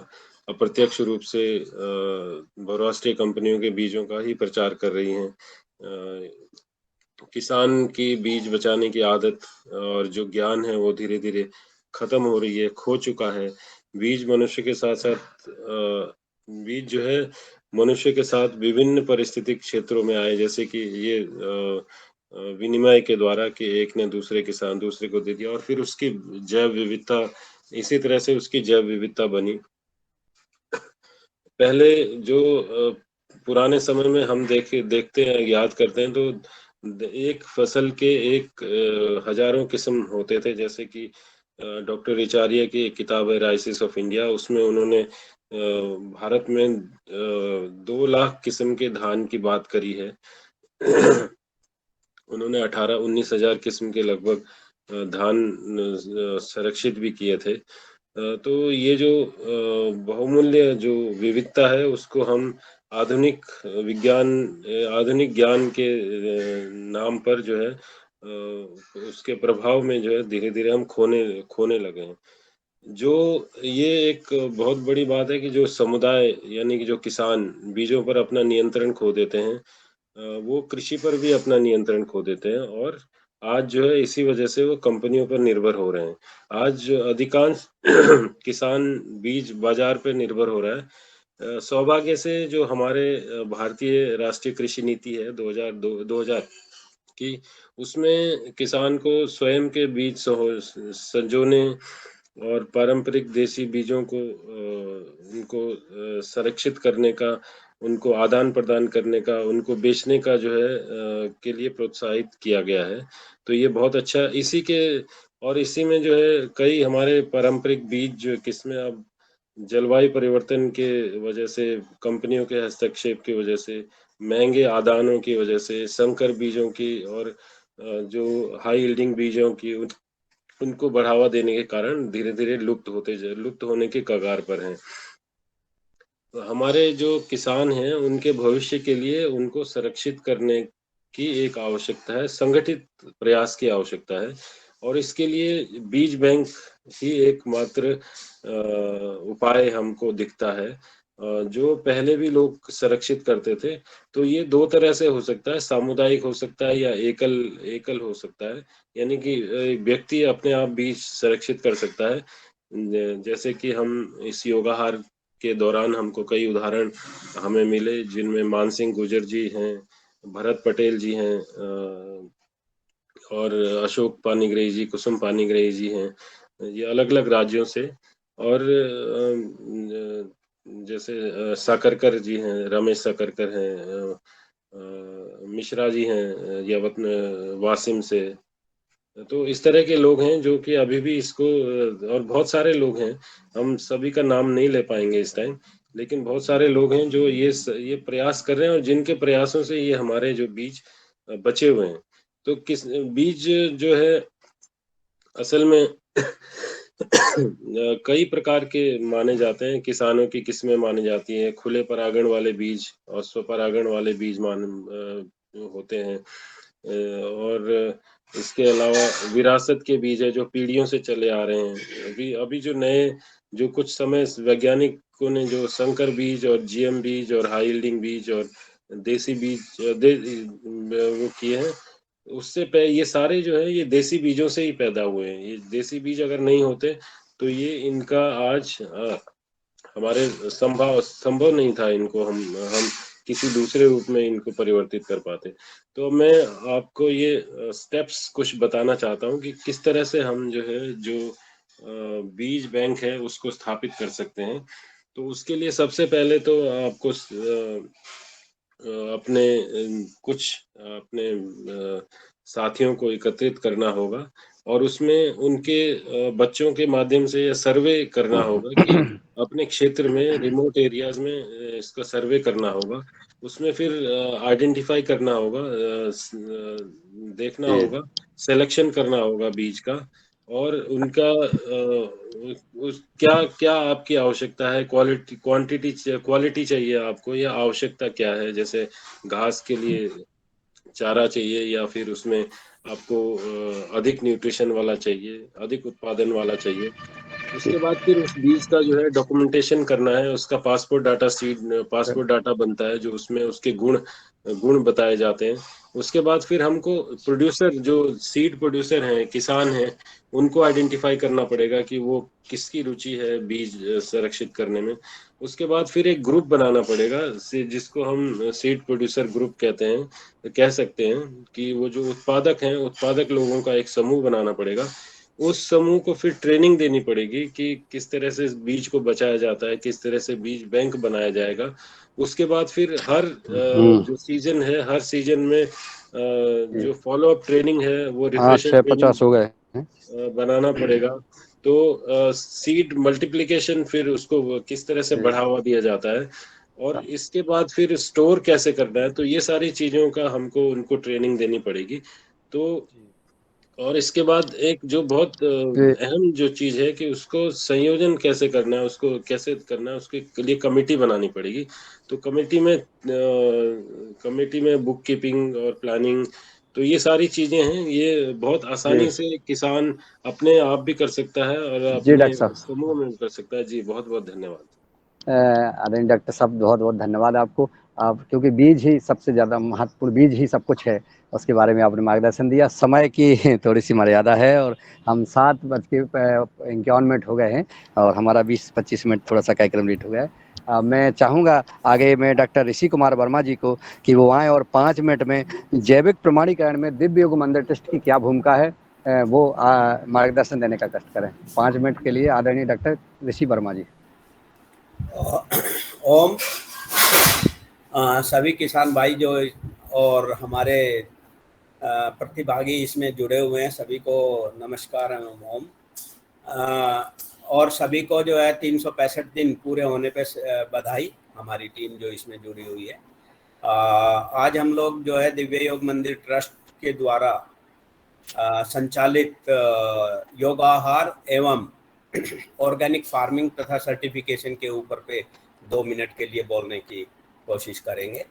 अप्रत्यक्ष रूप से बहुराष्ट्रीय कंपनियों के बीजों का ही प्रचार कर रही हैं। किसान की बीज बचाने की आदत और जो ज्ञान है वो धीरे धीरे खत्म हो रही है, खो चुका है। बीज मनुष्य के साथ साथ बीज जो है मनुष्य के साथ विभिन्न परिस्थितिक क्षेत्रों में आए, जैसे कि ये विनिमय के द्वारा कि एक ने दूसरे को दे दिया और फिर उसकी जैव विविधता, इसी तरह से उसकी जैव विविधता बनी। पहले जो पुराने समय में हम देखते हैं, याद करते हैं तो एक फसल के हजारों किस्म होते थे। जैसे कि डॉक्टर रिचारिया की एक किताब है राइसिस ऑफ इंडिया, उसमें उन्होंने भारत में 2 लाख किस्म के धान की बात करी है। उन्होंने 18-19 हजार किस्म के लगभग धान संरक्षित भी किए थे। तो ये जो बहुमूल्य जो विविधता है उसको हम आधुनिक ज्ञान के नाम पर जो है उसके प्रभाव में जो है धीरे धीरे हम खोने लगे हैं। जो ये एक बहुत बड़ी बात है कि जो समुदाय यानी कि जो किसान बीजों पर अपना नियंत्रण खो देते हैं, वो कृषि पर भी अपना नियंत्रण खो देते हैं और आज जो है इसी वजह से वो कंपनियों पर निर्भर हो रहे हैं। आज अधिकांश किसान बीज बाजार पर निर्भर हो रहा है। सौभाग्य से जो हमारे भारतीय राष्ट्रीय कृषि नीति है 2000 की, उसमें किसान को स्वयं के बीज संजोने और पारंपरिक देसी बीजों को उनको संरक्षित करने का, उनको आदान प्रदान करने का, उनको बेचने का जो है के लिए प्रोत्साहित किया गया है। तो ये बहुत अच्छा, इसी में जो है कई हमारे पारंपरिक बीज जो किस्में अब जलवायु परिवर्तन के वजह से, कंपनियों के हस्तक्षेप की वजह से, महंगे आदानों की वजह से, संकर बीजों की और जो हाई यील्डिंग बीजों की उनको बढ़ावा देने के कारण धीरे धीरे लुप्त होने के कगार पर हैं। तो हमारे जो किसान हैं उनके भविष्य के लिए उनको संरक्षित करने की एक आवश्यकता है, संगठित प्रयास की आवश्यकता है और इसके लिए बीज बैंक ही एकमात्र उपाय हमको दिखता है। जो पहले भी लोग संरक्षित करते थे, तो ये 2 तरह से हो सकता है, सामुदायिक हो सकता है या एकल हो सकता है। यानी कि व्यक्ति अपने आप बीज संरक्षित कर सकता है। जैसे कि हम इस योगाहार के दौरान हमको कई उदाहरण हमें मिले, जिनमें मानसिंह गुर्जर जी हैं, भरत पटेल जी हैं और अशोक पानीग्राही जी, कुसुम पानीग्राही जी हैं। ये अलग अलग राज्यों से, और जैसे साकरकर जी हैं, रमेश साकरकर हैं, मिश्रा जी हैं वासिम से। तो इस तरह के लोग हैं जो कि अभी भी इसको, और बहुत सारे लोग हैं, हम सभी का नाम नहीं ले पाएंगे इस टाइम, लेकिन बहुत सारे लोग हैं जो ये प्रयास कर रहे हैं और जिनके प्रयासों से ये हमारे जो बीज बचे हुए हैं। तो बीज जो है असल में कई प्रकार के माने जाते हैं, किसानों की किस्में मानी जाती हैं, खुले परागण वाले बीज और स्वपरागण वाले बीज होते हैं, और इसके अलावा विरासत के बीज है जो पीढ़ियों से चले आ रहे हैं। अभी जो नए, जो कुछ समय वैज्ञानिक वैज्ञानिकों ने जो संकर बीज और जीएम बीज और हाई यील्डिंग बीज और देसी बीज वो किए हैं, उससे ये सारे जो है ये देसी बीजों से ही पैदा हुए हैं। ये देसी बीज अगर नहीं होते तो ये इनका आज हमारे संभव नहीं था, इनको हम किसी दूसरे रूप में इनको परिवर्तित कर पाते। तो मैं आपको ये स्टेप्स कुछ बताना चाहता हूँ कि किस तरह से हम जो है जो बीज बैंक है उसको स्थापित कर सकते हैं। तो उसके लिए सबसे पहले तो आपको अपने कुछ अपने साथियों को एकत्रित करना होगा और उसमें उनके बच्चों के माध्यम से यह सर्वे करना होगा कि अपने क्षेत्र में रिमोट एरियाज में इसका सर्वे करना होगा। उसमें फिर आइडेंटिफाई करना होगा, देखना होगा, सिलेक्शन करना होगा बीज का और उनका क्या क्या आपकी आवश्यकता है, क्वालिटी चाहिए आपको या आवश्यकता क्या है, जैसे घास के लिए चारा चाहिए या फिर उसमें आपको अधिक न्यूट्रिशन वाला चाहिए, अधिक उत्पादन वाला चाहिए। उसके बाद फिर उस बीज का जो है डॉक्यूमेंटेशन करना है, उसका पासपोर्ट डाटा बनता है जो उसमें उसके गुण बताए जाते हैं। उसके बाद फिर हमको प्रोड्यूसर जो सीड प्रोड्यूसर हैं, किसान हैं, उनको आइडेंटिफाई करना पड़ेगा कि वो किसकी रुचि है बीज संरक्षित करने में। उसके बाद फिर एक ग्रुप बनाना पड़ेगा जिसको हम सीड प्रोड्यूसर ग्रुप कह सकते हैं कि वो जो उत्पादक लोगों का एक समूह बनाना पड़ेगा। उस समूह को फिर ट्रेनिंग देनी पड़ेगी कि किस तरह से बीज को बचाया जाता है, किस तरह से बीज बैंक बनाया जाएगा। उसके बाद फिर हर जो सीजन है, हर सीजन में जो फॉलो अप ट्रेनिंग है वो रिफ्रेशर 50 हो गए बनाना पड़ेगा। तो सीड मल्टीप्लिकेशन फिर उसको किस तरह से बढ़ावा दिया जाता है और इसके बाद फिर स्टोर कैसे करना है, तो ये सारी चीजों का हमको उनको ट्रेनिंग देनी पड़ेगी। तो और इसके बाद एक जो बहुत अहम जो चीज है कि उसको संयोजन कैसे करना है, उसको कैसे करना है, उसके लिए कमेटी बनानी पड़ेगी। तो कमेटी में बुक कीपिंग और प्लानिंग, तो ये सारी चीजें हैं, ये बहुत आसानी से किसान अपने आप भी कर सकता है और अपने समूह में भी कर सकता है। जी बहुत बहुत धन्यवाद। आदरणीय डॉक्टर साहब, बहुत बहुत धन्यवाद आपको। आप क्योंकि बीज ही सबसे ज़्यादा महत्वपूर्ण, बीज ही सब कुछ है, उसके बारे में आपने मार्गदर्शन दिया। समय की थोड़ी सी मर्यादा है और हम 7:51 हो गए हैं और हमारा 20-25 मिनट थोड़ा सा कार्यक्रम लेट हो गया है। मैं चाहूँगा आगे मैं डॉक्टर ऋषि कुमार वर्मा जी को कि वो आएँ और 5 मिनट में जैविक प्रमाणीकरण में दिव्य योग मंदिर ट्रस्ट की क्या भूमिका है वो मार्गदर्शन देने का कष्ट करें। 5 मिनट के लिए आदरणीय डॉक्टर ऋषि वर्मा जी। ओम सभी किसान भाई जो और हमारे प्रतिभागी इसमें जुड़े हुए हैं सभी को नमस्कार एवं ओम। और सभी को जो है 365 दिन पूरे होने पे बधाई, हमारी टीम जो इसमें जुड़ी हुई है। आज हम लोग जो है दिव्य योग मंदिर ट्रस्ट के द्वारा संचालित योगाहार एवं ऑर्गेनिक फार्मिंग तथा सर्टिफिकेशन के ऊपर पे 2 मिनट के लिए बोलने की कोशिश करेंगे।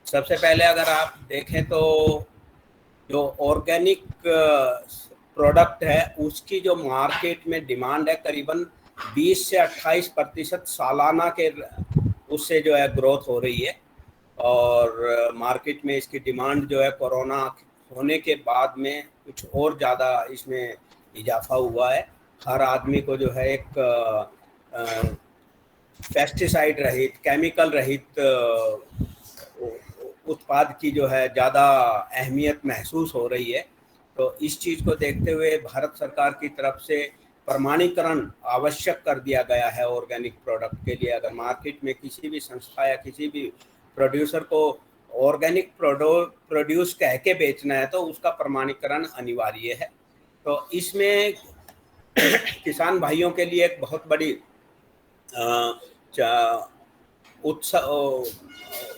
सबसे पहले अगर आप देखें तो जो ऑर्गेनिक प्रोडक्ट है उसकी जो मार्केट में डिमांड है करीबन 20 से 28% सालाना के उससे जो है ग्रोथ हो रही है और मार्केट में इसकी डिमांड जो है कोरोना होने के बाद में कुछ और ज़्यादा इसमें इजाफा हुआ है। हर आदमी को जो है एक पेस्टिसाइड रहित, केमिकल रहित उत्पाद की जो है ज़्यादा अहमियत महसूस हो रही है। तो इस चीज़ को देखते हुए भारत सरकार की तरफ से प्रमाणीकरण आवश्यक कर दिया गया है ऑर्गेनिक प्रोडक्ट के लिए। अगर मार्केट में किसी भी संस्था या किसी भी प्रोड्यूसर को ऑर्गेनिक प्रोड्यूस कह के बेचना है तो उसका प्रमाणीकरण अनिवार्य है। तो इसमें किसान भाइयों के लिए एक बहुत बड़ी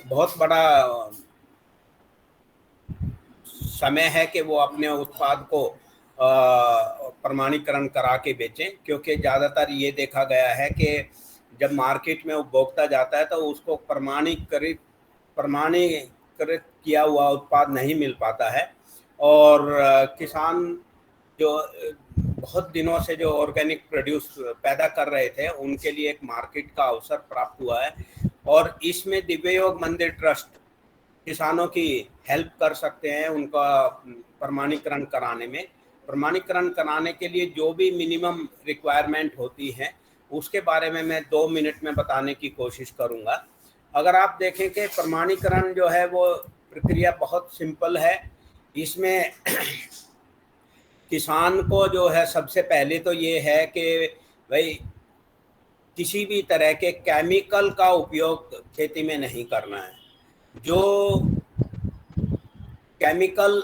बहुत बड़ा समय है कि वो अपने उत्पाद को प्रमाणीकरण करा के बेचें, क्योंकि ज़्यादातर ये देखा गया है कि जब मार्केट में उपभोक्ता जाता है तो उसको प्रमाणीकृत किया हुआ उत्पाद नहीं मिल पाता है और किसान जो बहुत दिनों से जो ऑर्गेनिक प्रोड्यूस पैदा कर रहे थे उनके लिए एक मार्केट का अवसर प्राप्त हुआ है। और इसमें दिव्य योग मंदिर ट्रस्ट किसानों की हेल्प कर सकते हैं उनका प्रमाणीकरण कराने में। प्रमाणीकरण कराने के लिए जो भी मिनिमम रिक्वायरमेंट होती है उसके बारे में मैं 2 मिनट में बताने की कोशिश करूंगा। अगर आप देखें कि प्रमाणीकरण जो है वो प्रक्रिया बहुत सिंपल है। इसमें किसान को जो है सबसे पहले तो ये है कि भाई किसी भी तरह के केमिकल का उपयोग खेती में नहीं करना है। जो केमिकल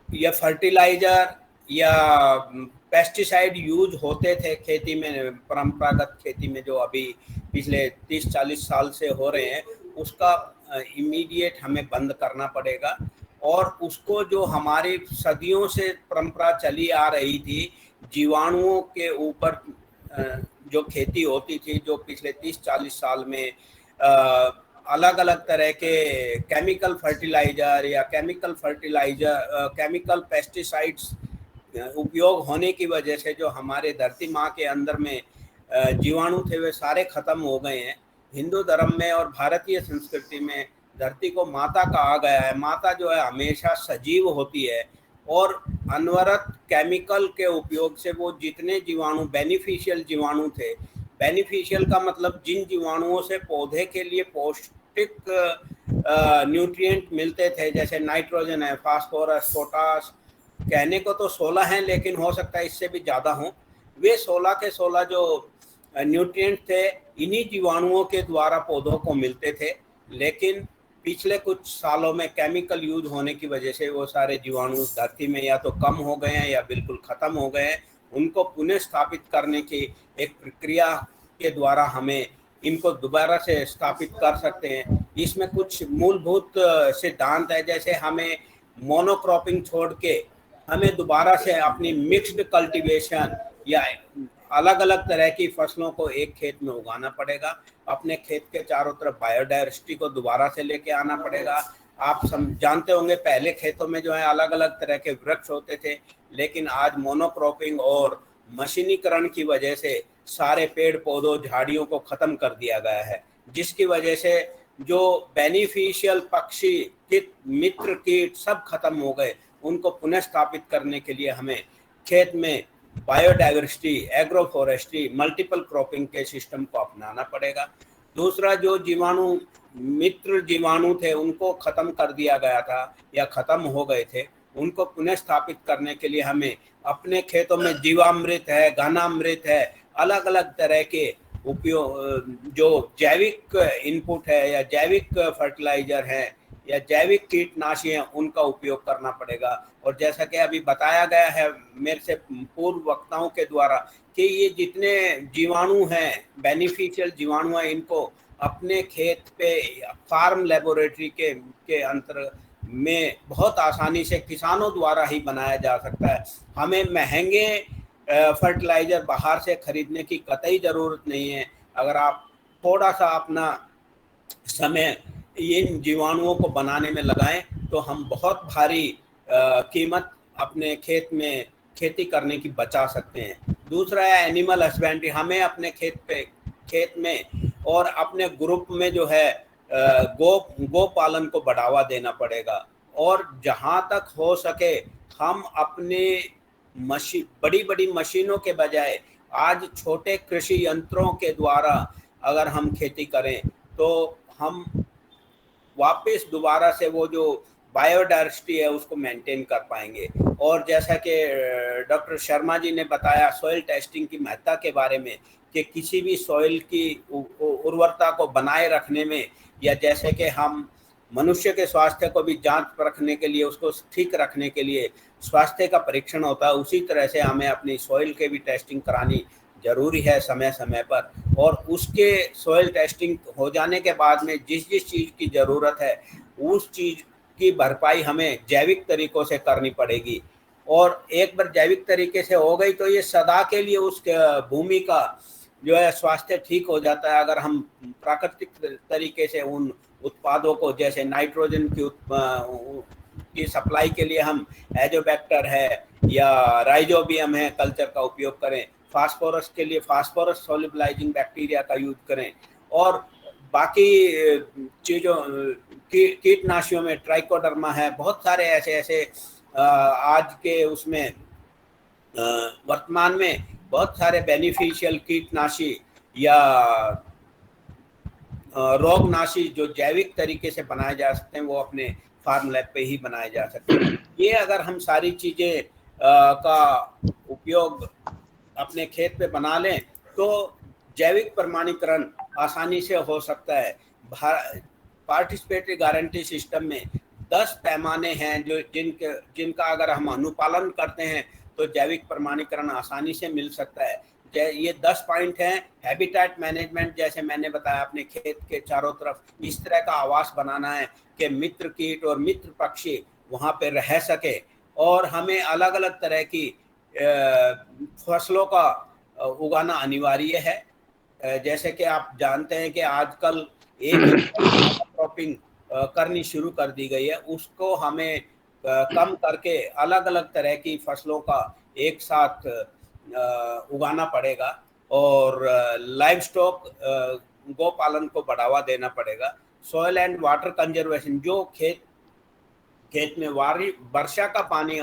या फर्टिलाइजर या पेस्टिसाइड यूज होते थे खेती में, परंपरागत खेती में जो अभी पिछले 30-40 साल से हो रहे हैं, उसका इमीडिएट हमें बंद करना पड़ेगा। और उसको जो हमारी सदियों से परंपरा चली आ रही थी, जीवाणुओं के ऊपर जो खेती होती थी, जो पिछले 30-40 साल में अलग अलग तरह के केमिकल फर्टिलाइजर या केमिकल पेस्टिसाइड्स उपयोग होने की वजह से जो हमारे धरती माँ के अंदर में जीवाणु थे वे सारे खत्म हो गए हैं। हिंदू धर्म में और भारतीय संस्कृति में धरती को माता कहा गया है। माता जो है हमेशा सजीव होती है और अनवरत केमिकल के उपयोग से वो जितने जीवाणु बेनिफिशियल जीवाणु थे, बेनिफिशियल का मतलब जिन जीवाणुओं से पौधे के लिए पौष्टिक न्यूट्रिएंट मिलते थे, जैसे नाइट्रोजन है, फास्फोरस, पोटास, कहने को तो 16 हैं लेकिन हो सकता है इससे भी ज़्यादा हों। वे 16 के 16 जो न्यूट्रिएंट थे इन्हीं जीवाणुओं के द्वारा पौधों को मिलते थे। लेकिन पिछले कुछ सालों में केमिकल यूज होने की वजह से वो सारे जीवाणु धरती में या तो कम हो गए हैं या बिल्कुल ख़त्म हो गए हैं। उनको पुनः स्थापित करने की एक प्रक्रिया के द्वारा हमें इनको दोबारा से स्थापित कर सकते हैं। इसमें कुछ मूलभूत सिद्धांत है, जैसे हमें मोनोक्रॉपिंग छोड़ के हमें दोबारा से अपनी मिक्स्ड कल्टीवेशन या अलग अलग तरह की फसलों को एक खेत में उगाना पड़ेगा। अपने खेत के चारों तरफ बायोडायवर्सिटी को दोबारा से लेके आना पड़ेगा। आप जानते होंगे पहले खेतों में जो है अलग अलग तरह के वृक्ष होते थे, लेकिन आज मोनोक्रॉपिंग और मशीनीकरण की वजह से सारे पेड़ पौधों झाड़ियों को खत्म कर दिया गया है, जिसकी वजह से जो बेनिफिशियल पक्षी, मित्र, कीट सब खत्म हो गए। उनको पुनः स्थापित करने के लिए हमें खेत में biodiversity, agro forestry, multiple cropping के सिस्टम को अपनाना पड़ेगा। दूसरा, जो जीवाणु मित्र जीवाणु थे उनको खत्म कर दिया गया था या खत्म हो गए थे, उनको पुनः स्थापित करने के लिए हमें अपने खेतों में जीवामृत है, घनामृत है, अलग अलग तरह के उपयोग जो जैविक इनपुट है या जैविक फर्टिलाइजर है या जैविक कीटनाशी है, उनका उपयोग करना पड़ेगा। और जैसा कि अभी बताया गया है मेरे से पूर्व वक्ताओं के द्वारा कि ये जितने जीवाणु हैं, बेनिफिशियल जीवाणु हैं, इनको अपने खेत पे फार्म लेबोरेटरी के अंतर में बहुत आसानी से किसानों द्वारा ही बनाया जा सकता है। हमें महंगे फर्टिलाइजर बाहर से खरीदने की कतई ज़रूरत नहीं है। अगर आप थोड़ा सा अपना समय इन जीवाणुओं को बनाने में लगाएं तो हम बहुत भारी कीमत अपने खेत में खेती करने की बचा सकते हैं। दूसरा है एनिमल हस्बेंड्री। हमें अपने खेत में और अपने ग्रुप में जो है गो पालन को बढ़ावा देना पड़ेगा। और जहाँ तक हो सके हम अपने बड़ी बड़ी मशीनों के बजाय आज छोटे कृषि यंत्रों के द्वारा अगर हम खेती करें तो हम वापस दोबारा से वो जो बायोडायवर्सिटी है उसको मेंटेन कर पाएंगे। और जैसा कि डॉक्टर शर्मा जी ने बताया सॉइल टेस्टिंग की महत्ता के बारे में कि किसी भी सॉइल की उर्वरता को बनाए रखने में, या जैसे कि हम मनुष्य के स्वास्थ्य को भी जांच परखने के लिए, उसको ठीक रखने के लिए स्वास्थ्य का परीक्षण होता है, उसी तरह से हमें अपनी सॉइल के भी टेस्टिंग करानी जरूरी है समय समय पर। और उसके सॉइल टेस्टिंग हो जाने के बाद में जिस जिस चीज़ की ज़रूरत है उस चीज़ की भरपाई हमें जैविक तरीक़ों से करनी पड़ेगी। और एक बार जैविक तरीके से हो गई तो ये सदा के लिए उस भूमि का जो है स्वास्थ्य ठीक हो जाता है। अगर हम प्राकृतिक तरीके से उन उत्पादों को, जैसे नाइट्रोजन की सप्लाई के लिए हम एजोबैक्टर है या राइजोबियम है कल्चर का उपयोग करें। फास्फोरस के लिए फास्फोरस सोल्युबलाइजिंग बैक्टीरिया का यूज करें। और बाकी चीज़ों कीटनाशियों में ट्राइकोडर्मा है, बहुत सारे ऐसे आज के उसमें वर्तमान में बहुत सारे बेनिफिशियल कीटनाशी या रोगनाशी जो जैविक तरीके से बनाए जा सकते हैं वो अपने फार्म लैब पे ही बनाए जा सकते हैं। ये अगर हम सारी चीज़ें का उपयोग अपने खेत पे बना लें तो जैविक प्रमाणीकरण आसानी से हो सकता है। पार्टिसिपेटरी गारंटी सिस्टम में 10 पैमाने हैं जो जिनका अगर हम अनुपालन करते हैं तो जैविक प्रमाणीकरण आसानी से मिल सकता है। ये 10 पॉइंट हैं। हैबिटेट मैनेजमेंट, जैसे मैंने बताया, अपने खेत के चारों तरफ इस तरह का आवास बनाना है कि मित्र कीट और मित्र पक्षी वहाँ पे रह सके। और हमें अलग अलग तरह की फसलों का उगाना अनिवार्य है। जैसे कि आप जानते हैं कि आजकल एक क्रॉपिंग करनी शुरू कर दी गई है, उसको हमें कम करके अलग अलग तरह की फसलों का एक साथ उगाना पड़ेगा। और लाइव स्टॉक गौ पालन को बढ़ावा देना पड़ेगा। सॉइल एंड वाटर कंजर्वेशन, जो खेत में वर्षा का पानी है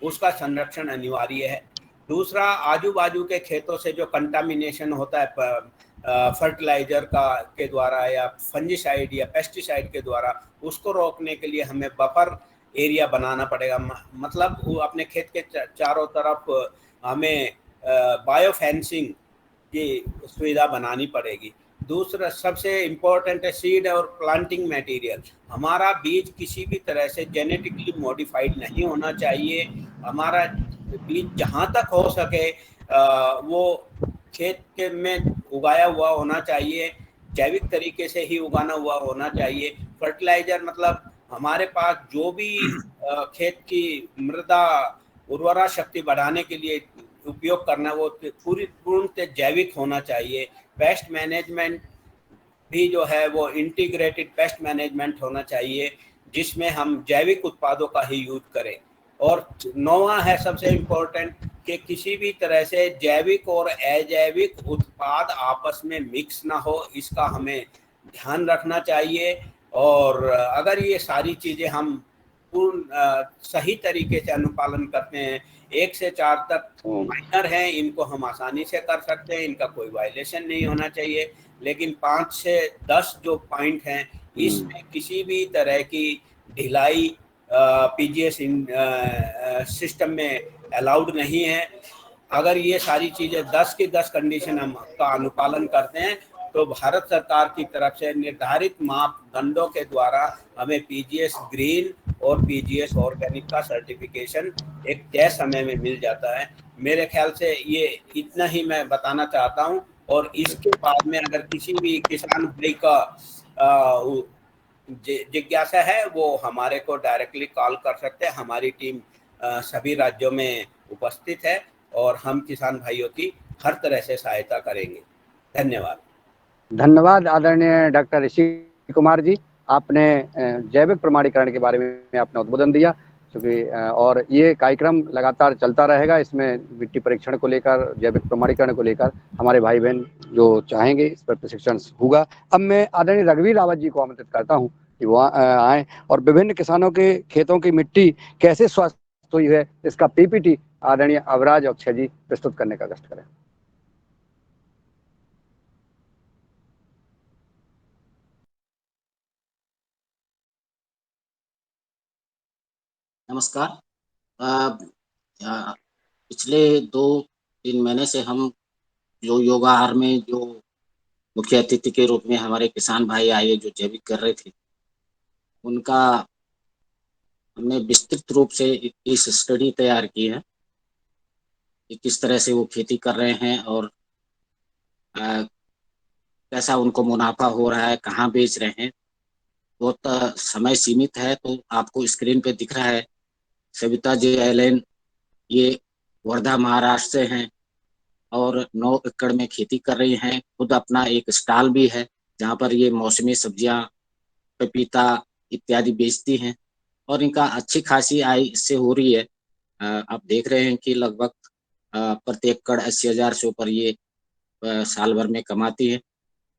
उसका संरक्षण अनिवार्य है। दूसरा, आजू बाजू के खेतों से जो कंटामिनेशन होता है फर्टिलाइजर के द्वारा या फंजीसाइड या पेस्टिसाइड के द्वारा, उसको रोकने के लिए हमें बफर एरिया बनाना पड़ेगा। मतलब वो अपने खेत के चारों तरफ हमें बायो फेंसिंग की सुविधा बनानी पड़ेगी। दूसरा सबसे इम्पोर्टेंट है सीड और प्लांटिंग मटेरियल। हमारा बीज किसी भी तरह से जेनेटिकली मॉडिफाइड नहीं होना चाहिए। हमारा बीज जहाँ तक हो सके वो खेत के में उगाया हुआ होना चाहिए, जैविक तरीके से ही उगाना हुआ होना चाहिए। फर्टिलाइजर मतलब हमारे पास जो भी खेत की मृदा उर्वरा शक्ति बढ़ाने के लिए उपयोग करना वो पूर्णतः जैविक होना चाहिए। पेस्ट मैनेजमेंट भी जो है वो इंटीग्रेटेड पेस्ट मैनेजमेंट होना चाहिए जिसमें हम जैविक उत्पादों का ही यूज करें। और 9वां है सबसे इम्पोर्टेंट कि किसी भी तरह से जैविक और अजैविक उत्पाद आपस में मिक्स ना हो, इसका हमें ध्यान रखना चाहिए। और अगर ये सारी चीज़ें हम सही तरीके से अनुपालन करते हैं, 1 से 4 तक माइनर हैं, इनको हम आसानी से कर सकते हैं, इनका कोई वायलेशन नहीं होना चाहिए। लेकिन 5 से 10 जो पॉइंट हैं इसमें किसी भी तरह की ढिलाई पीजीएस सिस्टम में अलाउड नहीं है। अगर ये सारी चीज़ें 10 की 10 कंडीशन हम का अनुपालन करते हैं तो भारत सरकार की तरफ से निर्धारित मापदंडों के द्वारा हमें पीजीएस ग्रीन और पीजीएस ऑर्गेनिक का सर्टिफिकेशन एक तय समय में मिल जाता है। मेरे ख्याल से ये इतना ही मैं बताना चाहता हूँ। और इसके बाद में अगर किसी भी किसान भाई का जिज्ञासा है वो हमारे को डायरेक्टली कॉल कर सकते हैं। हमारी टीम सभी राज्यों में उपस्थित है और हम किसान भाइयों की हर तरह से सहायता करेंगे। धन्यवाद। धन्यवाद आदरणीय डॉक्टर ऋषि कुमार जी, आपने जैविक प्रमाणीकरण के बारे में आपने उद्बोधन दिया क्योंकि और ये कार्यक्रम लगातार चलता रहेगा। इसमें मिट्टी परीक्षण को लेकर, जैविक प्रमाणीकरण को लेकर हमारे भाई बहन जो चाहेंगे इस पर प्रशिक्षण होगा। अब मैं आदरणीय रघुवीर रावत जी को आमंत्रित करता हूँ कि वो आए और विभिन्न किसानों के खेतों की मिट्टी कैसे स्वस्थ हुई है इसका पीपीटी आदरणीय अवराज अक्षय जी प्रस्तुत करने का कष्ट करें। नमस्कार। पिछले 2-3 महीने से हम जो योगाहार में जो मुख्य अतिथि के रूप में हमारे किसान भाई आए जो जैविक कर रहे थे, उनका हमने विस्तृत रूप से इस स्टडी तैयार की है कि किस तरह से वो खेती कर रहे हैं और कैसा उनको मुनाफा हो रहा है, कहाँ बेच रहे हैं। बहुत समय सीमित है तो आपको स्क्रीन पे दिख रहा है सविता जी एलेन, ये वर्धा महाराष्ट्र से हैं और 9 एकड़ में खेती कर रही हैं। खुद अपना एक स्टॉल भी है जहाँ पर ये मौसमी सब्जियां, पपीता इत्यादि बेचती हैं और इनका अच्छी खासी आय इससे हो रही है। आप देख रहे हैं कि लगभग प्रति एकड़ 80,000 से ऊपर ये साल भर में कमाती है।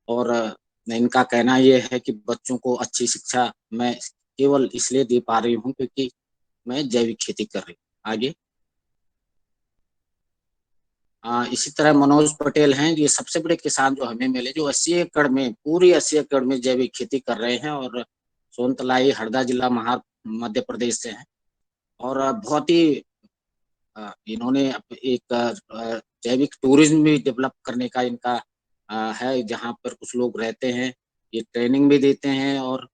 और इनका कहना ये है कि बच्चों को अच्छी शिक्षा मैं केवल इसलिए दे पा रही हूँ क्योंकि मैं जैविक खेती कर रही हूँ। आगे इसी तरह मनोज पटेल हैं, ये सबसे बड़े किसान जो हमें मिले, जो 80 एकड़ में पूरी 80 एकड़ में जैविक खेती कर रहे हैं और सोनतलाई हरदा जिला मध्य प्रदेश से हैं। और बहुत ही इन्होंने एक जैविक टूरिज्म भी डेवलप करने का इनका है, जहाँ पर कुछ लोग रहते हैं, ये ट्रेनिंग भी देते हैं। और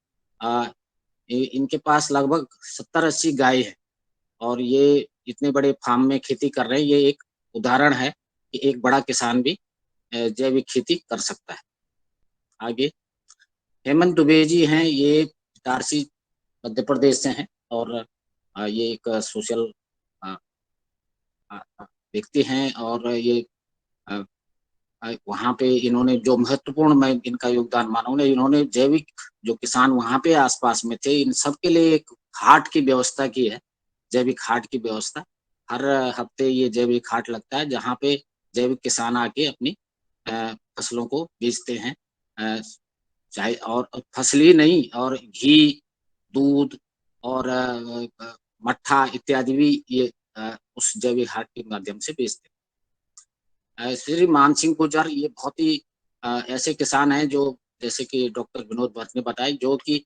इनके पास लगभग 70-80 गाय है और ये इतने बड़े फार्म में खेती कर रहे हैं। ये एक उदाहरण है कि एक बड़ा किसान भी जैविक खेती कर सकता है। आगे हेमंत दुबे जी हैं, ये इटारसी मध्य प्रदेश से हैं और ये एक सोशल व्यक्ति हैं। और ये वहाँ पे इन्होंने जो महत्वपूर्ण मैं इनका योगदान मानूंगा, इन्होंने जैविक जो किसान वहाँ पे आसपास में थे, इन सब के लिए एक हाट की व्यवस्था की है, जैविक हाट की व्यवस्था। हर हफ्ते ये जैविक हाट लगता है जहाँ पे जैविक किसान आके अपनी फसलों को बेचते हैं, चाहे और फसली नहीं, और घी, दूध और मट्ठा इत्यादि भी ये उस जैविक हाट के माध्यम से बेचते हैं। श्री मान सिंह गुर्जर, ये बहुत ही ऐसे किसान हैं जो जैसे कि डॉक्टर विनोद भट्ट ने बताया, जो कि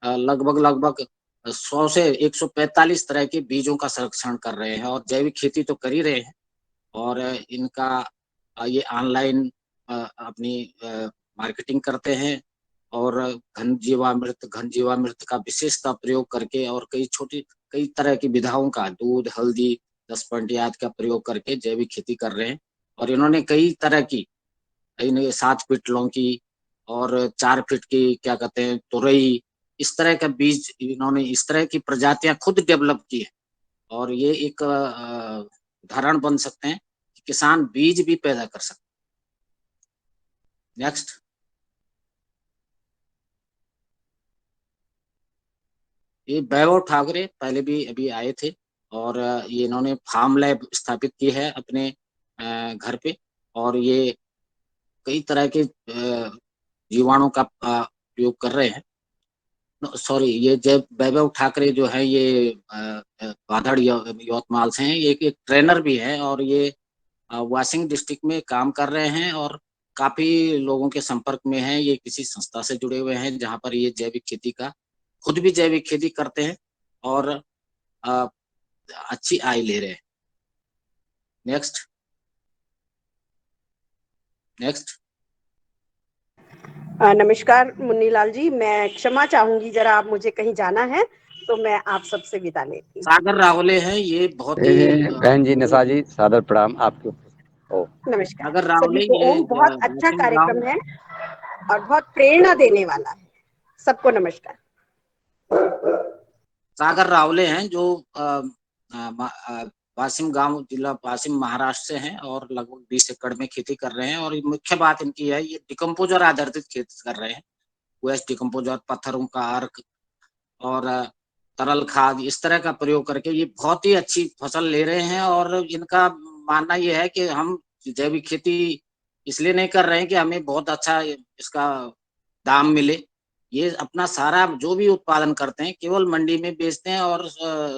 लगभग 100 से 145 तरह के बीजों का संरक्षण कर रहे हैं और जैविक खेती तो कर ही रहे हैं। और इनका ये ऑनलाइन अपनी मार्केटिंग करते हैं और घन जीवामृत का विशेषता प्रयोग करके और कई तरह की विधाओं का दूध, हल्दी, 10% आदि का प्रयोग करके जैविक खेती कर रहे हैं। और इन्होंने कई तरह की 7 फीट लौकी और 4 फीट की क्या कहते हैं तुरई, इस तरह का बीज इन्होंने इस तरह की प्रजातियां खुद डेवलप की है। और ये एक उदाहरण बन सकते हैं कि किसान बीज भी पैदा कर सकते हैं। नेक्स्ट, ये वैभव ठाकरे पहले भी अभी आए थे और ये इन्होंने फार्म लैब स्थापित की है अपने घर पे। और ये कई तरह के जीवाणु का प्रयोग कर रहे हैं। सॉरी, ये जब वैभव ठाकरे जो है ये बाधड़ यवतमाल से हैं, ये एक ट्रेनर भी हैं और ये वाशिंग डिस्ट्रिक्ट में काम कर रहे हैं और काफी लोगों के संपर्क में हैं। ये किसी संस्था से जुड़े हुए हैं जहां पर ये जैविक खेती का खुद भी जैविक खेती करते हैं और अच्छी आय ले रहे हैं। नेक्स्ट नमस्कार मुन्नीलाल जी, मैं क्षमा चाहूंगी, जरा आप मुझे कहीं जाना है तो मैं आप सबसे विदा लेती हूँ। सागर रावले हैं, ये बहुत ही बहन जी निशा जी, सादर प्रणाम आपको। नमस्कार सागर रावले, सभी को। ये ओम बहुत अच्छा कार्यक्रम है और बहुत प्रेरणा देने वाला है। सबको नमस्कार। सागर रावले हैं जो वाशिम गांव, जिला वाशिम, महाराष्ट्र से हैं और लगभग 20 एकड़ में खेती कर रहे हैं। और मुख्य बात इनकी है, ये डिकम्पोजर आधारित खेती कर रहे हैं। वेस्ट डिकम्पोजर, पत्थरों का अर्क और तरल खाद, इस तरह का प्रयोग करके ये बहुत ही अच्छी फसल ले रहे हैं। और इनका मानना ये है कि हम जैविक खेती इसलिए नहीं कर रहे हैं कि हमें बहुत अच्छा इसका दाम मिले। ये अपना सारा जो भी उत्पादन करते हैं केवल मंडी में बेचते हैं और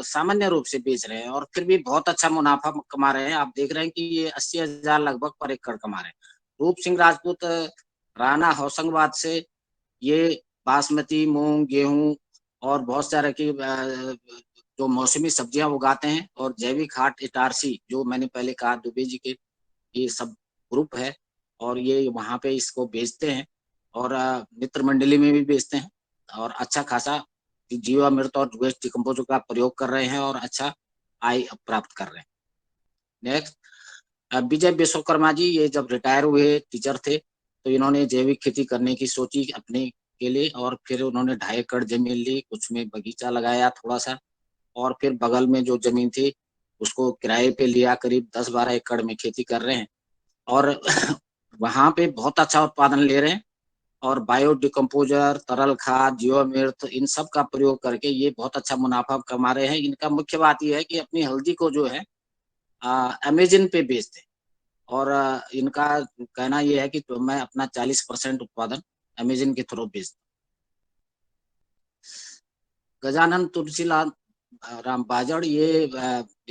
सामान्य रूप से बेच रहे हैं और फिर भी बहुत अच्छा मुनाफा कमा रहे हैं। आप देख रहे हैं कि ये 80,000 लगभग पर एकड़ कमा रहे हैं। रूप सिंह राजपूत राणा होशंगाबाद से ये बासमती, मूंग, गेहूं और बहुत सारे की जो मौसमी सब्जियां उगाते हैं। और जैविक हाट इटारसी, जो मैंने पहले कहा, दुबे जी के ये सब ग्रुप है और ये वहां पे इसको बेचते हैं और मित्र मंडली में भी बेचते हैं और अच्छा खासा जीवामृत और वेस्ट डिकम्पोजर का प्रयोग कर रहे हैं और अच्छा आय प्राप्त कर रहे हैं। नेक्स्ट, विजय विश्वकर्मा जी, ये जब रिटायर हुए टीचर थे तो इन्होंने जैविक खेती करने की सोची अपने के लिए और फिर उन्होंने 2.5 एकड़ जमीन ली, कुछ में बगीचा लगाया थोड़ा सा, और फिर बगल में जो जमीन थी उसको किराए पे लिया, करीब 10-12 एकड़ में खेती कर रहे हैं और वहां पे बहुत अच्छा उत्पादन ले रहे हैं। और बायो डिकम्पोजर, तरल खाद, जीवामृत, इन सब का प्रयोग करके ये बहुत अच्छा मुनाफा कमा रहे हैं। इनका मुख्य बात ये है कि अपनी हल्दी को जो है अमेज़न पे बेचते हैं और इनका कहना ये है कि तो मैं अपना 40% उत्पादन अमेज़न के थ्रू बेचता हूं। गजानन तुलसीलाल राम बाजड़ ये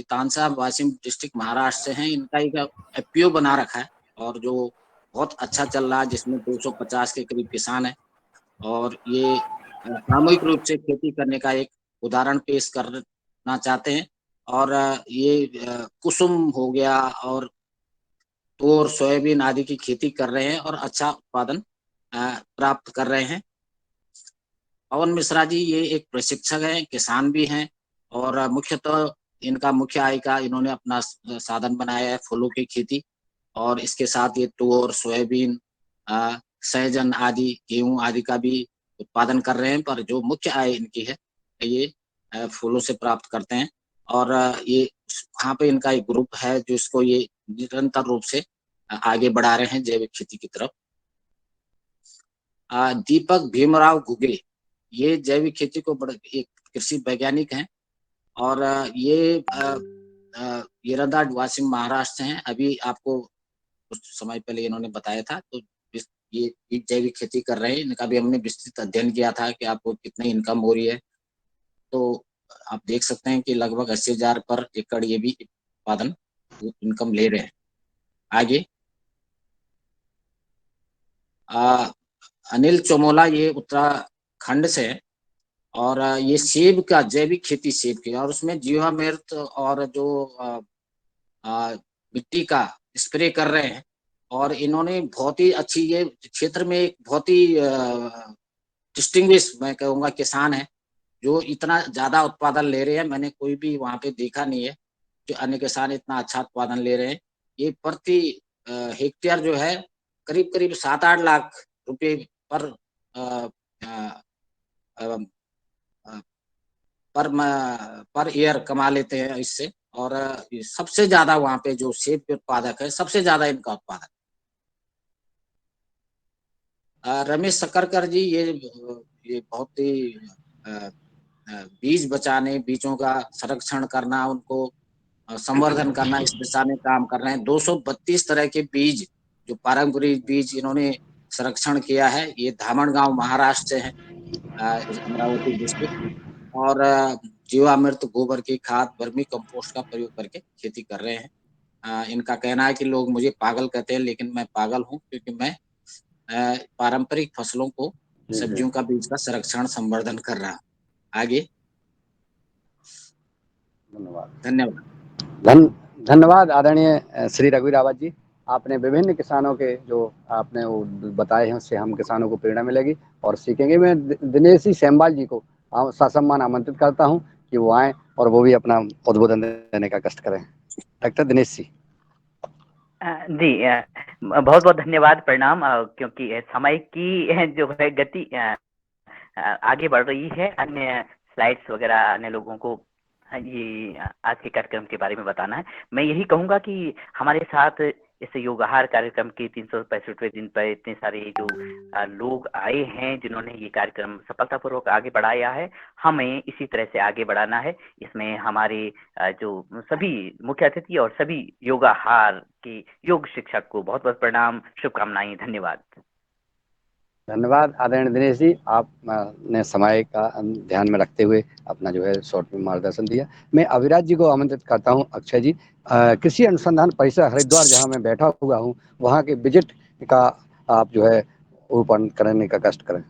तानसा वाशिम डिस्ट्रिक्ट महाराष्ट्र से हैं। इनका एक एफपीओ बना रखा है और जो बहुत अच्छा चल रहा है, जिसमें 250 के करीब किसान हैं और ये सामूहिक रूप से खेती करने का एक उदाहरण पेश करना चाहते हैं। और ये कुसुम हो गया और तूर, सोयाबीन आदि की खेती कर रहे हैं और अच्छा उत्पादन प्राप्त कर रहे हैं। पवन मिश्रा जी ये एक प्रशिक्षक हैं, किसान भी हैं और मुख्यतः इनका मुख्य आय का इन्होंने अपना साधन बनाया है फूलों की खेती और इसके साथ ये तूर, सोयाबीन, सहजन आदि, गेहूं आदि का भी उत्पादन कर रहे हैं। पर जो मुख्य आय इनकी है ये फूलों से प्राप्त करते हैं और ये वहाँ पे इनका एक ग्रुप है जो इसको ये निरंतर रूप से आगे बढ़ा रहे हैं जैविक खेती की तरफ। दीपक भीमराव घुगे ये जैविक खेती को एक कृषि वैज्ञानिक हैं और ये येरदा वाशिम महाराष्ट्र से हैं। अभी आपको कुछ समय पहले इन्होंने बताया था। तो ये जैविक खेती कर रहे हैं। इनका भी हमने विस्तृत अध्ययन किया था कि आपको कितनी इनकम हो रही है। तो आप देख सकते हैं कि लगभग 80,000 पर एकड़ ये भी उत्पादन इनकम ले रहे हैं। आगे अनिल चोमोला ये उत्तराखंड से है और ये सेब का जैविक खेती सेब की और उसमें जीवामृत और जो मिट्टी का स्प्रे कर रहे हैं और इन्होंने बहुत ही अच्छी ये क्षेत्र में एक बहुत ही डिस्टिंग्विश मैं कहूँगा किसान है जो इतना ज्यादा उत्पादन ले रहे हैं। मैंने कोई भी वहाँ पे देखा नहीं है जो अन्य किसान इतना अच्छा उत्पादन ले रहे हैं। ये प्रति हेक्टेयर जो है करीब करीब 7-8 लाख रुपए पर ईयर कमा लेते हैं इससे। और सबसे ज्यादा वहाँ पे जो सेब के उत्पादक है सबसे ज्यादा इनका उत्पादन। रमेश सकरकर जी ये बहुत ही बीज बचाने, बीजों का संरक्षण करना, उनको संवर्धन करना, इस दिशा में काम कर रहे हैं। 232 तरह के बीज जो पारंपरिक बीज इन्होंने संरक्षण किया है। ये धामणगांव महाराष्ट्र से है, अमरावती डिस्ट्रिक्ट और जीवामृत, गोबर की खाद, वर्मी कंपोस्ट का प्रयोग करके खेती कर रहे हैं। इनका कहना है कि लोग मुझे पागल कहते हैं लेकिन मैं पागल हूँ क्योंकि मैं पारंपरिक फसलों को, सब्जियों का बीज का संरक्षण संवर्धन कर रहा हूँ। आगे धन्यवाद आदरणीय श्री रघुवीर रावत जी। आपने विभिन्न किसानों के जो आपने वो बताए हैं उससे हम किसानों को प्रेरणा मिलेगी और सीखेंगे। मैं दिनेश सेमवाल जी को ससम्मान आमंत्रित करता हूं कि वो आए और वो भी अपना उद्बोधन देने का कष्ट करें। डॉक्टर दिनेश जी। जी बहुत बहुत धन्यवाद, प्रणाम। क्योंकि समय की जो है गति आगे बढ़ रही है, अन्य स्लाइड्स वगैरह अन्य लोगों को ये आज के कार्यक्रम के बारे में बताना है। मैं यही कहूँगा कि हमारे साथ इस योगाहार कार्यक्रम के 365वें दिन पर इतने सारे जो लोग आए हैं जिन्होंने ये कार्यक्रम सफलतापूर्वक आगे बढ़ाया है, हमें इसी तरह से आगे बढ़ाना है। इसमें हमारे जो सभी मुख्य अतिथि और सभी योगाहार के योग शिक्षक को बहुत बहुत प्रणाम, शुभकामनाएं, धन्यवाद। धन्यवाद आदरणीय दिनेश जी, आपने समय का ध्यान में रखते हुए अपना जो है शॉर्ट में मार्गदर्शन दिया। मैं अविराज जी को आमंत्रित करता हूं। अक्षय जी, कृषि अनुसंधान परिसर हरिद्वार जहां मैं बैठा हुआ हूं, वहां के विजिट का आप जो है रूपांतरण करने का कष्ट करें।